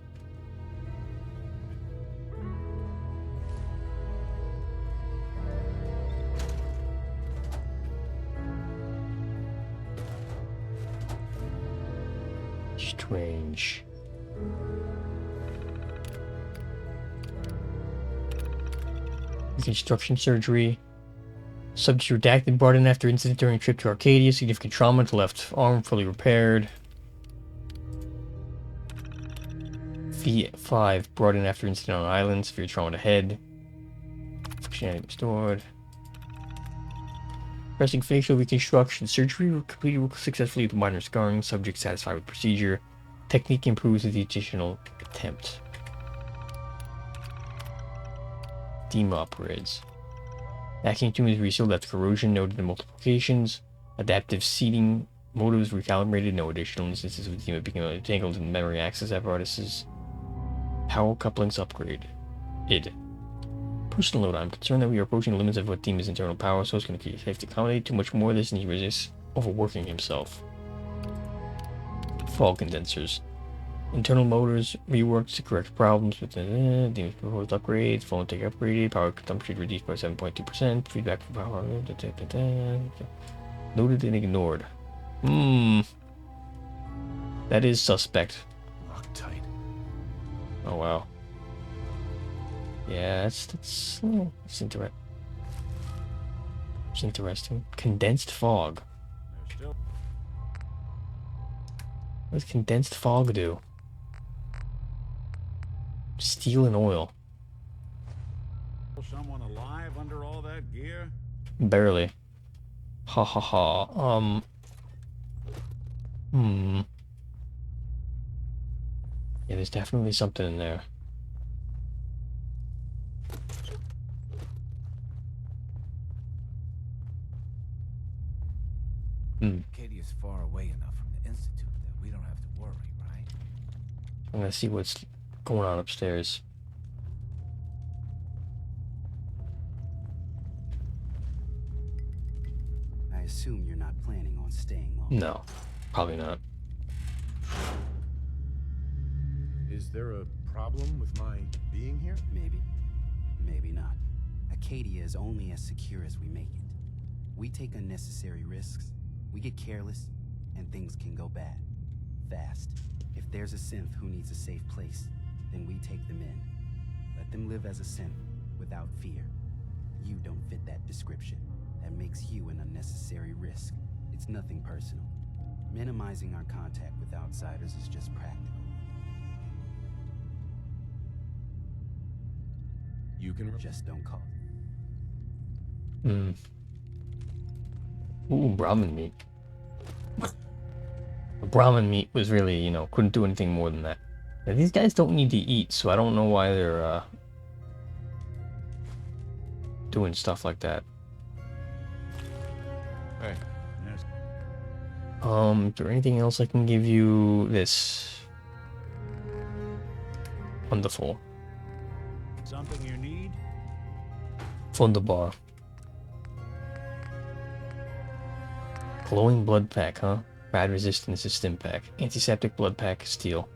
[SPEAKER 1] Strange. Reconstruction surgery. Subject redacted, brought in after incident during a trip to Arcadia. Significant trauma to left arm, fully repaired. V5, brought in after incident on island. Severe trauma to head. Functionality restored. Pressing facial reconstruction surgery completed successfully with minor scarring. Subject satisfied with procedure. Technique improves with the additional attempt. Dima upgrades. Vacuum tube is resealed after corrosion noted in multiple locations. Adaptive seating motives recalibrated. No additional instances of Dima becoming entangled in memory access apparatuses. Power couplings upgrade. Id. Personal note, I'm concerned that we are approaching the limits of what Dima's internal power source can safe to accommodate too much more of this, and he resists overworking himself. Fog condensers. Internal motors reworked to correct problems with Dima's proposed upgrades. Full intake upgraded. Power consumption reduced by 7.2%. Feedback from power. Noted and ignored. That is suspect.
[SPEAKER 7] Locked tight.
[SPEAKER 1] Oh wow. Yeah, that's interesting. Condensed fog. What does condensed fog do? Steel and oil.
[SPEAKER 4] Someone alive under all that gear?
[SPEAKER 1] Barely. Ha ha ha. Yeah, there's definitely something in there.
[SPEAKER 12] Acadia's far away enough from the Institute that we don't have to worry, right?
[SPEAKER 1] I'm gonna see what's going on upstairs.
[SPEAKER 6] I assume you're not planning on staying long.
[SPEAKER 1] No, probably not.
[SPEAKER 7] Is there a problem with my being here?
[SPEAKER 6] Maybe. Maybe not. Acadia is only as secure as we make it. We take unnecessary risks, we get careless, and things can go bad. Fast. If there's a synth who needs a safe place, then we take them in. Let them live as a synth, without fear. You don't fit that description. That makes you an unnecessary risk. It's nothing personal. Minimizing our contact with outsiders is just practical.
[SPEAKER 7] You can
[SPEAKER 6] just don't call.
[SPEAKER 1] Hmm. Ooh, Brahmin meat. Brahmin meat was really, you know, couldn't do anything more than that. Now, these guys don't need to eat, so I don't know why they're doing stuff like that.
[SPEAKER 7] Hey.
[SPEAKER 1] Is there anything else I can give you? This. Wonderful.
[SPEAKER 4] Something you need?
[SPEAKER 1] Wunderbar. Glowing blood pack, huh? Rad resistance is stim pack. Antiseptic blood pack, steel.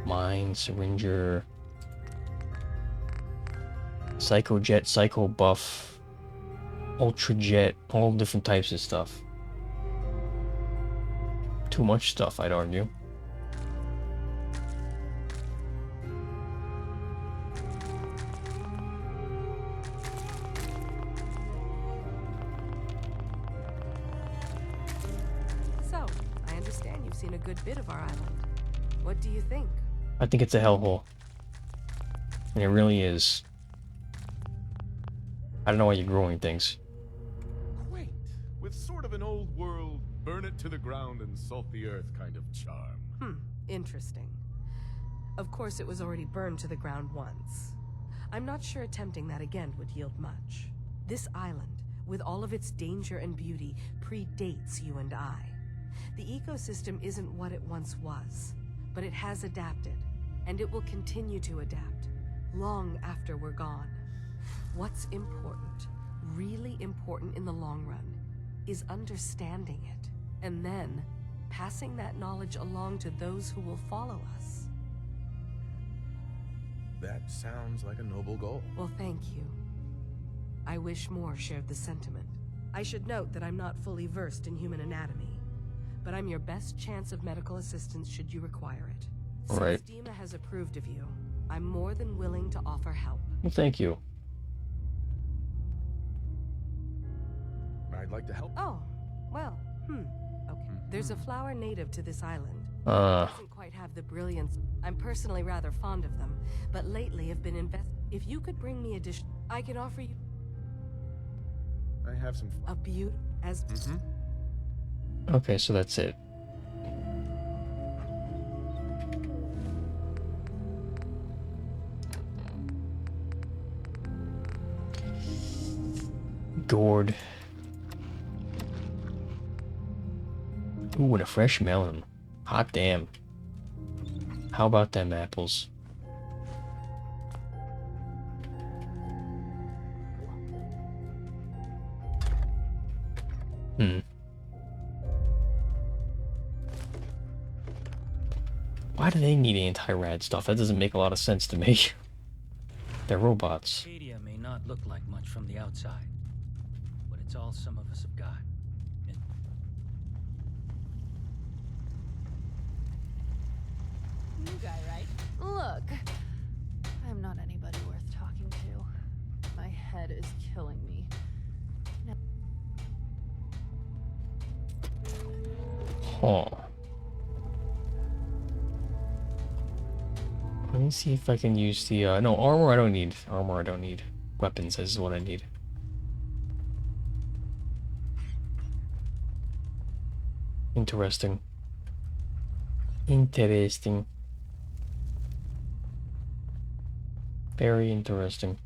[SPEAKER 1] Mine, syringer. Psycho jet, psycho buff. Ultra jet, all different types of stuff. Too much stuff, I'd argue.
[SPEAKER 2] So, I understand you've seen a good bit of our island. What do you think?
[SPEAKER 1] I think it's a hellhole. And it really is. I don't know why you're growing things.
[SPEAKER 7] Quaint, with sort of an old world, burn it to the ground and salt the earth kind of charm.
[SPEAKER 2] Interesting. Of course, it was already burned to the ground once. I'm not sure attempting that again would yield much. This island, with all of its danger and beauty, predates you and I. The ecosystem isn't what it once was, but it has adapted, and it will continue to adapt, long after we're gone. What's important, really important in the long run, is understanding it, and then passing that knowledge along to those who will follow us.
[SPEAKER 7] That sounds like a noble goal.
[SPEAKER 2] Well, thank you. I wish more shared the sentiment. I should note that I'm not fully versed in human anatomy, but I'm your best chance of medical assistance should you require it.
[SPEAKER 1] Right.
[SPEAKER 2] Since Dima has approved of you, I'm more than willing to offer help.
[SPEAKER 1] Well, thank you.
[SPEAKER 7] I'd like to help.
[SPEAKER 2] Oh, well, okay. There's a flower native to this island. It
[SPEAKER 1] Uh.
[SPEAKER 2] doesn't quite have the brilliance. I'm personally rather fond of them, but lately have been If you could bring me a dish, I can offer you
[SPEAKER 7] I have some.
[SPEAKER 2] a beaut as.
[SPEAKER 1] Okay, so that's it. Gourd. Ooh, and a fresh melon. Hot damn. How about them apples? Why do they need anti-rad stuff? That doesn't make a lot of sense to me. They're robots.
[SPEAKER 9] Acadia may not look like much from the outside, but it's all some of us have got.
[SPEAKER 10] New guy, right? Look, I'm not anybody worth talking to. My head is killing me.
[SPEAKER 1] Huh. Let me see if I can use the, no, armor I don't need. Armor I don't need. Weapons is what I need. Interesting. Interesting. Very interesting.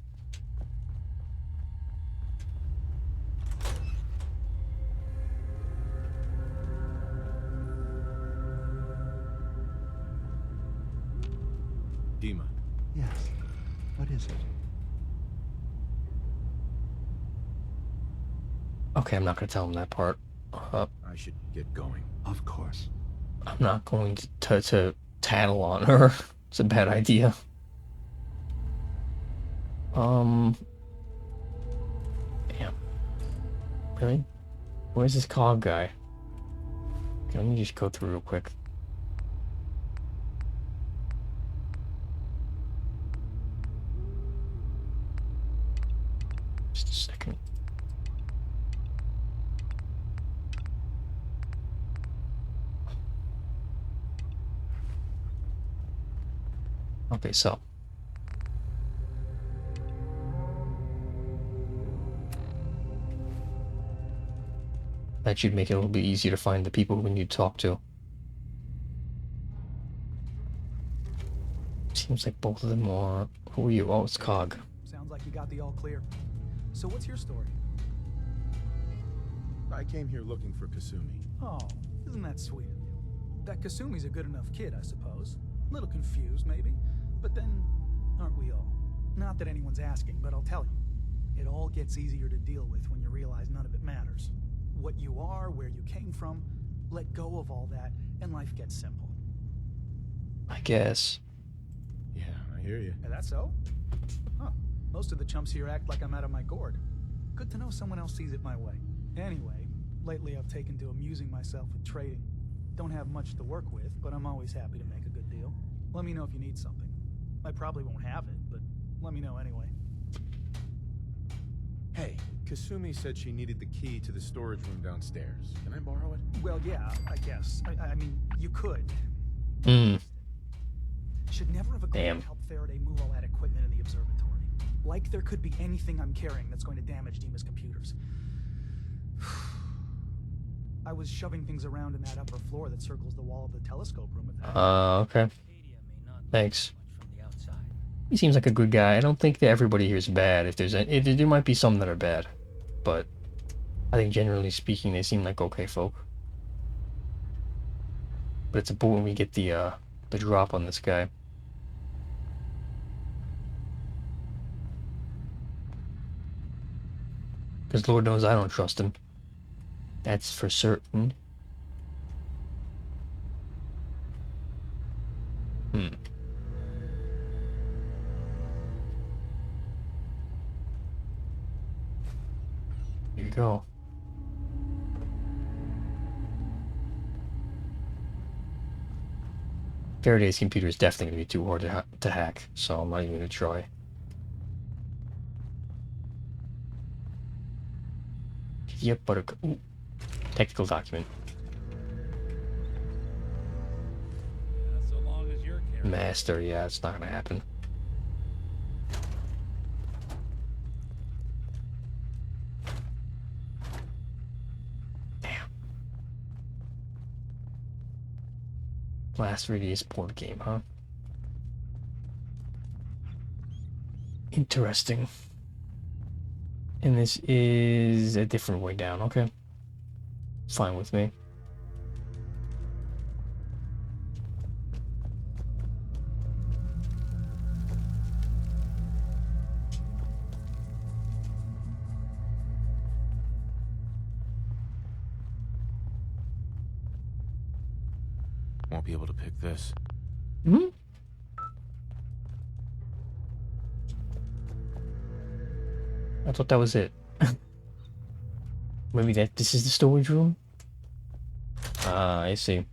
[SPEAKER 7] Dima.
[SPEAKER 20] Yes. What is it?
[SPEAKER 1] Okay, I'm not gonna tell him that part.
[SPEAKER 7] I should get going.
[SPEAKER 20] Of course.
[SPEAKER 1] I'm not going to tattle on her. It's a bad idea. Damn. Really? Where's this cog guy? Okay, let me just go through real quick. Okay, so. That should make it a little bit easier to find the people we need to talk to. Seems like both of them are... Who are you? Oh, it's Cog.
[SPEAKER 3] Sounds like you got the all clear. So what's your story?
[SPEAKER 7] I came here looking for Kasumi.
[SPEAKER 3] Oh, isn't that sweet of you? That Kasumi's a good enough kid, I suppose. Little confused, maybe. But then, aren't we all? Not that anyone's asking, but I'll tell you. It all gets easier to deal with when you realize none of it matters. What you are, where you came from, let go of all that, and life gets simple.
[SPEAKER 1] I guess.
[SPEAKER 7] Yeah, I hear you.
[SPEAKER 3] Is that so? Huh. Most of the chumps here act like I'm out of my gourd. Good to know someone else sees it my way. Anyway, lately I've taken to amusing myself with trading. Don't have much to work with, but I'm always happy to make a good deal. Let me know if you need something. I probably won't have it, but let me know anyway.
[SPEAKER 7] Hey, Kasumi said she needed the key to the storage room downstairs. Can I borrow it?
[SPEAKER 3] Well, yeah, I guess. I mean, you could. Should never have agreed to help Faraday move all that equipment in the observatory. Like there could be anything I'm carrying that's going to damage Dima's computers. I was shoving things around in that upper floor that circles the wall of the telescope room.
[SPEAKER 1] Okay. Thanks. He seems like a good guy. I don't think that everybody here is bad. If there might be some that are bad, but I think generally speaking, they seem like okay folk. But it's important we get the drop on this guy. Because Lord knows I don't trust him. That's for certain. Here you go. Faraday's computer is definitely going to be too hard to hack, so I'm not even going to try. Yep, but ooh, technical document.
[SPEAKER 4] So long as you're careful.
[SPEAKER 1] Master, yeah, it's not going to happen. Last release board game, huh? Interesting. And this is a different way down, okay. Fine with me.
[SPEAKER 7] Won't be able to pick this.
[SPEAKER 1] Hmm? I thought that was it. Maybe this is the storage room? Ah, I see.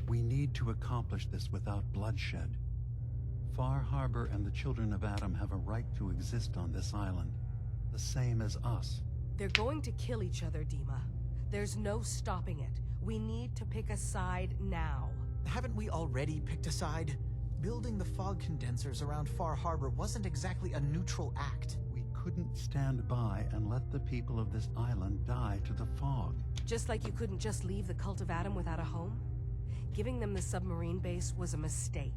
[SPEAKER 20] We need to accomplish this without bloodshed. Far Harbor and the children of Adam have a right to exist on this island, the same as us.
[SPEAKER 2] They're going to kill each other, Dima. There's no stopping it. We need to pick a side now.
[SPEAKER 21] Haven't we already picked a side? Building the fog condensers around Far Harbor wasn't exactly a neutral act.
[SPEAKER 20] We couldn't stand by and let the people of this island die to the fog.
[SPEAKER 2] Just like you couldn't just leave the Cult of Adam without a home? Giving them the submarine base was a mistake.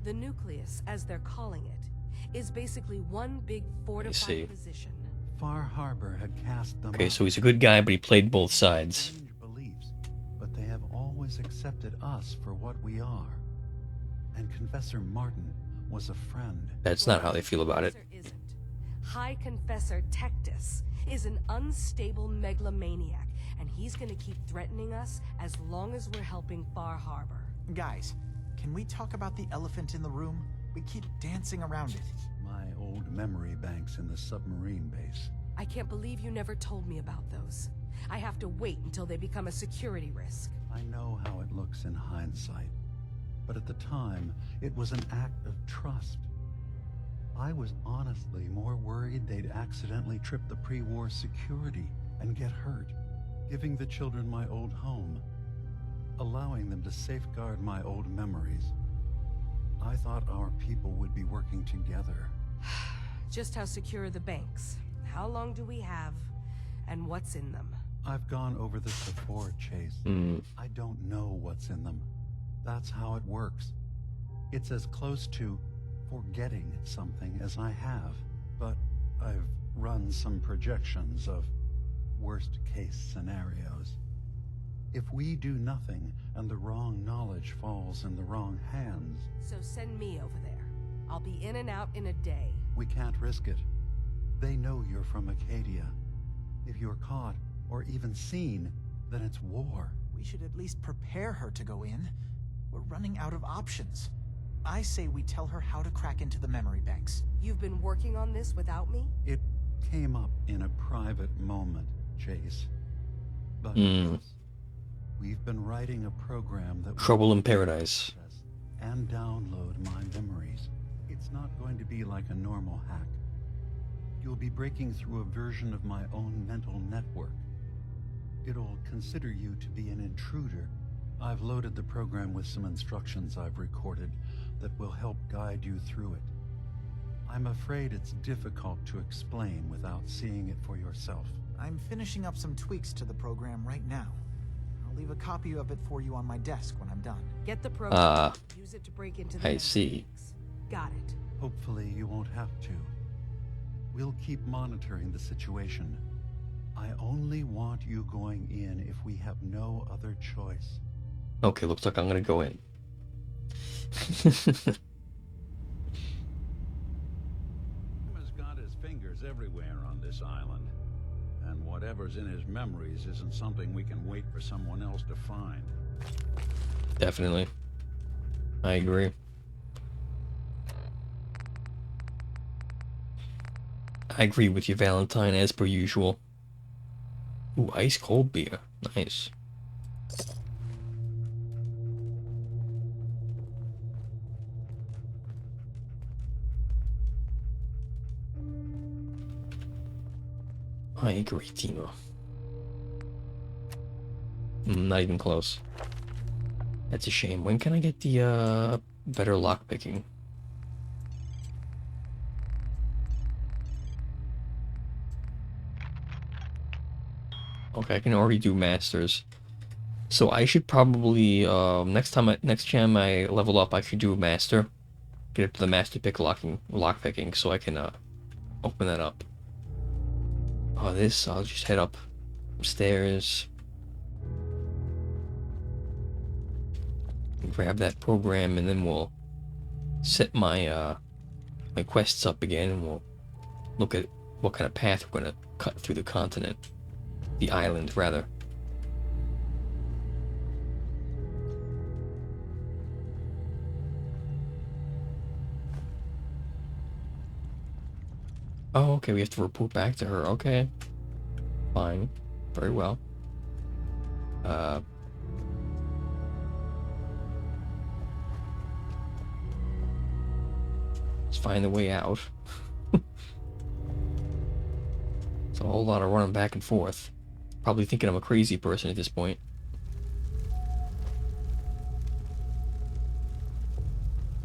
[SPEAKER 2] The nucleus, as they're calling it, is basically one big fortified position.
[SPEAKER 20] Far Harbor had cast them
[SPEAKER 1] Okay, so he's a good guy, but he played both sides.
[SPEAKER 20] Beliefs, but they have always accepted us for what we are. And Confessor Martin was a friend.
[SPEAKER 1] That's not how they feel about it.
[SPEAKER 2] Isn't. High Confessor Tectus is an unstable megalomaniac, and he's gonna keep threatening us as long as we're helping Far Harbor.
[SPEAKER 21] Guys, can we talk about the elephant in the room? We keep dancing around it.
[SPEAKER 20] My old memory banks in the submarine base.
[SPEAKER 2] I can't believe you never told me about those. I have to wait until they become a security risk.
[SPEAKER 20] I know how it looks in hindsight, but at the time, it was an act of trust. I was honestly more worried they'd accidentally trip the pre-war security and get hurt, giving the children my old home, allowing them to safeguard my old memories. I thought our people would be working together.
[SPEAKER 2] Just how secure are the banks? How long do we have? And what's in them?
[SPEAKER 20] I've gone over this before, Chase. I don't know what's in them. That's how it works. It's as close to forgetting something as I have, but I've run some projections of worst-case scenarios. If we do nothing and the wrong knowledge falls in the wrong hands...
[SPEAKER 2] So send me over there. I'll be in and out in a day.
[SPEAKER 20] We can't risk it. They know you're from Acadia. If you're caught, or even seen, then it's war.
[SPEAKER 21] We should at least prepare her to go in. We're running out of options. I say we tell her how to crack into the memory banks.
[SPEAKER 2] You've been working on this without me?
[SPEAKER 20] It came up in a private moment, Chase. But we've been writing a program that
[SPEAKER 1] Trouble in Paradise.
[SPEAKER 20] And download my memories. It's not going to be like a normal hack. You'll be breaking through a version of my own mental network. It'll consider you to be an intruder. I've loaded the program with some instructions I've recorded that will help guide you through it. I'm afraid it's difficult to explain without seeing it for yourself.
[SPEAKER 21] I'm finishing up some tweaks to the program right now. I'll leave a copy of it for you on my desk when I'm done.
[SPEAKER 2] Get the program. Use it to break into the
[SPEAKER 1] I see.
[SPEAKER 2] banks. Got it.
[SPEAKER 20] Hopefully you won't have to. We'll keep monitoring the situation. I only want you going in if we have no other choice.
[SPEAKER 1] Okay, looks like I'm gonna go in.
[SPEAKER 4] He's got his fingers everywhere on this island. And whatever's in his memories isn't something we can wait for someone else to find.
[SPEAKER 1] Definitely. I agree. I agree with you, Valentine, as per usual. Ooh, ice cold beer. Nice. I agree, Timo. Not even close. That's a shame. When can I get the better lockpicking? Okay, I can already do masters. So I should probably next time I level up, I should do a master. Get up to the master pick lockpicking so I can open that up. Oh, I'll just head upstairs. Grab that program and then we'll set my my quests up again and we'll look at what kind of path we're gonna cut through the continent. The island, rather. Oh, okay, we have to report back to her. Okay. Fine. Very well. Let's find the way out. It's a whole lot of running back and forth. Probably thinking I'm a crazy person at this point.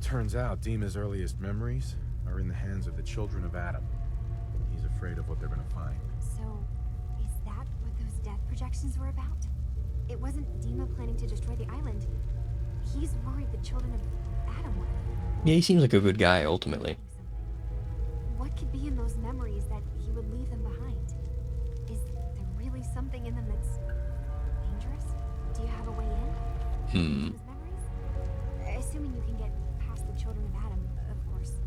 [SPEAKER 7] Turns out Dima's earliest memories are in the hands of the children of Adam. He's afraid of what they're gonna find.
[SPEAKER 17] So, is that what those death projections were about? It wasn't Dima planning to destroy the island. He's worried the children of Adam would.
[SPEAKER 1] Yeah, he seems like a good guy, ultimately.
[SPEAKER 17] What could be in those memories that he would leave them behind? Is there really something in them that's dangerous? Do you have a way in? Those memories? Assuming you can get past the children of Adam, of course.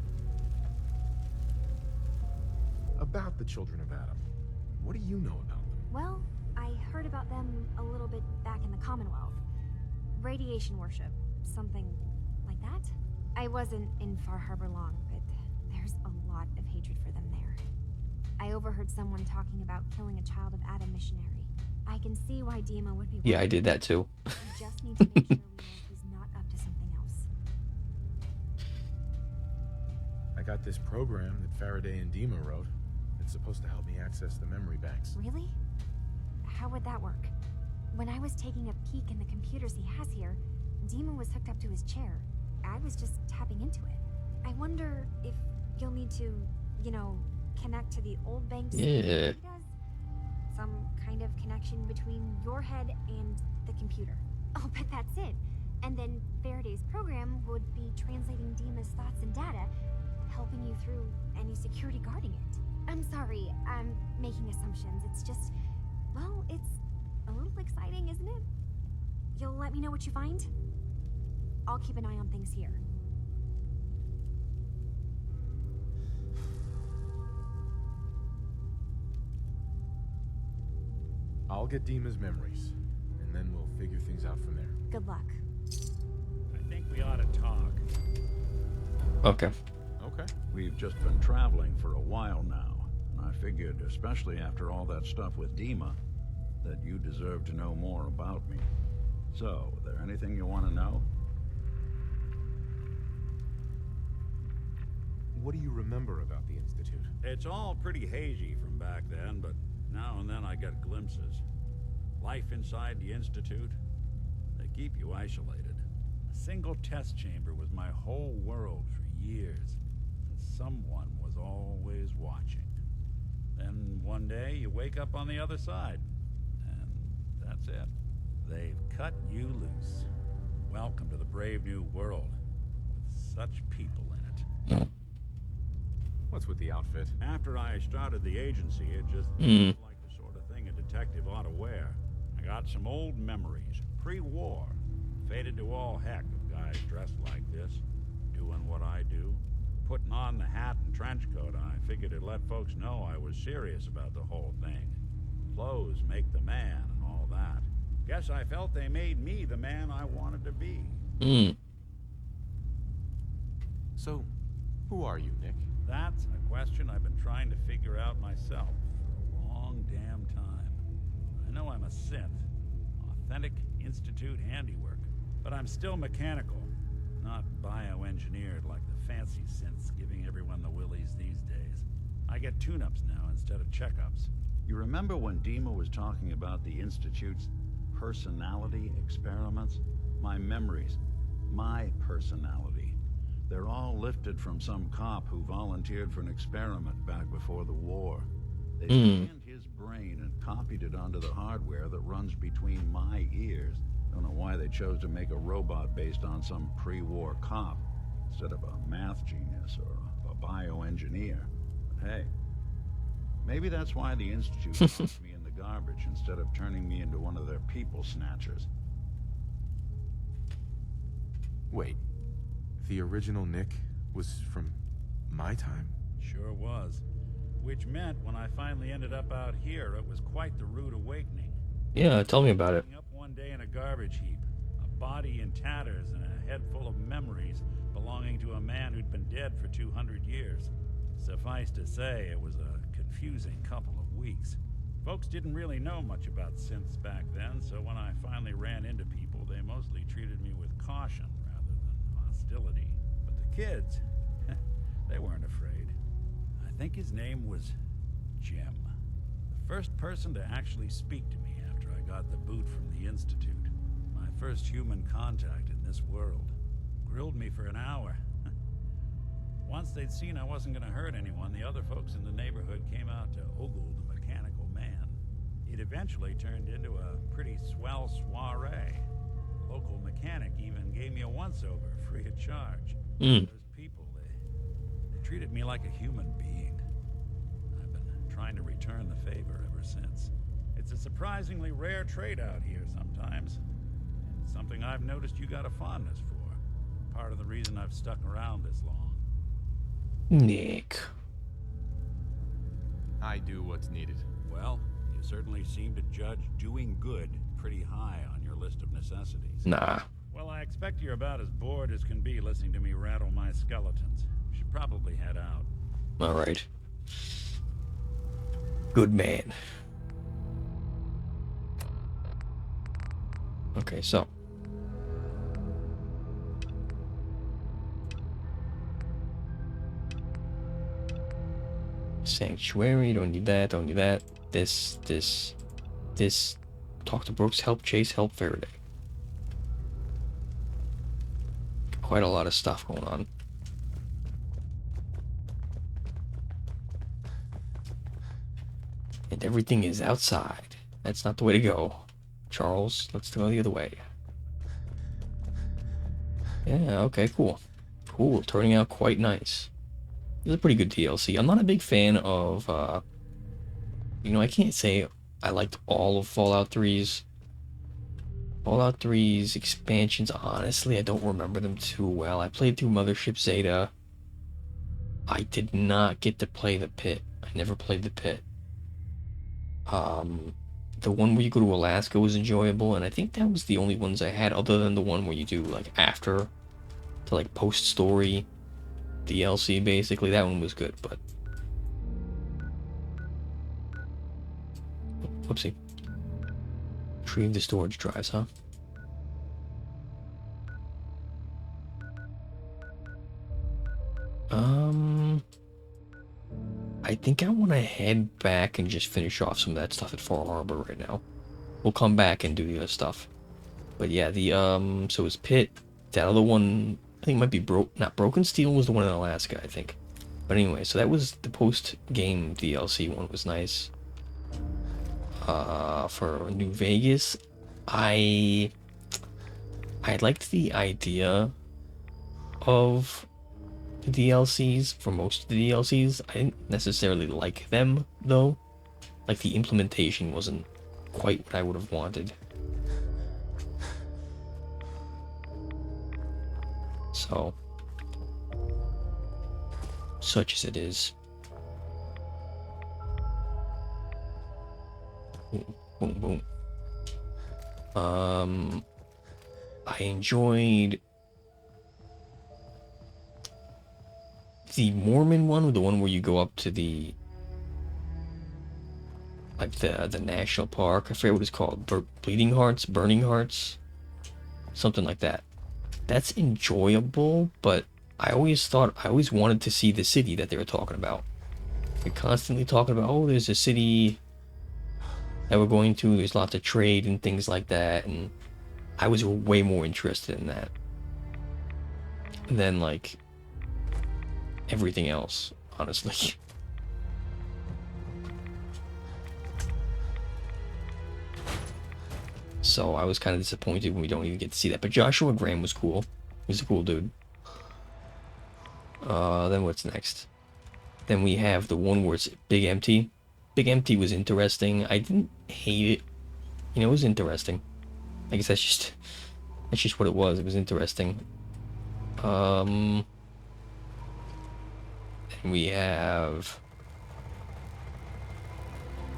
[SPEAKER 7] About the children of Adam, what do you know about them?
[SPEAKER 17] Well, I heard about them a little bit back in the Commonwealth. Radiation worship, something like that. I wasn't in Far Harbor long, but there's a lot of hatred for them there. I overheard someone talking about killing a child of Adam missionary. I can see why Dima would be.
[SPEAKER 1] Yeah, I did that too.
[SPEAKER 17] We just need to make sure we know he's not up to something else.
[SPEAKER 7] I got this program that Faraday and Dima wrote. It's supposed to help me access the memory banks.
[SPEAKER 17] Really? How would that work? When I was taking a peek in the computers he has here, Dima was hooked up to his chair. I was just tapping into it. I wonder if you'll need to, you know, connect to the old banks.
[SPEAKER 1] Yeah.
[SPEAKER 17] He does? Some kind of connection between your head and the computer. I'll bet that's it. And then Faraday's program would be translating Dima's thoughts and data, helping you through any security guarding it. I'm sorry, I'm making assumptions. It's just, well, it's a little exciting, isn't it? You'll let me know what you find? I'll keep an eye on things here.
[SPEAKER 7] I'll get Dima's memories, and then we'll figure things out from there.
[SPEAKER 17] Good luck.
[SPEAKER 4] I think we ought to talk.
[SPEAKER 1] Okay.
[SPEAKER 7] Okay.
[SPEAKER 4] We've just been traveling for a while now, and I figured, especially after all that stuff with Dima, that you deserve to know more about me. So, is there anything you want to know?
[SPEAKER 7] What do you remember about the Institute?
[SPEAKER 4] It's all pretty hazy from back then, but now and then I get glimpses. Life inside the Institute, they keep you isolated. A single test chamber was my whole world for years, and someone was always watching. Then one day you wake up on the other side, and that's it. They've cut you loose. Welcome to the brave new world, with such people in it.
[SPEAKER 7] What's with the outfit?
[SPEAKER 4] After I started the agency, it just looked like the sort of thing a detective ought to wear. I got some old memories, pre-war. Faded to all heck of guys dressed like this, doing what I do. Putting on the hat and trench coat, I figured it'd let folks know I was serious about the whole thing. Clothes make the man and all that. Guess I felt they made me the man I wanted to be.
[SPEAKER 7] So, who are you, Nick?
[SPEAKER 4] That's a question I've been trying to figure out myself for a long damn time. I know I'm a synth, authentic Institute handiwork, but I'm still mechanical, not bioengineered like the fancy synths giving everyone the willies these days. I get tune-ups now instead of checkups. You remember when Dima was talking about the Institute's personality experiments? My memories, my personality. They're all lifted from some cop who volunteered for an experiment back before the war. They scanned his brain and copied it onto the hardware that runs between my ears. Don't know why they chose to make a robot based on some pre-war cop instead of a math genius or a bioengineer. But hey, maybe that's why the Institute tossed me in the garbage instead of turning me into one of their people snatchers.
[SPEAKER 7] Wait. The original Nick was from my time?
[SPEAKER 4] Sure was. Which meant when I finally ended up out here, it was quite the rude awakening.
[SPEAKER 1] Yeah, tell me about it.
[SPEAKER 4] Up one day in a garbage heap, a body in tatters and a head full of memories belonging to a man who'd been dead for 200 years. Suffice to say, it was a confusing couple of weeks. Folks didn't really know much about synths back then, so when I finally ran into people, they mostly treated me with caution rather than hostility. But the kids, they weren't afraid. I think his name was Jim. The first person to actually speak to me after I got the boot from the Institute. My first human contact in this world. Grilled me for an hour. Once they'd seen I wasn't going to hurt anyone, the other folks in the neighborhood came out to ogle the mechanical man. It eventually turned into a pretty swell soiree. The local mechanic even gave me a once-over free of charge. Those people, they treated me like a human being. I've been trying to return the favor ever since. It's a surprisingly rare trait out here sometimes. And something I've noticed you got a fondness for. Part of the reason I've stuck around this long.
[SPEAKER 1] Nick.
[SPEAKER 7] I do what's needed.
[SPEAKER 4] Well, you certainly seem to judge doing good pretty high on your list of necessities.
[SPEAKER 1] Nah.
[SPEAKER 4] Well, I expect you're about as bored as can be listening to me rattle my skeletons. Should probably head out.
[SPEAKER 1] Alright. Good man. Okay, so. Sanctuary, don't need that, don't need that. This. Talk to Brooks, help Chase, help Faraday. Quite a lot of stuff going on. And everything is outside. That's not the way to go. Charles, let's go the other way. Yeah, okay, cool. Cool, turning out quite nice. It's a pretty good DLC. I'm not a big fan of, you know, I can't say I liked all of Fallout 3's. Fallout 3's expansions, honestly, I don't remember them too well. I played through Mothership Zeta. I did not get to play the Pit. I never played the Pit. The one where you go to Alaska was enjoyable, and I think that was the only ones I had, other than the one where you do, like, after, to, like, post-story DLC, basically. That one was good, but... Whoopsie. Retrieve the storage drives, huh? I think I want to head back and just finish off some of that stuff at Far Harbor right now. We'll come back and do the other stuff. But yeah, the, so it's Pit. That other one, I think it might be not Broken Steel was the one in Alaska, I think. But anyway, so that was the post-game DLC one, was nice. For New Vegas, I liked the idea of the DLCs, for most of the DLCs. I didn't necessarily like them, though. Like, the implementation wasn't quite what I would have wanted. So, such as it is. Boom, boom. I enjoyed the Mormon one, the one where you go up to the, like, the national park. I forget what it's called. Bleeding Hearts, Burning Hearts, something like that. That's enjoyable, but I always wanted to see the city that they were talking about. They're constantly talking about, oh, there's a city that we're going to, there's lots of trade and things like that, and I was way more interested in that than, like, everything else, honestly. So I was kind of disappointed when we don't even get to see that. But Joshua Graham was cool. He's a cool dude. Then what's next? Then we have the one where it's Big Empty. Big Empty was interesting. I didn't hate it. You know, it was interesting. I guess that's just what it was. It was interesting. And we have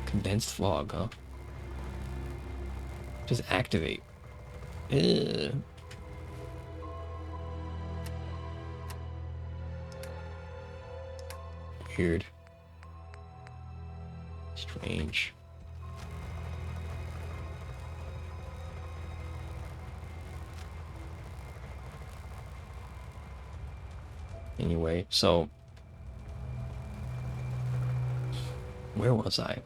[SPEAKER 1] Condensed Fog, huh? Just activate. Ugh. Weird. Strange. Anyway, so where was I?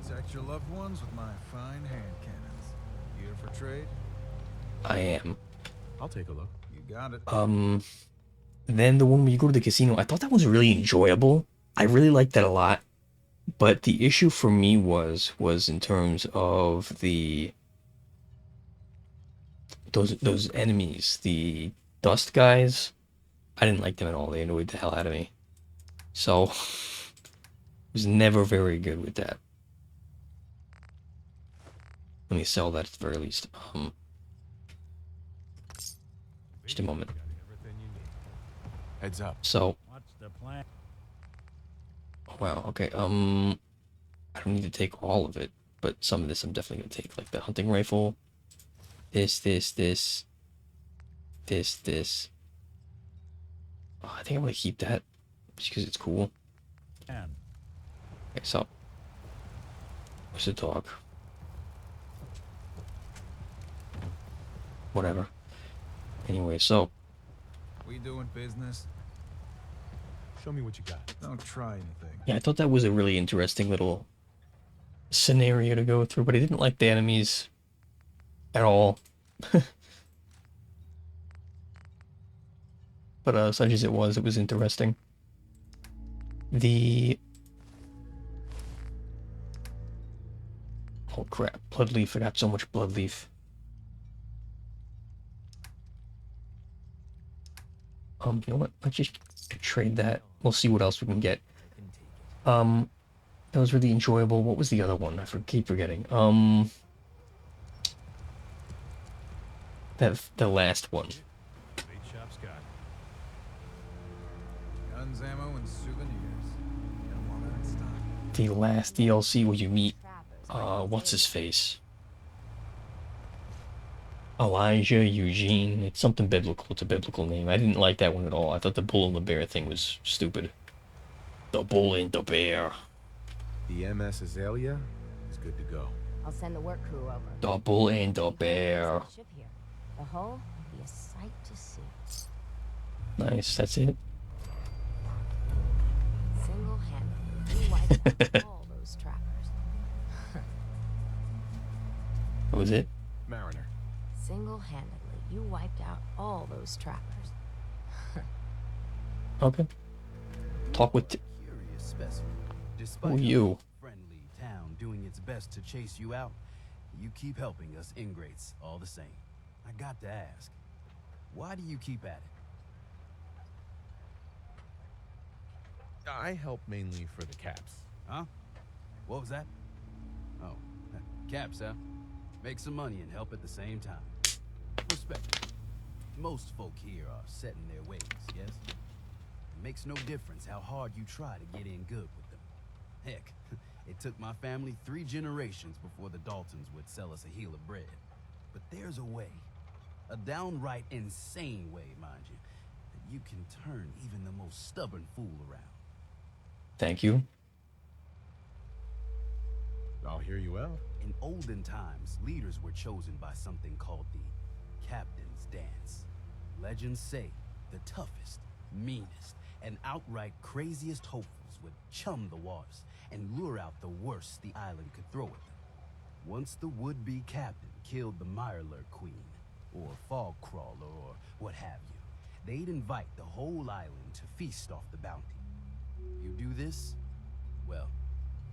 [SPEAKER 7] Protect your loved ones with my fine hand cannons. You here for trade?
[SPEAKER 1] I am.
[SPEAKER 7] I'll take a look. You got it.
[SPEAKER 1] Then the one where you go to the casino, I thought that was really enjoyable. I really liked that a lot. But the issue for me was in terms of those enemies, the dust guys. I didn't like them at all. They annoyed the hell out of me. So was never very good with that. Let me sell that at the very least. Just a moment.
[SPEAKER 7] Heads up.
[SPEAKER 1] So,
[SPEAKER 4] What's the plan?
[SPEAKER 1] wow, okay, I don't need to take all of it, but some of this I'm definitely gonna take, like the hunting rifle, this. I think I'm gonna keep that just because it's cool. Okay, so where's the dog? Whatever. Anyway, so
[SPEAKER 7] We doing business? Show me what you got. Don't try anything.
[SPEAKER 1] yeah, I thought that was a really interesting little scenario to go through, but I didn't like the enemies at all. But such as it was interesting. Oh crap, Bloodleaf, I got so much Bloodleaf. You know what, let's just trade that. We'll see what else we can get. That was really enjoyable. What was the other one? I keep forgetting. The last one.
[SPEAKER 7] Guns, ammo, and souvenirs. Got all that in stock.
[SPEAKER 1] The last DLC where you meet, what's his face? Elijah, Eugene. It's something biblical. It's a biblical name. I didn't like that one at all. I thought the bull and the bear thing was stupid. The bull and the bear.
[SPEAKER 7] The MS Azalea is good to go.
[SPEAKER 15] I'll send the work crew over.
[SPEAKER 1] The bull and the bear.
[SPEAKER 15] Ship here. The hull will be a sight to see.
[SPEAKER 1] Nice, that's it.
[SPEAKER 15] Single-handedly, you wiped out all those trappers.
[SPEAKER 1] What was it?
[SPEAKER 7] Mariner.
[SPEAKER 15] Single-handedly, you wiped out all those trappers.
[SPEAKER 1] Okay. Talk with.
[SPEAKER 6] Curious specimen.
[SPEAKER 1] Who
[SPEAKER 6] Despite
[SPEAKER 1] are you?
[SPEAKER 6] a friendly town doing its best to chase you out, you keep helping us ingrates all the same. I got to ask, why do you keep at it?
[SPEAKER 7] I help mainly for the caps.
[SPEAKER 6] Huh? What was that? Oh, caps, huh? Make some money and help at the same time. Respect. Most folk here are set in their ways, yes? It makes no difference how hard you try to get in good with them. Heck, it took my family 3 generations before the Daltons would sell us a heel of bread. But there's a way, a downright insane way, mind you, that you can turn even the most stubborn fool around.
[SPEAKER 1] Thank you.
[SPEAKER 7] I'll hear you out.
[SPEAKER 6] In olden times, leaders were chosen by something called the Captain's Dance. Legends say the toughest, meanest, and outright craziest hopefuls would chum the waters and lure out the worst the island could throw at them. Once the would-be captain killed the Mirelurk Queen, or Fog Crawler, or what have you, they'd invite the whole island to feast off the bounty. You do this, well,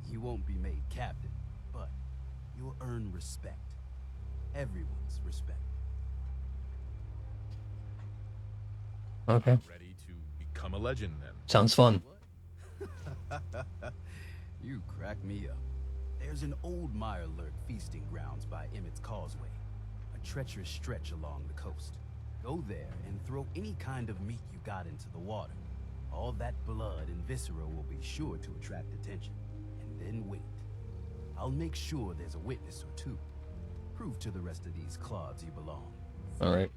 [SPEAKER 6] you won't be made captain, but you'll earn respect. Everyone's respect.
[SPEAKER 1] Okay.
[SPEAKER 7] Ready to become a legend then.
[SPEAKER 1] Sounds fun.
[SPEAKER 6] You crack me up. There's an old Mirelurk feasting grounds by Emmett's Causeway, a treacherous stretch along the coast. Go there and throw any kind of meat you got into the water. All that blood and viscera will be sure to attract attention. And then wait. I'll make sure there's a witness or two. Prove to the rest of these clods you belong.
[SPEAKER 1] All right.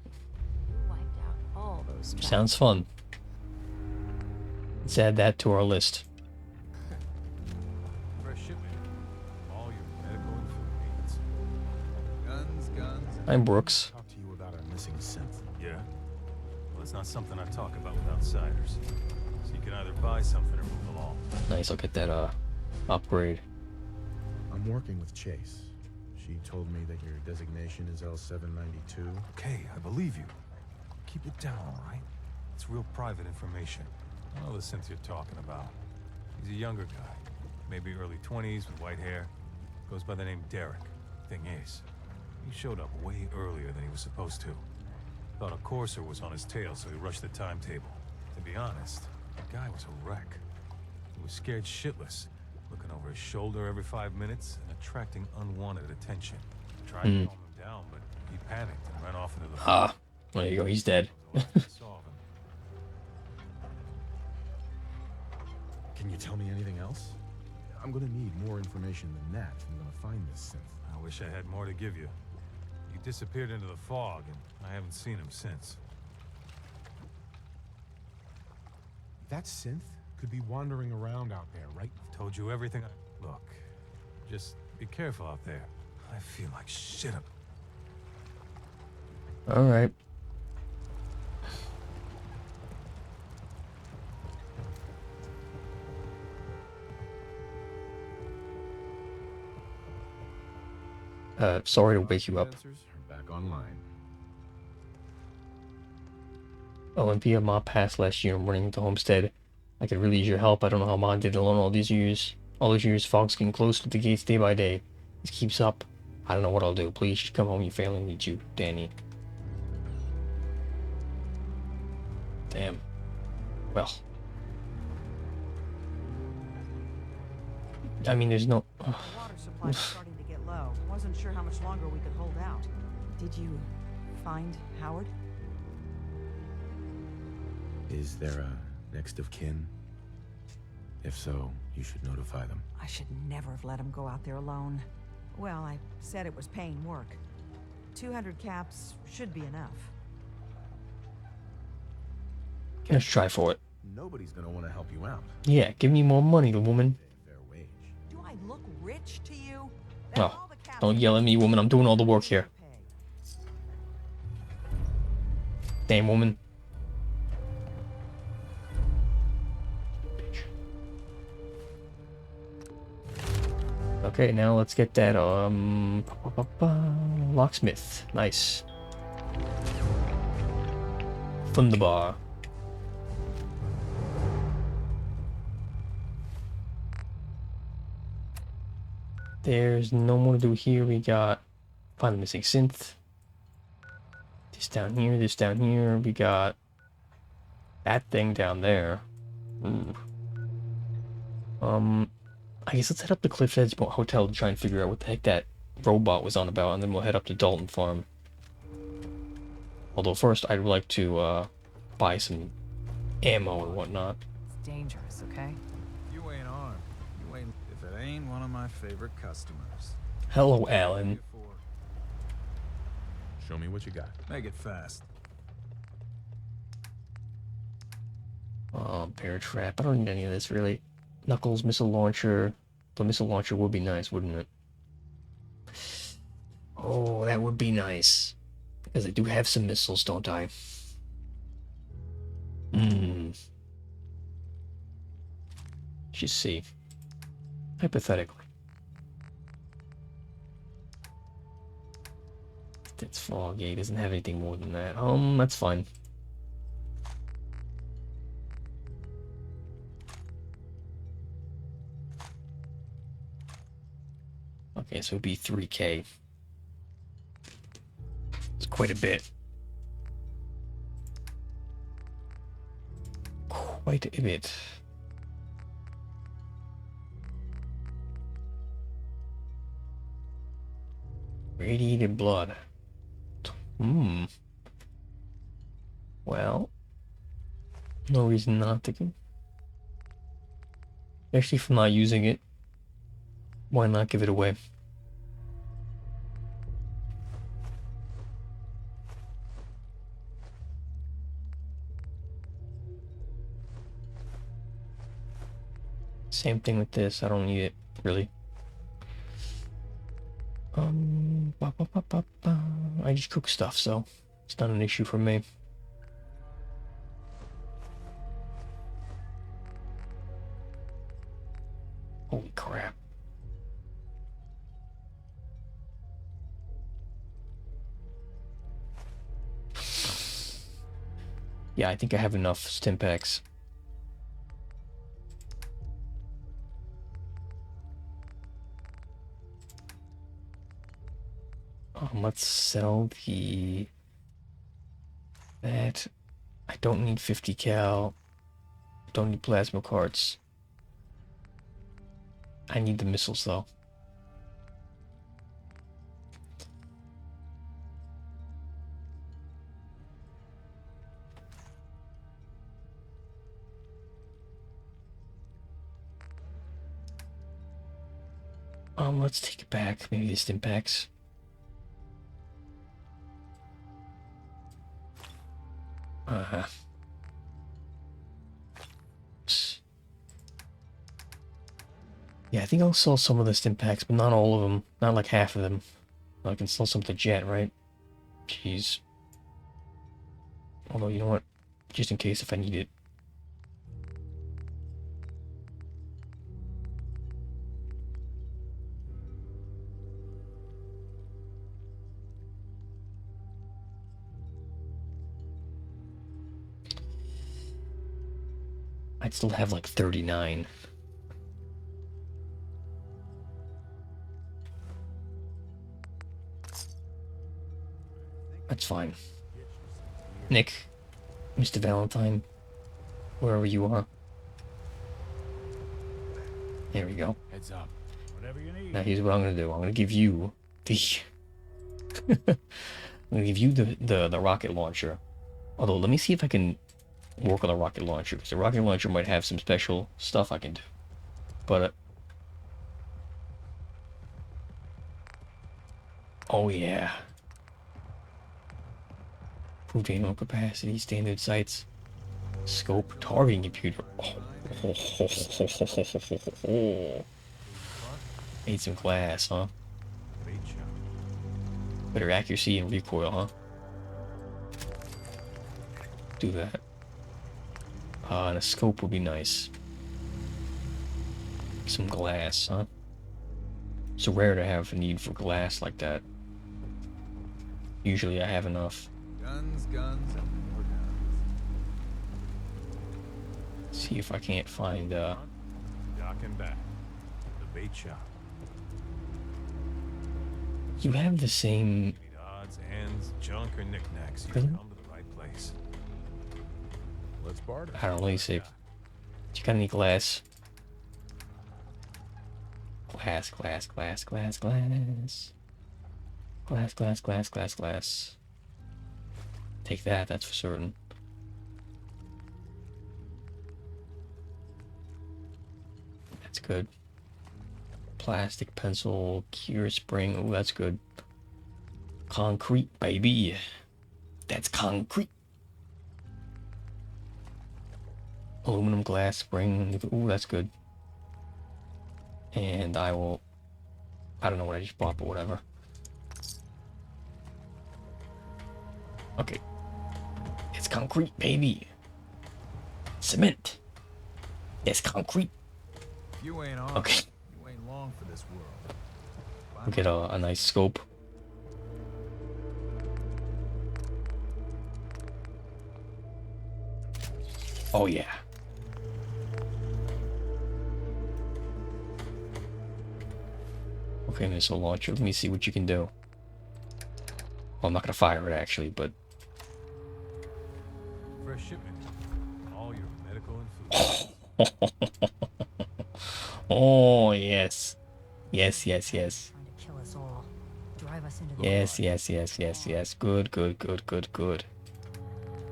[SPEAKER 15] Wiped out all those trappers.
[SPEAKER 1] Sounds fun. Let's add that to our list.
[SPEAKER 7] Fresh shipment. All your medical and food needs. Guns.
[SPEAKER 1] I'm Brooks.
[SPEAKER 7] Talk to you about our missing synth.
[SPEAKER 22] Yeah? Well, it's not something I talk about with outsiders. So you can either buy something or move along.
[SPEAKER 1] Nice, I'll get that upgrade.
[SPEAKER 7] I'm working with Chase. She told me that your designation is L792.
[SPEAKER 22] Okay, I believe you. Keep it down, all right? It's real private information. I know the synth you're talking about. He's a younger guy, maybe early 20s with white hair. Goes by the name Derek. Thing is, he showed up way earlier than he was supposed to. Thought a courser was on his tail, so he rushed the timetable. To be honest, the guy was a wreck. He was scared shitless, looking over his shoulder every 5 minutes and attracting unwanted attention. Tried to calm him down, but he panicked and ran off into the
[SPEAKER 1] Ah, there you go, he's dead.
[SPEAKER 7] Can you tell me anything else? I'm gonna need more information than that if I'm gonna find this synth.
[SPEAKER 22] I wish I had more to give you. He disappeared into the fog, and I haven't seen him since.
[SPEAKER 7] That synth could be wandering around out there, right?
[SPEAKER 22] Told you everything. Look, just be careful out there. I feel like shit.
[SPEAKER 1] All right. Sorry to wake you up.
[SPEAKER 7] Sensors are back online.
[SPEAKER 1] Olympia mob passed last year. I'm running to Homestead. I could really use your help. I don't know how Mom did it alone all these years. All those years, Fog's getting close to the gates day by day. This keeps up. I don't know what I'll do. Please, just come home. Your family needs you, Danny. Damn. Well. I mean, there's no...
[SPEAKER 5] The water supply is starting to get low. Wasn't sure how much longer we could hold out. Did you find Howard?
[SPEAKER 7] Is there a next of kin? If so, you should notify them.
[SPEAKER 5] I should never have let him go out there alone. Well, I said it was paying work. 200 caps should be enough.
[SPEAKER 1] Let's try for it.
[SPEAKER 7] Nobody's gonna want to help you out.
[SPEAKER 1] Yeah, give me more money, woman.
[SPEAKER 5] Do I look rich to you?
[SPEAKER 1] Oh, don't yell at me, woman. I'm doing all the work here. Damn, woman. Okay, now let's get that, locksmith. Nice. Thunderbar. There's no more to do here. We got find the missing synth. This down here, this down here. We got that thing down there. Ooh. I guess let's head up to Cliff's Edge Hotel to try and figure out what the heck that robot was on about, and then we'll head up to Dalton Farm. Although first, I'd like to buy some ammo and whatnot.
[SPEAKER 18] It's dangerous, okay?
[SPEAKER 13] You ain't armed. You ain't if it ain't one of my favorite customers.
[SPEAKER 1] Hello, Alan.
[SPEAKER 7] Show me what you got.
[SPEAKER 13] Make it fast.
[SPEAKER 1] Oh, bear trap. I don't need any of this, really. Knuckles, missile launcher. The missile launcher would be nice, wouldn't it? Oh, that would be nice. Because I do have some missiles, don't I? Just see. Hypothetically. That's foggy. It doesn't have anything more than that. That's fine. Okay, so it'd be 3K. It's quite a bit. Quite a bit. Radiated blood. Well, no reason not to. Actually, if I'm not using it, why not give it away? Same thing with this. I don't need it, really. I just cook stuff, so it's not an issue for me. Holy crap. Yeah, I think I have enough stim packs. Let's sell that. I don't need 50 cal. Don't need plasma carts. I need the missiles though. Let's take it back. Maybe the stim packs. Yeah, I think I'll sell some of the stim packs, but not all of them. Not like half of them. I can sell some to Jet, right? Jeez. Although, you know what? Just in case if I need it. I'd still have like 39. That's fine. Nick, Mr. Valentine, wherever you are. There we go.
[SPEAKER 22] Heads up. Whatever you need.
[SPEAKER 1] Now here's what I'm gonna do. I'm gonna give you the I'm gonna give you the rocket launcher. Although let me see if I can work on the rocket launcher, because the rocket launcher might have some special stuff I can do. But oh yeah. Improved ammo capacity, standard sights, scope, targeting computer. Need some glass, huh? Better accuracy and recoil, huh? Do that. And a scope would be nice. Some glass, huh? It's rare to have a need for glass like that. Usually I have enough.
[SPEAKER 13] Guns, guns, and more guns.
[SPEAKER 1] See if I can't find
[SPEAKER 22] Docking back. The bait shop.
[SPEAKER 1] You have the same
[SPEAKER 22] Odds, ends, junk, or knickknacks. You
[SPEAKER 1] Really?
[SPEAKER 22] come to the right place. Let's barter.
[SPEAKER 1] I don't know, let me see. Do you got any glass? Glass, glass, glass, glass, glass. Glass, glass, glass, glass, glass. Take that, that's for certain. That's good. Plastic pencil, cure spring. Oh, that's good. Concrete, baby. That's concrete. Aluminum glass spring. Ooh, that's good. And I don't know what I just bought, but whatever. Okay. It's concrete, baby. Cement. It's concrete.
[SPEAKER 13] You ain't on.
[SPEAKER 1] Okay.
[SPEAKER 13] You ain't long for this world.
[SPEAKER 1] We'll get a nice scope. Oh yeah. Okay, missile launcher. Let me see what you can do. Well, I'm not gonna fire it actually, but
[SPEAKER 22] Fresh shipment. All your medical and food.
[SPEAKER 1] oh yes. Yes, yes, yes.
[SPEAKER 8] Trying to kill us all. Drive us into the
[SPEAKER 1] Yes, yes, yes, yes, yes. Good, good, good, good, good.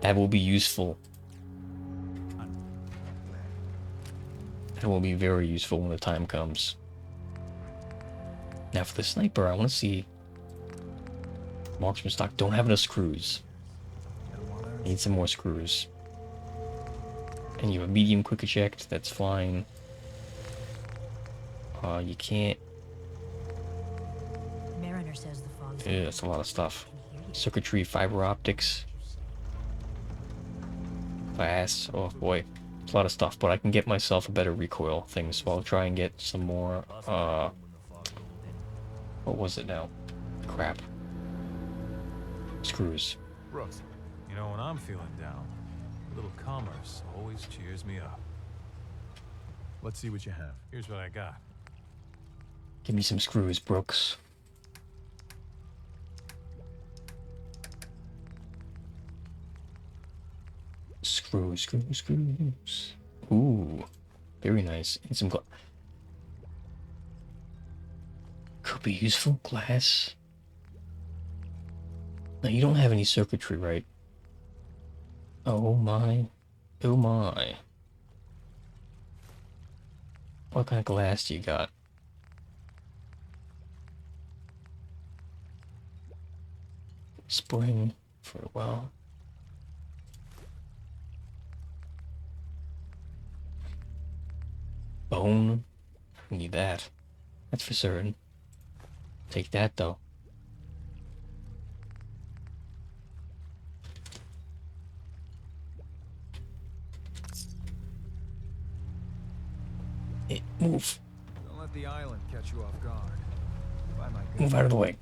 [SPEAKER 1] That will be useful. That will be very useful when the time comes. Now for the sniper, I want to see marksman stock. Don't have enough screws. Need some more screws. And you have a medium quick eject. That's fine. You can't.
[SPEAKER 8] Mariner says the fog.
[SPEAKER 1] Yeah, that's a lot of stuff. Circuitry, fiber optics, glass. Oh boy, it's a lot of stuff. But I can get myself a better recoil thing, so I'll try and get some more. What was it now? Crap. Screws.
[SPEAKER 22] Brooks, you know, when I'm feeling down, a little commerce always cheers me up.
[SPEAKER 7] Let's see what you have.
[SPEAKER 22] Here's what I got.
[SPEAKER 1] Give me some screws, Brooks. Screws, screws, screws. Ooh, very nice. And some could be useful glass. Now you don't have any circuitry, right? Oh my. Oh my. What kind of glass do you got? Spring for a while. Bone. We need that. That's for certain. Take that, though. Move.
[SPEAKER 13] Don't let the island catch you off guard. By my gun.
[SPEAKER 1] Move out of the way.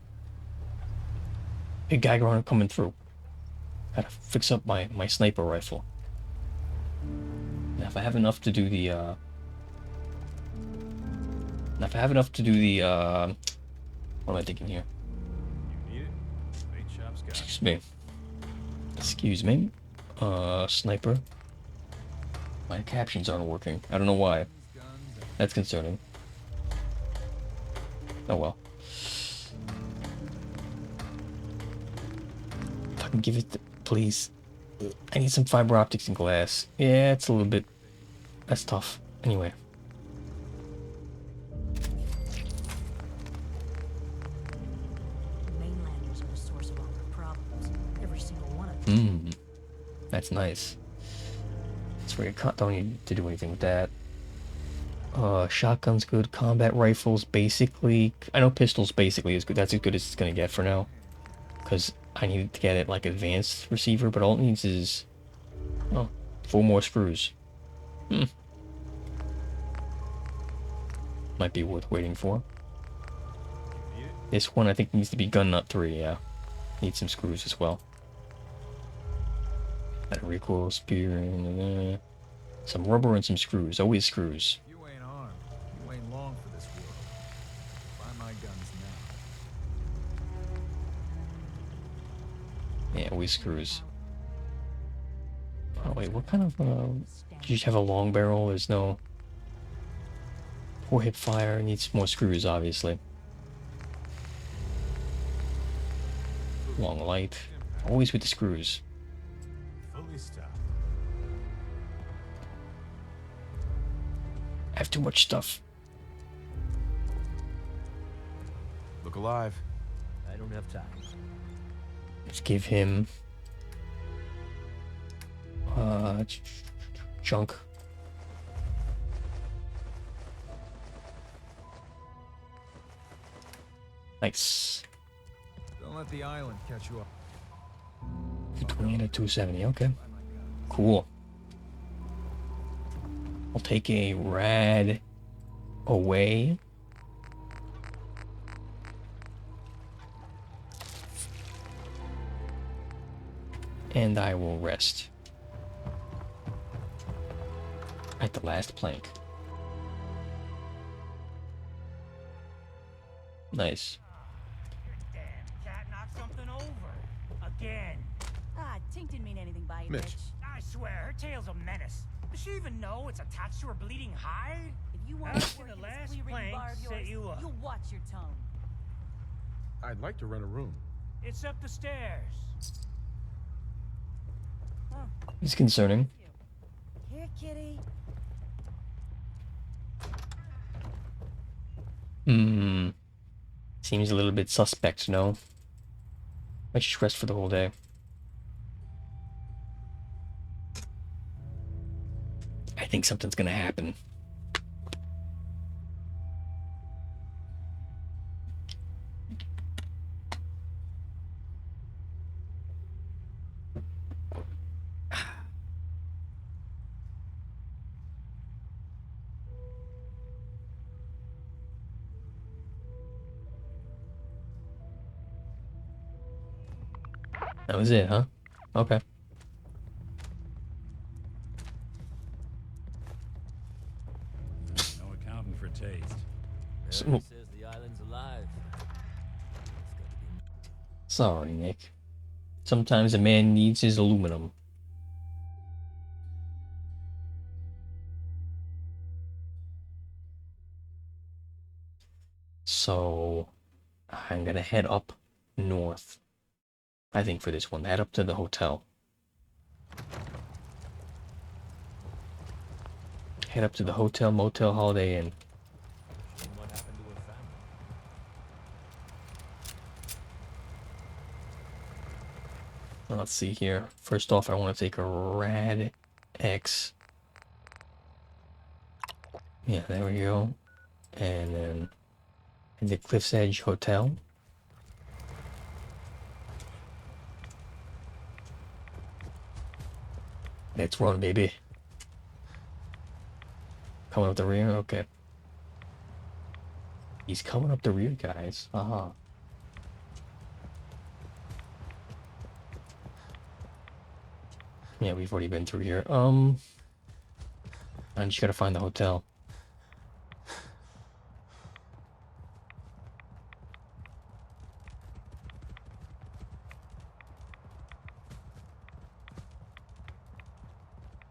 [SPEAKER 1] Big guy coming through. Gotta fix up my sniper rifle. Now, if I have enough to do the, what am I thinking here?
[SPEAKER 22] You need it? Bait shop's got it.
[SPEAKER 1] Excuse me. Excuse me. Sniper. My captions aren't working. I don't know why. That's concerning. Oh well. If I can give it, please. I need some fiber optics and glass. Yeah, it's a little bit. That's tough. Anyway.
[SPEAKER 8] Mainlanders are the source of all their problems. Every single one of them.
[SPEAKER 1] That's nice. That's where you don't need to do anything with that. Shotgun's good. Combat rifles, basically. I know pistols basically is good. That's as good as it's gonna get for now. Because I need to get it like advanced receiver, but all it needs is 4 more screws. Might be worth waiting for. This one I think needs to be gun nut 3, yeah. Need some screws as well. That recoil spear, some rubber and some screws. Always screws.
[SPEAKER 13] You ain't armed. You ain't long for this world. Buy my guns now.
[SPEAKER 1] Yeah, always screws. Oh wait, what kind of do you have a long barrel? There's no 4 hip fire. Needs more screws, obviously. Long light. Always with the screws.
[SPEAKER 22] Fully stocked.
[SPEAKER 1] I have too much stuff.
[SPEAKER 7] Look alive.
[SPEAKER 11] I don't have time.
[SPEAKER 1] Let's give him junk. Nice.
[SPEAKER 13] Don't let the island catch you up.
[SPEAKER 1] 228 at 270, okay. Cool. I'll take a rad away. And I will rest at the last plank. Nice.
[SPEAKER 16] Damn cat knocked something over. Again.
[SPEAKER 19] Ah, Tink didn't mean anything by it,
[SPEAKER 7] Mitch.
[SPEAKER 19] Mitch.
[SPEAKER 16] I swear, her tail's a menace. Does she even know it's attached to her bleeding hide?
[SPEAKER 19] If you want
[SPEAKER 16] How
[SPEAKER 19] to
[SPEAKER 16] can
[SPEAKER 19] work
[SPEAKER 16] the
[SPEAKER 19] this
[SPEAKER 16] last
[SPEAKER 19] flea-ridden
[SPEAKER 16] plank
[SPEAKER 19] bar of
[SPEAKER 16] set
[SPEAKER 19] yours,
[SPEAKER 16] you up?
[SPEAKER 19] you'll watch your tone.
[SPEAKER 7] I'd like to rent a room.
[SPEAKER 16] It's up the stairs.
[SPEAKER 1] It's concerning.
[SPEAKER 19] Here, kitty.
[SPEAKER 1] Seems a little bit suspect, no? I should rest for the whole day. I think something's gonna happen. That was it, huh? Okay.
[SPEAKER 4] No accounting for taste.
[SPEAKER 1] So-
[SPEAKER 11] Says the island's alive.
[SPEAKER 1] Sorry, Nick. Sometimes a man needs his aluminum. So, I'm gonna head up north. I think for this one, head up to the hotel. Head up to the hotel, motel, Holiday Inn.
[SPEAKER 11] What happened to her family?
[SPEAKER 1] Let's see here. First off, I want to take a Rad X. Yeah, there we go. And then the Cliff's Edge Hotel. Let's run, baby. Coming up the rear? Okay. He's coming up the rear, guys. Yeah, we've already been through here. I just gotta find the hotel.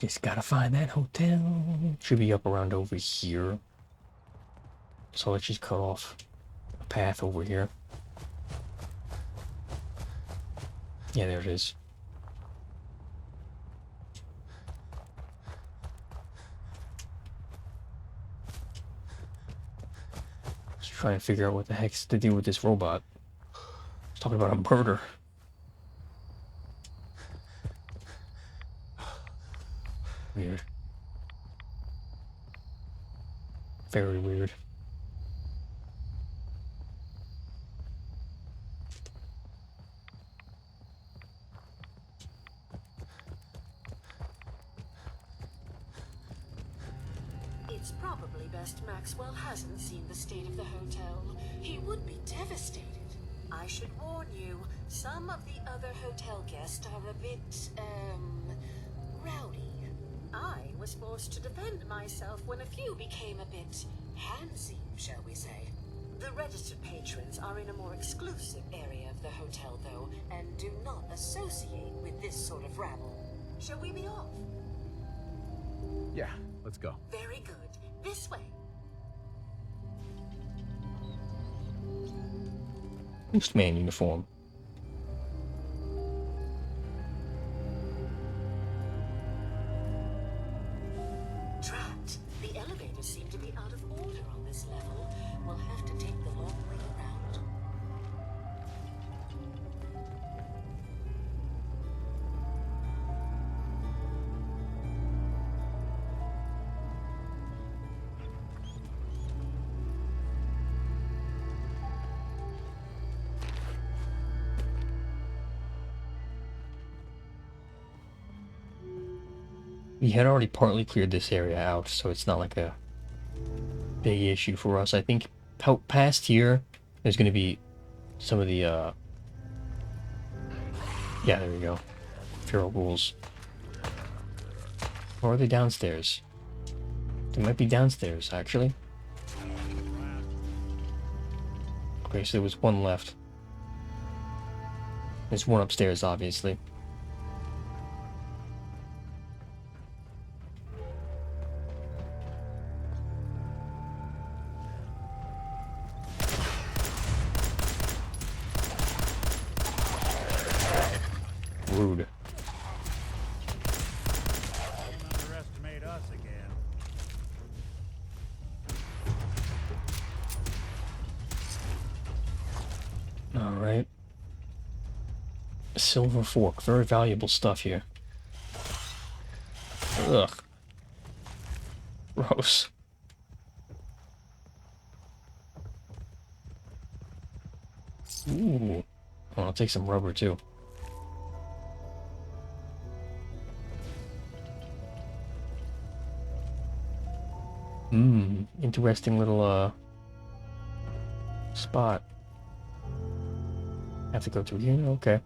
[SPEAKER 1] Just gotta find that hotel. Should be up around over here. So let's just cut off a path over here. Yeah, there it is. Just trying to figure out what the heck's to do with this robot. It's talking about a murder. Weird. Very weird.
[SPEAKER 12] It's probably best Maxwell hasn't seen the state of the hotel. He would be devastated. I should warn you, some of the other hotel guests are a bit, rowdy. I was forced to defend myself when a few became a bit handsy, shall we say. The registered patrons are in a more exclusive area of the hotel, though, and do not associate with this sort of rabble. Shall we be off?
[SPEAKER 7] Yeah, let's go.
[SPEAKER 12] Very good. This way.
[SPEAKER 1] Postman uniform.
[SPEAKER 12] Drat. The elevators seem to be out of order on this level. We'll have to take the long way around.
[SPEAKER 1] We had already partly cleared this area out, so it's not like a big issue for us. I think past here, there's going to be some of the, yeah, there we go. Feral ghouls. Or are they downstairs? They might be downstairs, actually. Okay, so there was one left. There's one upstairs, obviously. Rude.
[SPEAKER 4] Don't underestimate us again.
[SPEAKER 1] All right. Silver fork, very valuable stuff here. Ugh. Gross. Ooh. Oh, I'll take some rubber too. Interesting little spot. Have to go through here? Okay.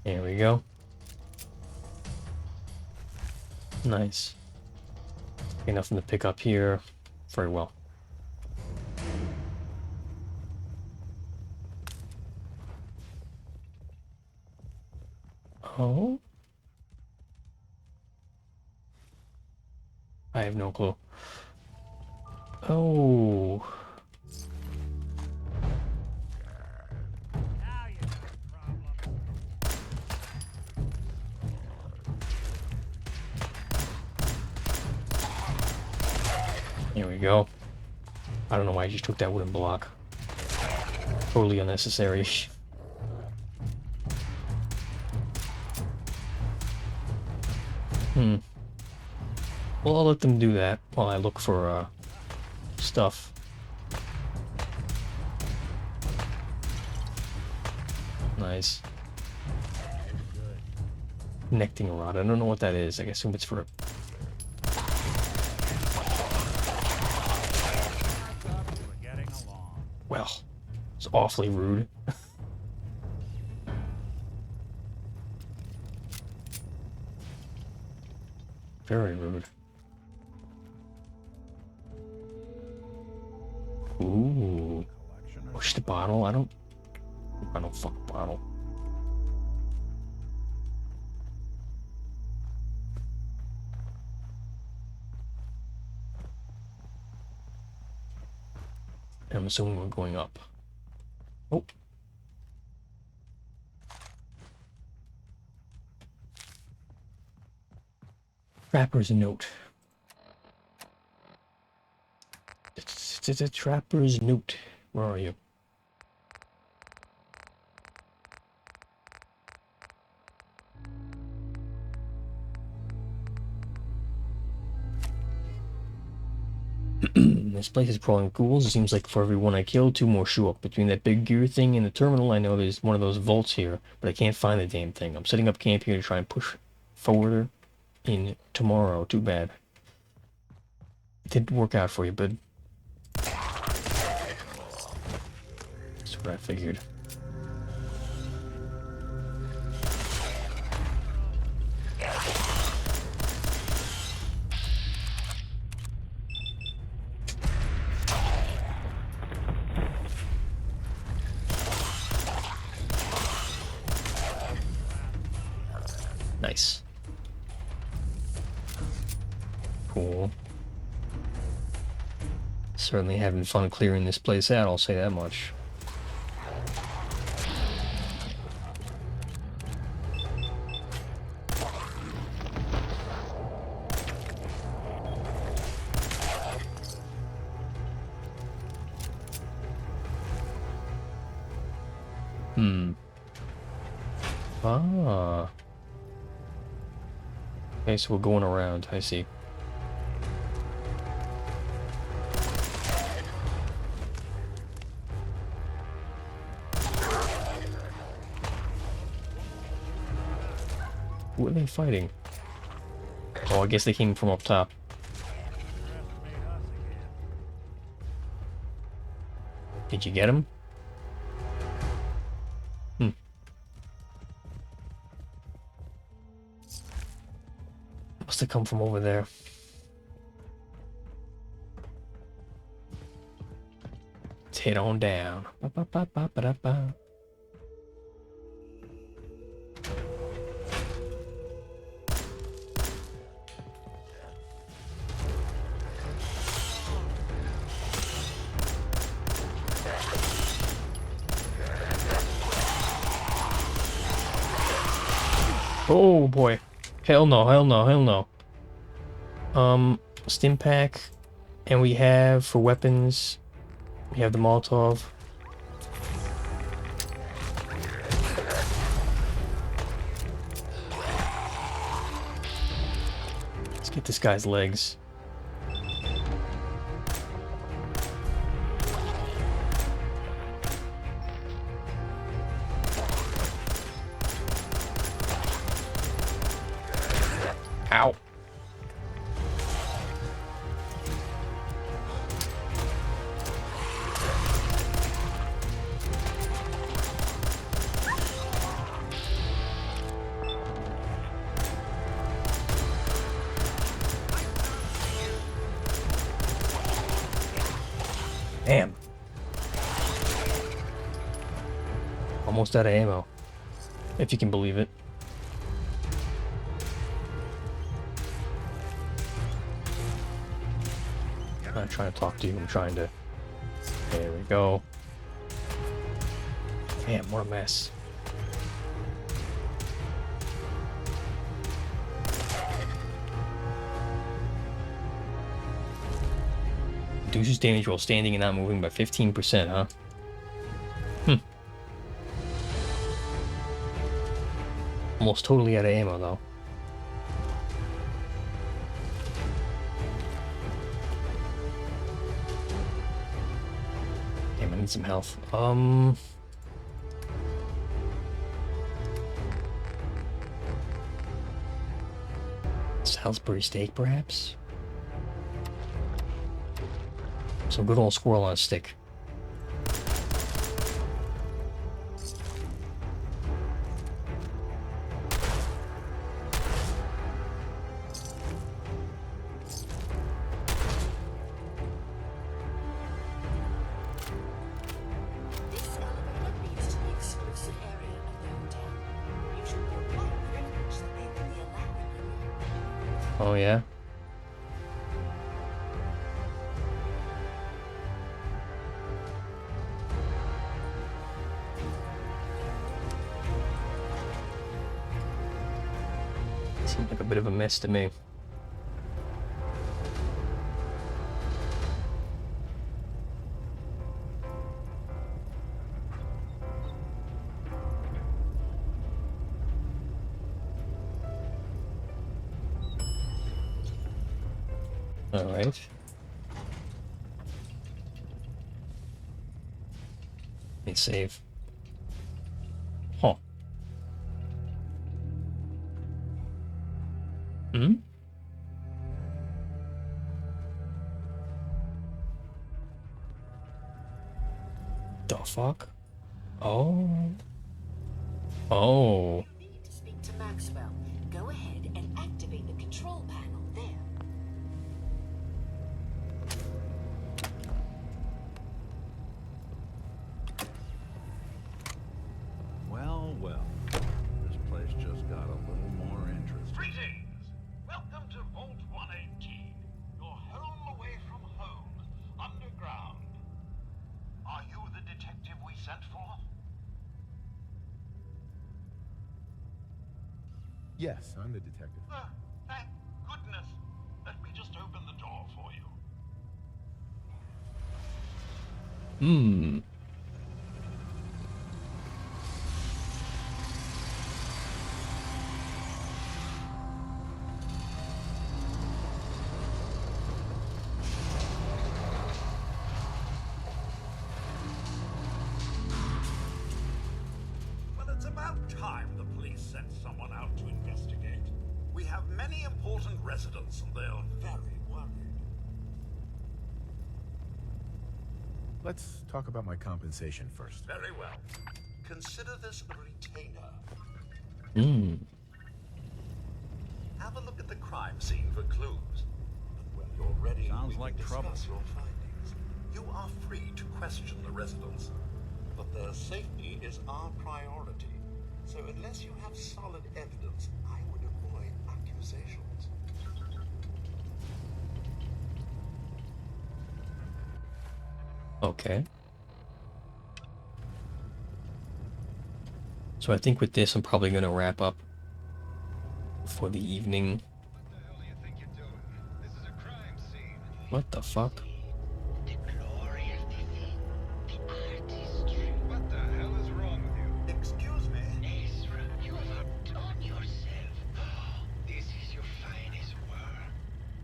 [SPEAKER 1] There we go. Nice. Okay, nothing to pick up here. Very well. Oh? I have no clue. Oh. Here we go. I don't know why I just took that wooden block. Totally unnecessary. Well, I'll let them do that while I look for, stuff. Nice. Connecting rod. I don't know what that is. I assume it's for... Well, it's awfully rude. Very rude. Ooh. Push the bottle. I don't fuck bottle. I'm assuming we're going up. Oh. Trapper's note. It's a trapper's note. Where are you? This place is crawling with ghouls. It seems like for every one I kill, 2 more show up. Between that big gear thing and the terminal, I know there's one of those vaults here, but I can't find the damn thing. I'm setting up camp here to try and push forward in tomorrow. Too bad. It didn't work out for you, bud. That's what I figured. Nice. Cool. Certainly having fun clearing this place out, I'll say that much. Ah. Okay, so we're going around, I see. Who are they fighting? Oh, I guess they came from up top. Did you get him? Must have come from over there. Let's head on down. Ba-ba-ba-ba-ba-ba. Oh boy. Hell no, hell no, hell no. Stim pack. And we have, for weapons, we have the Molotov. Let's get this guy's legs. Ow. Damn. Almost out of ammo. If you can believe it. I'm not trying to talk to you, I'm trying to... There we go. Damn, what a mess. Reduces damage while standing and not moving by 15%, huh? Hmm. Almost totally out of ammo, though. Damn, I need some health. Salisbury steak, perhaps? Some good old squirrel on a stick.
[SPEAKER 12] This elevator leads to the exclusive area of the hotel. You should be quite privileged that they will be allowing you.
[SPEAKER 1] Oh, yeah? Seems like a bit of a mess to me. All right. Let's save. Huh. Hmm? The fuck? Oh. Oh.
[SPEAKER 12] You need to speak to Maxwell. Go ahead and activate the control panel there.
[SPEAKER 22] Well, well. This place just got a little more interesting.
[SPEAKER 9] Greetings! Welcome to Vault 118. Your home away from home. Underground. Are you the detective we sent for?
[SPEAKER 7] Yes, I'm the detective.
[SPEAKER 9] Thank goodness. Let me just open the door for you.
[SPEAKER 1] Hmm.
[SPEAKER 9] Well, it's about time the police sent someone out to investigate. We have many important residents and they're very worried.
[SPEAKER 7] Let's talk about my compensation first.
[SPEAKER 9] Very well. Consider this a retainer.
[SPEAKER 1] Hmm.
[SPEAKER 9] Have a look at the crime scene for clues. And when you're ready,
[SPEAKER 4] Sounds
[SPEAKER 9] we
[SPEAKER 4] like
[SPEAKER 9] can
[SPEAKER 4] trouble.
[SPEAKER 9] discuss your findings. You are free to question the residents, but their safety is our priority. So unless you have solid evidence, I would avoid accusations.
[SPEAKER 1] Okay. So I think with this, I'm probably going to wrap up for the evening. What the fuck?
[SPEAKER 9] Excuse me?
[SPEAKER 14] Ezra, you have outdone yourself. This is your finest work.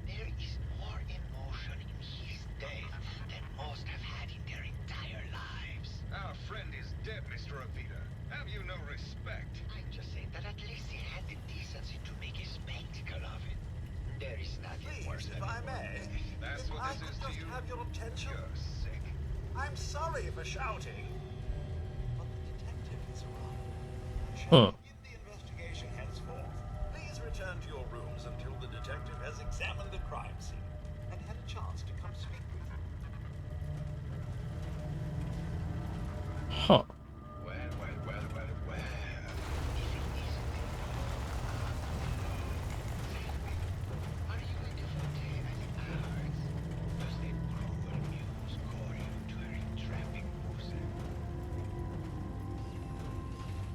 [SPEAKER 14] There is more emotion in his death than most have had in their entire lives.
[SPEAKER 23] Our friend is dead, Mr. Avita. Have you no respect?
[SPEAKER 14] I'm just saying that at least he had the decency to make a spectacle of it. There is nothing worse
[SPEAKER 9] Please, if
[SPEAKER 14] than
[SPEAKER 9] I may.
[SPEAKER 23] That's
[SPEAKER 9] If
[SPEAKER 23] what
[SPEAKER 9] I
[SPEAKER 23] this
[SPEAKER 9] could
[SPEAKER 23] is to
[SPEAKER 9] just
[SPEAKER 23] you?
[SPEAKER 9] have your attention.
[SPEAKER 23] You're sick.
[SPEAKER 9] I'm sorry for shouting. But the detective has arrived. I shall
[SPEAKER 1] Huh.
[SPEAKER 9] begin the investigation henceforth. Please return to your rooms until the detective has examined the crime scene and had a chance to come speak with you.
[SPEAKER 1] Huh.
[SPEAKER 14] Well, well, well, well, well. Are you going to forgive the arts? Does the cruel muse call you to a entrapping bosom?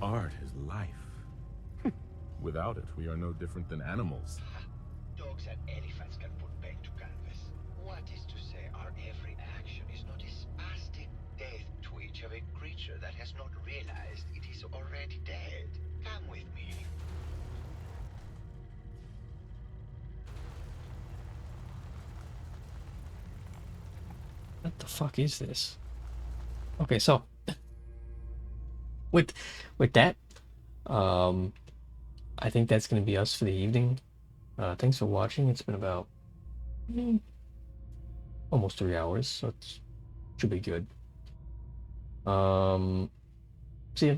[SPEAKER 7] Art is life. Without it, we are no different than animals.
[SPEAKER 14] Dogs and elephants can put paint to canvas. What is to say our every
[SPEAKER 1] What the fuck is this? Okay, so with that, I think that's gonna be us for the evening. Thanks for watching. It's been about almost 3 hours, so it should be good. See ya.